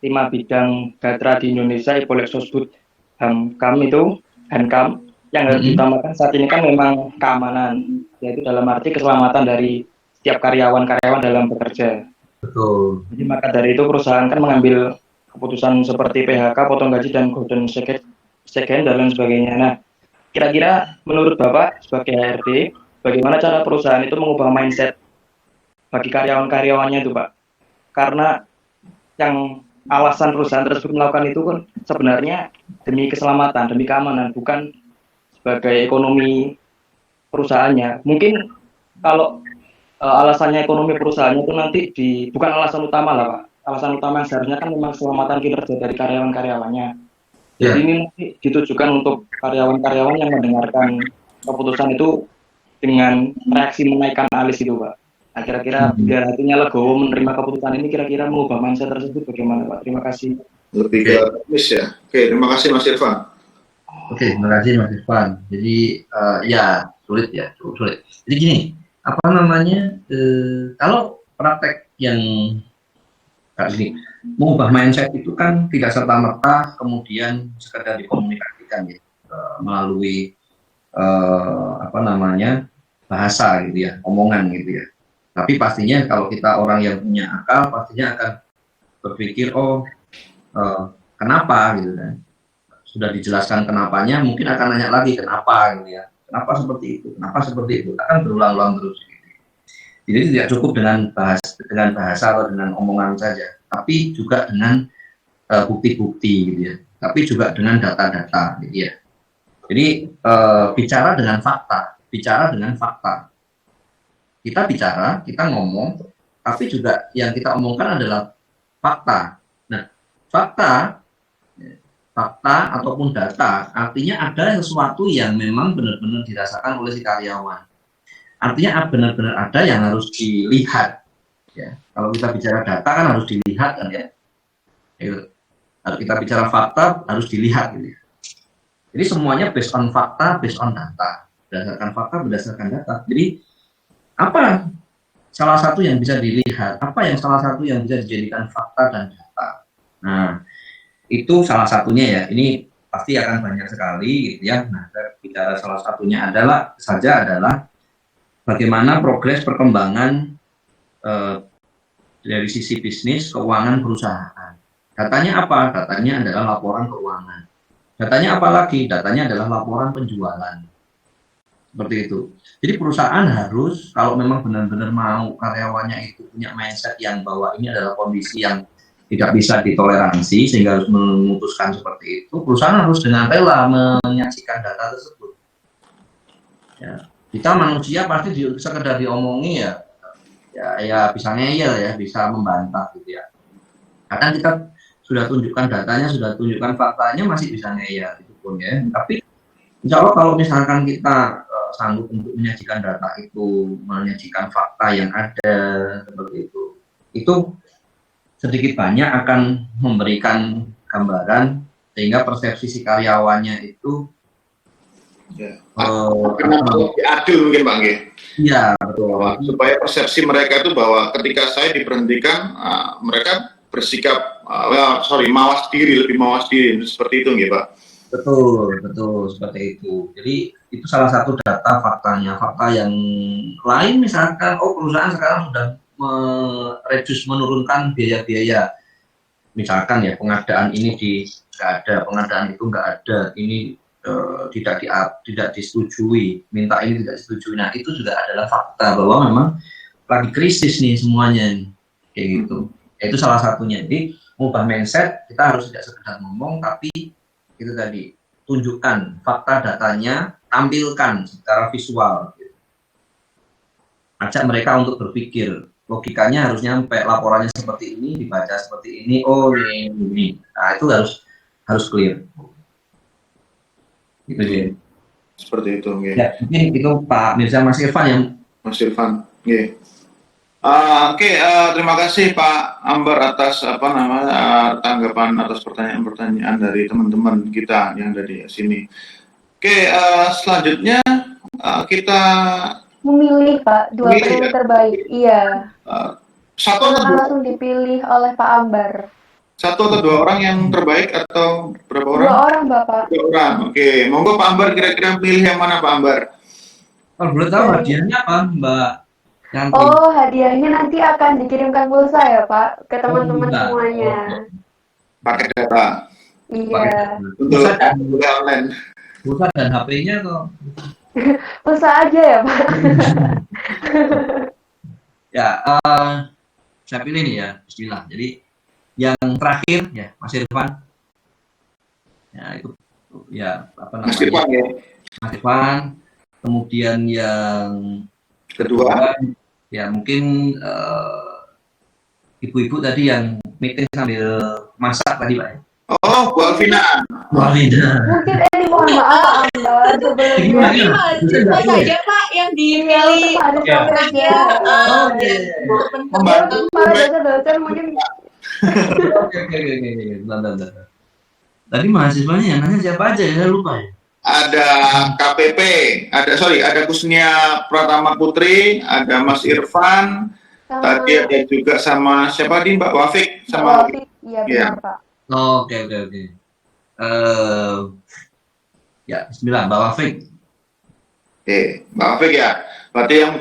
Speaker 9: 5 bidang data di Indonesia, Ipolexosbud Hankam itu Hankam yang harus ditambahkan saat ini kan memang keamanan, yaitu dalam arti keselamatan dari setiap karyawan dalam bekerja.
Speaker 2: Betul.
Speaker 9: Jadi maka dari itu perusahaan kan mengambil keputusan seperti PHK, potong gaji dan golden second dan lain sebagainya. Nah, kira-kira menurut Bapak sebagai HRD, bagaimana cara perusahaan itu mengubah mindset bagi karyawan-karyawannya itu Pak? Karena yang alasan perusahaan tersebut melakukan itu kan sebenarnya demi keselamatan, demi keamanan, bukan sebagai ekonomi perusahaannya. Mungkin kalau alasannya ekonomi perusahaannya itu nanti bukan alasan utama lah Pak. Alasan utama yang seharusnya kan memang keselamatan kinerja dari karyawan-karyawannya. Jadi ini nanti ditujukan untuk karyawan-karyawan yang mendengarkan keputusan itu dengan reaksi menaikkan alis itu Pak. Nah, kira-kira biar hatinya legowo menerima keputusan ini, kira-kira mengubah mindset tersebut bagaimana Pak? Terima kasih.
Speaker 1: Lebih ke teknis ya. Oke, terima kasih Mas Irfan.
Speaker 2: Oke, terima kasih Mas Irfan. Jadi ya sulit. Jadi gini, apa namanya? Kalau praktek yang kayak gini, mengubah mindset itu kan tidak serta-merta kemudian sekedar dikomunikasikan ya melalui apa namanya bahasa gitu ya, omongan gitu ya. Tapi pastinya kalau kita orang yang punya akal, pastinya akan berpikir, kenapa gitu kan. Sudah dijelaskan kenapanya, mungkin akan nanya lagi kenapa gitu ya. Kenapa seperti itu, akan berulang-ulang terus. Gitu. Jadi tidak cukup dengan bahasa atau dengan omongan saja, tapi juga dengan bukti-bukti gitu ya. Tapi juga dengan data-data gitu ya. Jadi bicara dengan fakta. Kita bicara, kita ngomong, tapi juga yang kita omongkan adalah fakta. Nah, fakta ataupun data artinya ada sesuatu yang memang benar-benar dirasakan oleh si karyawan. Artinya benar-benar ada yang harus dilihat. Ya, kalau kita bicara data kan harus dilihat kan ya. Kalau kita bicara fakta harus dilihat gitu ya. Jadi semuanya based on fakta, based on data. Berdasarkan fakta, berdasarkan data. Jadi apa salah satu yang bisa dilihat? Apa yang salah satu yang bisa dijadikan fakta dan data? Nah, itu salah satunya ya. Ini pasti akan banyak sekali gitu ya. Nah, bicara salah satunya adalah bagaimana progres perkembangan dari sisi bisnis keuangan perusahaan. Datanya apa? Datanya adalah laporan keuangan. Datanya apa lagi? Datanya adalah laporan penjualan. Seperti itu. Jadi perusahaan harus, kalau memang benar-benar mau karyawannya itu punya mindset yang bahwa ini adalah kondisi yang tidak bisa ditoleransi sehingga harus memutuskan seperti itu, perusahaan harus dengan rela menyaksikan data tersebut. Ya, kita manusia pasti sekedar diomongi ya bisa ngeyel ya, bisa membantah gitu ya. Kadang kita sudah tunjukkan datanya, sudah tunjukkan faktanya, masih bisa ngeyel itu pun ya. Tapi insya Allah kalau misalkan kita sanggup untuk menyajikan data itu, menyajikan fakta yang ada seperti itu sedikit banyak akan memberikan gambaran sehingga persepsi si karyawannya itu
Speaker 1: lebih adil mungkin Pak Nggih.
Speaker 2: Iya betul.
Speaker 1: Supaya persepsi mereka itu bahwa ketika saya diberhentikan, mereka bersikap lebih mawas diri seperti itu nggih Pak.
Speaker 2: Betul seperti itu. Jadi itu salah satu data faktanya. Fakta yang lain misalkan perusahaan sekarang sudah menurunkan biaya-biaya, misalkan ya pengadaan ini nggak ada, pengadaan itu nggak ada, ini tidak disetujui, minta ini tidak disetujui. Nah itu juga adalah fakta bahwa memang lagi krisis nih semuanya kayak gitu. Itu salah satunya. Jadi mengubah mindset, kita harus tidak sekedar ngomong, tapi itu tadi tunjukkan fakta datanya, tampilkan secara visual. Ajak mereka untuk berpikir. Logikanya harus nyampe, laporannya seperti ini, dibaca seperti ini, ini. Nah, itu harus clear. Gitu sih.
Speaker 1: Seperti itu, nggih.
Speaker 2: Ya, mungkin itu Pak Mirza, Mas Irfan yang
Speaker 1: nggih. Terima kasih Pak Ambar atas tanggapan atas pertanyaan-pertanyaan dari teman-teman kita yang dari sini. Selanjutnya kita
Speaker 3: memilih Pak dua penyanyi terbaik. Iya.
Speaker 1: Satu atau dua
Speaker 3: langsung dipilih oleh Pak Ambar.
Speaker 1: Satu atau dua orang yang terbaik atau berapa orang?
Speaker 3: Dua orang Bapak.
Speaker 1: Dua orang. Oke, monggo Pak Ambar kira-kira pilih yang mana Pak Ambar?
Speaker 2: Kalau boleh tahu hadiahnya apa Mbak Yanti?
Speaker 3: Oh, hadiahnya nanti akan dikirimkan pulsa ya Pak ke teman-teman semuanya.
Speaker 1: Pakai data.
Speaker 3: Iya.
Speaker 1: Untuk online.
Speaker 2: Pulsa dan HP-nya atau?
Speaker 3: Pulsa aja ya Pak.
Speaker 2: Ya, saya pilih nih ya, bismillah. Jadi yang terakhir ya Mas Irfan. Ya itu ya apa namanya?
Speaker 1: Mas Irfan ya.
Speaker 2: Mas Irfan. Kemudian yang
Speaker 1: kedua
Speaker 2: ya mungkin ibu-ibu tadi yang meeting sambil masak tadi Pak ya.
Speaker 1: Oh, Bu Alvina.
Speaker 3: Mungkin ini mohon maaf Pak Ambar sebelumnya.
Speaker 8: Cuma saja Pak yang dipilih
Speaker 3: saja. Para dosen mungkin.
Speaker 2: Oke. Tadi mahasiswanya yang nanya siapa aja ya, saya lupa ya.
Speaker 1: Ada KPP, ada Kusnia Pratama Putri, ada Mas Irfan, tadi ada juga sama siapa di Mbak Wafik sama
Speaker 3: Wafik, iya benar Pak.
Speaker 2: Oke. Ya, bismillah Mbak Wafik.
Speaker 1: Oke, Mbak Wafik ya. Berarti yang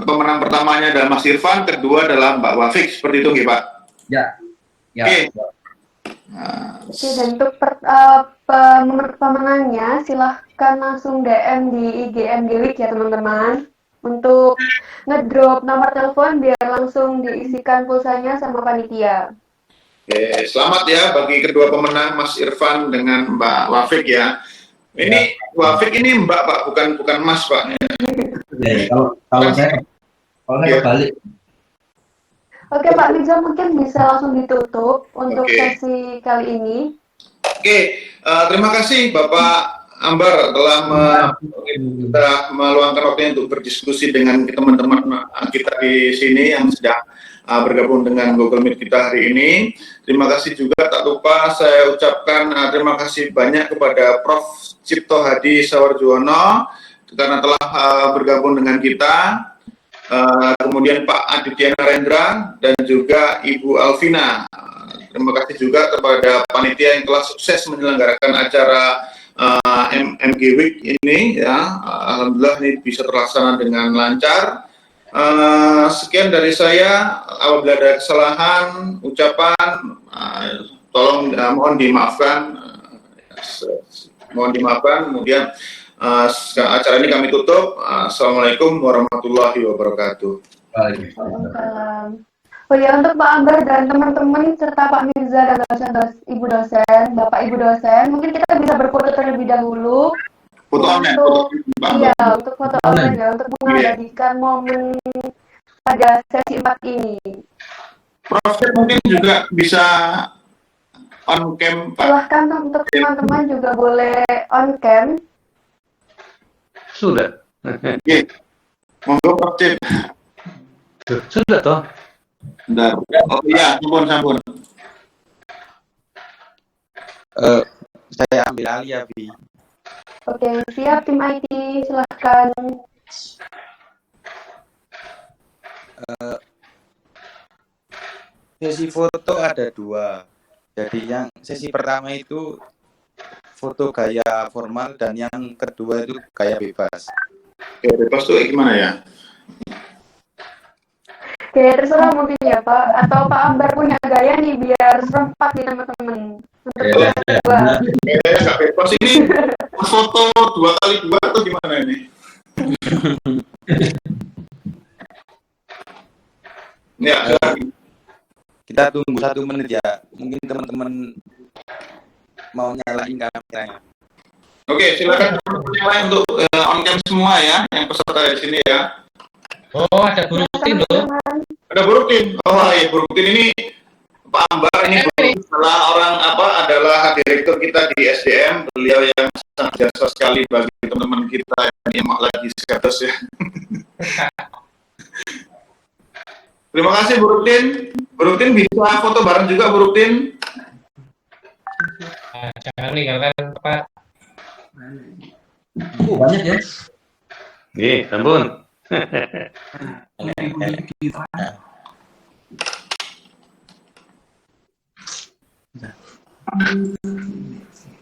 Speaker 1: pemenang pertamanya adalah Mas Irfan, kedua adalah Mbak Wafik, seperti itu nggih Pak?
Speaker 2: Ya.
Speaker 1: Oke.
Speaker 3: Oke, dan untuk pemenangnya silahkan langsung DM di IG MGWIK ya teman-teman untuk ngedrop nomor telepon biar langsung diisikan pulsanya sama panitia.
Speaker 1: Oke, selamat ya bagi kedua pemenang Mas Irfan dengan Mbak Wafik ya. Ini Wafik ini Mbak Pak, bukan Mas Pak.
Speaker 2: Ya, kalau saya kebalik.
Speaker 3: Oke Pak Mirza, mungkin bisa langsung ditutup untuk sesi kali ini.
Speaker 1: Oke, terima kasih Bapak Ambar telah meluangkan waktunya untuk berdiskusi dengan teman-teman kita di sini yang sedang bergabung dengan Google Meet kita hari ini. Terima kasih juga, tak lupa saya ucapkan terima kasih banyak kepada Prof. Cipto Hadi Sawarjuwono karena telah bergabung dengan kita. Kemudian Pak Aditya Narendra dan juga Ibu Alvina. Terima kasih juga kepada panitia yang telah sukses menyelenggarakan acara MG Week ini ya. Alhamdulillah ini bisa terlaksana dengan lancar. Sekian dari saya. Apabila ada kesalahan ucapan tolong mohon dimaafkan. Kemudian acara ini kami tutup. Assalamualaikum warahmatullahi wabarakatuh.
Speaker 3: Waalaikumsalam. Oh ya, untuk Pak Ambar dan teman-teman serta Pak Mirza dan Ibu dosen, Bapak Ibu dosen, mungkin kita bisa berfoto terlebih dahulu.
Speaker 1: Foto online,
Speaker 3: untuk foto online ya, untuk mengabadikan momen pada sesi 4 ini.
Speaker 1: Prof mungkin juga bisa on cam, Pak.
Speaker 3: Silahkan untuk teman-teman juga boleh on cam.
Speaker 6: Sudah.
Speaker 1: Oke. Monggo Prof.
Speaker 6: Sudah toh.
Speaker 1: Bentar. Oh iya, sampun.
Speaker 10: Saya ambil alih ya, Vi.
Speaker 3: Oke, siap tim IT, silahkan.
Speaker 10: Sesi foto ada 2. Jadi yang sesi pertama itu foto gaya formal dan yang kedua itu gaya bebas.
Speaker 1: Oke, bebas tuh gimana ya?
Speaker 3: Oke, terserah mungkin ya Pak, atau Pak Ambar punya gaya nih biar serempak nih teman-teman. Untuk yang kedua.
Speaker 1: Nggak bebas ini foto 2x2 atau gimana ini? Ya,
Speaker 10: Kita tunggu 1 menit ya. Mungkin teman-teman mau nyalain kameranya.
Speaker 1: oke, silakan teman-teman yang lain untuk on cam semua ya, yang peserta di sini ya.
Speaker 4: Oh, ada Bu Rutin loh.
Speaker 1: Ada Bu Rutin. Oh iya, Bu Rutin ini Pak Ambar ini adalah direktur kita di SDM. Beliau yang sangat jasa sekali bagi teman-teman kita yang lagi status ya. Terima kasih Bu Rutin. Bu Rutin bisa foto bareng juga Bu Rutin.
Speaker 4: Nah, jangan meninggalkan Pak.
Speaker 2: Banyak ya.
Speaker 6: Nih, ampun.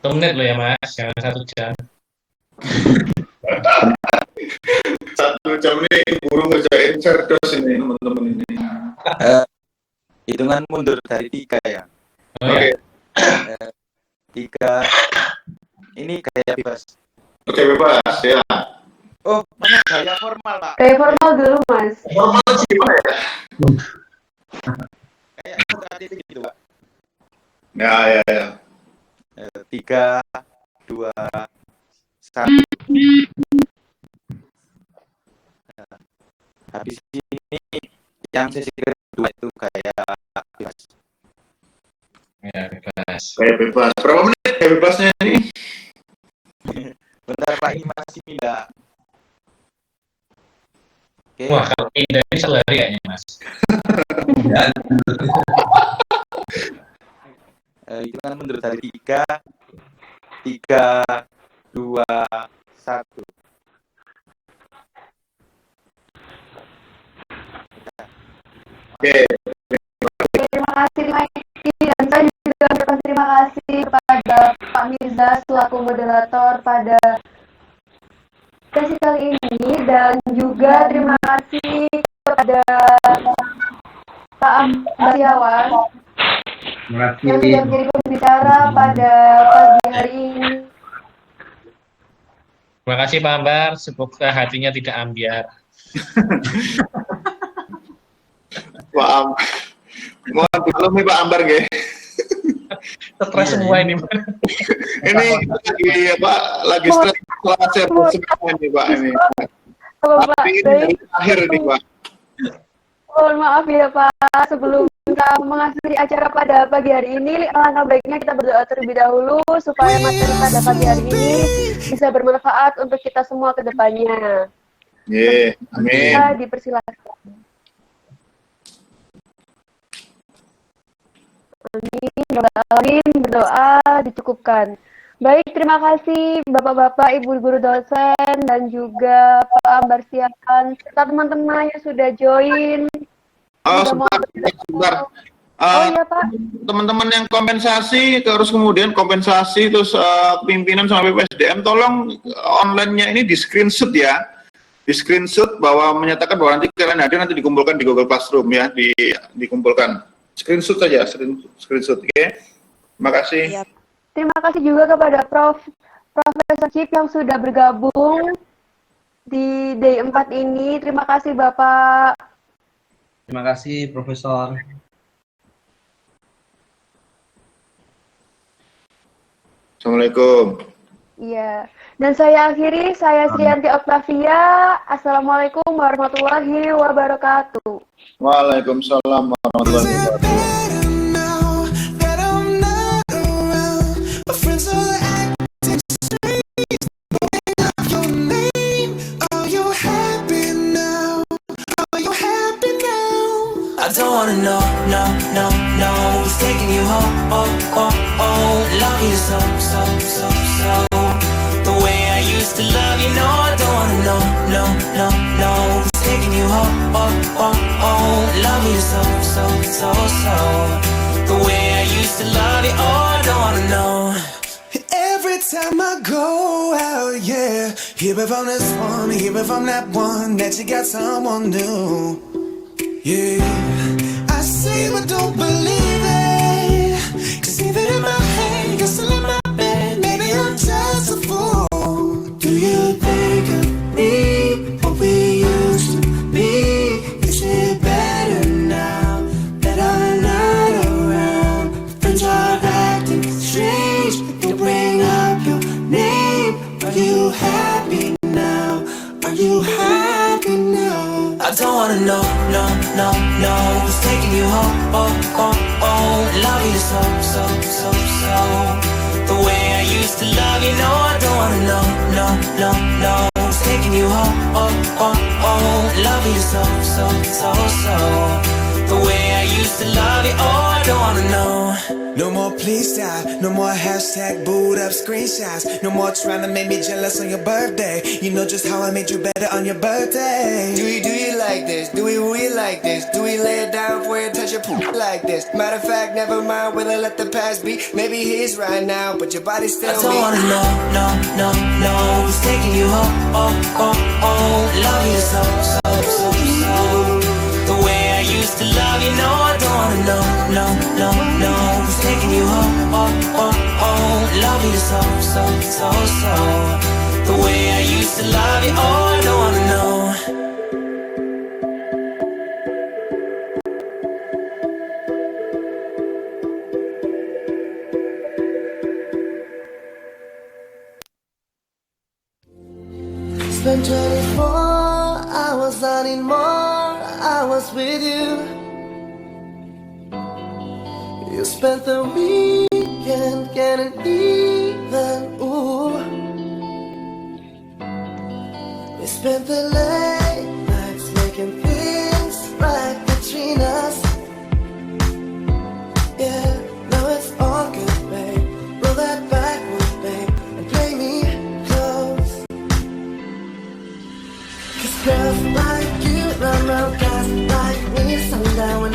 Speaker 4: Satu menit loh ya Mas, jangan 1 jam.
Speaker 1: 1 jam ini burung ngerjain cerdas ini teman-teman ini.
Speaker 10: Hitungan mundur dari 3 ya.
Speaker 4: Oh,
Speaker 1: Oke.
Speaker 4: ya.
Speaker 10: 3. Ini gaya bebas.
Speaker 1: Oke, bebas ya.
Speaker 10: Oh, mana gaya formal, Pak?
Speaker 3: Kayak formal dulu Mas.
Speaker 1: Formal gimana ya?
Speaker 10: Kayak itu gitu, Pak.
Speaker 1: Ya.
Speaker 10: 3, 2, 1. Habis ini yang sesi kedua itu gaya bebas.
Speaker 4: Ya, bebas.
Speaker 1: Kayak bebas. Berapa menit kayak bebasnya ini?
Speaker 10: Bentar Pak, ini masih pindah. Oke.
Speaker 4: Wah, kalau pindah ini 1 hari kayaknya Mas.
Speaker 10: Hitungan mundur dari 3, 2, 1.
Speaker 1: Oke.
Speaker 3: Terima kasih Mike dan saya juga ucapkan terima kasih kepada Pak Mirza selaku moderator pada sesi kali ini dan juga terima kasih kepada Pak Ambaryawan yang sudah menjadi pembicara pada pagi hari ini.
Speaker 4: Terima kasih Pak Ambar, semoga hatinya tidak ambiar.
Speaker 1: Pak Ambar. Mohon diklumi Pak Ambar nggih.
Speaker 4: Stres semua ini.
Speaker 1: Ini lagi stres kelas semua ini Pak ini.
Speaker 3: Kalau Pak,
Speaker 1: Tapi ini akhir ini Pak.
Speaker 3: mohon maaf ya Pak, sebelum kita mengakhiri acara pada pagi hari ini, alangkah baiknya kita berdoa terlebih dahulu supaya materi pada pagi hari ini bisa bermanfaat untuk kita semua ke depannya.
Speaker 1: Amin.
Speaker 3: Kita dipersilakan. Amin, berdoa dicukupkan. Baik, terima kasih Bapak-Bapak, Ibu guru dosen, dan juga Pak Ambar Siahan, serta teman-teman yang sudah join.
Speaker 1: Sebentar.
Speaker 3: Oh iya Pak.
Speaker 1: Teman-teman yang kompensasi, terus kemudian kompensasi, terus pimpinan sama BPSDM, tolong online-nya ini di screenshot ya. Di screenshot bahwa menyatakan bahwa nanti kalian hadir, nanti dikumpulkan di Google Classroom ya, dikumpulkan. Screenshot saja, screenshot, oke? Terima kasih.
Speaker 3: Terima kasih juga kepada Profesor Cip yang sudah bergabung di Day 4 ini. Terima kasih Bapak.
Speaker 2: Terima kasih Profesor.
Speaker 1: Assalamualaikum.
Speaker 3: Iya. Dan saya akhiri, saya Sriyanti Octavia. Assalamualaikum warahmatullahi wabarakatuh.
Speaker 1: Waalaikumsalam warahmatullahi wabarakatuh.
Speaker 11: I don't wanna know, no, no, no, who's taking you home, oh, oh, oh, love you so, so, so, so, the way I used to love you, no, I don't wanna know, no, no, no, who's taking you home, oh, oh, oh, love you so, so, so, so, the way I used to love you, oh, I don't wanna know. Every time I go out, yeah, hear it from this one, hear it from that one, that you got someone new. Yeah, I say but don't believe it, 'cause even in my head, you're still in my bed. Maybe I'm just a fool. Do you think of me, what we used to be? Is it better now that I'm not around? Friends are acting strange, they bring up your name. Are you happy now? Are you happy now? I don't wanna know, no, no, no, who's taking you home, oh, oh, oh, love you so, so, so, so, the way I used to love you, no, I don't wanna know, no, no, no, who's taking you home, oh, oh, oh, love you so, so, so, so, the way I used to love you, oh, I don't wanna know. No more please stop, no more hashtag boot up screenshots, no more trying to make me jealous on your birthday. You know just how I made you better on your birthday. Do you like this? Do we like this? Do we lay it down for you, touch your poop like this? Matter of fact, never mind, will I let the past be? Maybe he's right now, but your body's still me. I don't wanna know, no, no, no, who's taking you home, oh, oh, oh, love you so, so, so, so, the way I used to love you, no, I don't wanna know, no, no, no, who's taking you home, oh, oh, oh, love you so, so, so, so, the way I used to love you, oh, I don't wanna know. Spent 24 hours, I need more hours with you. You spent the weekend getting even, ooh. We spent the late nights making things right between us. Yeah, now it's all good, babe. Roll that backward, babe, and play me close. 'Cause girls like you run around guys like me. Sundown when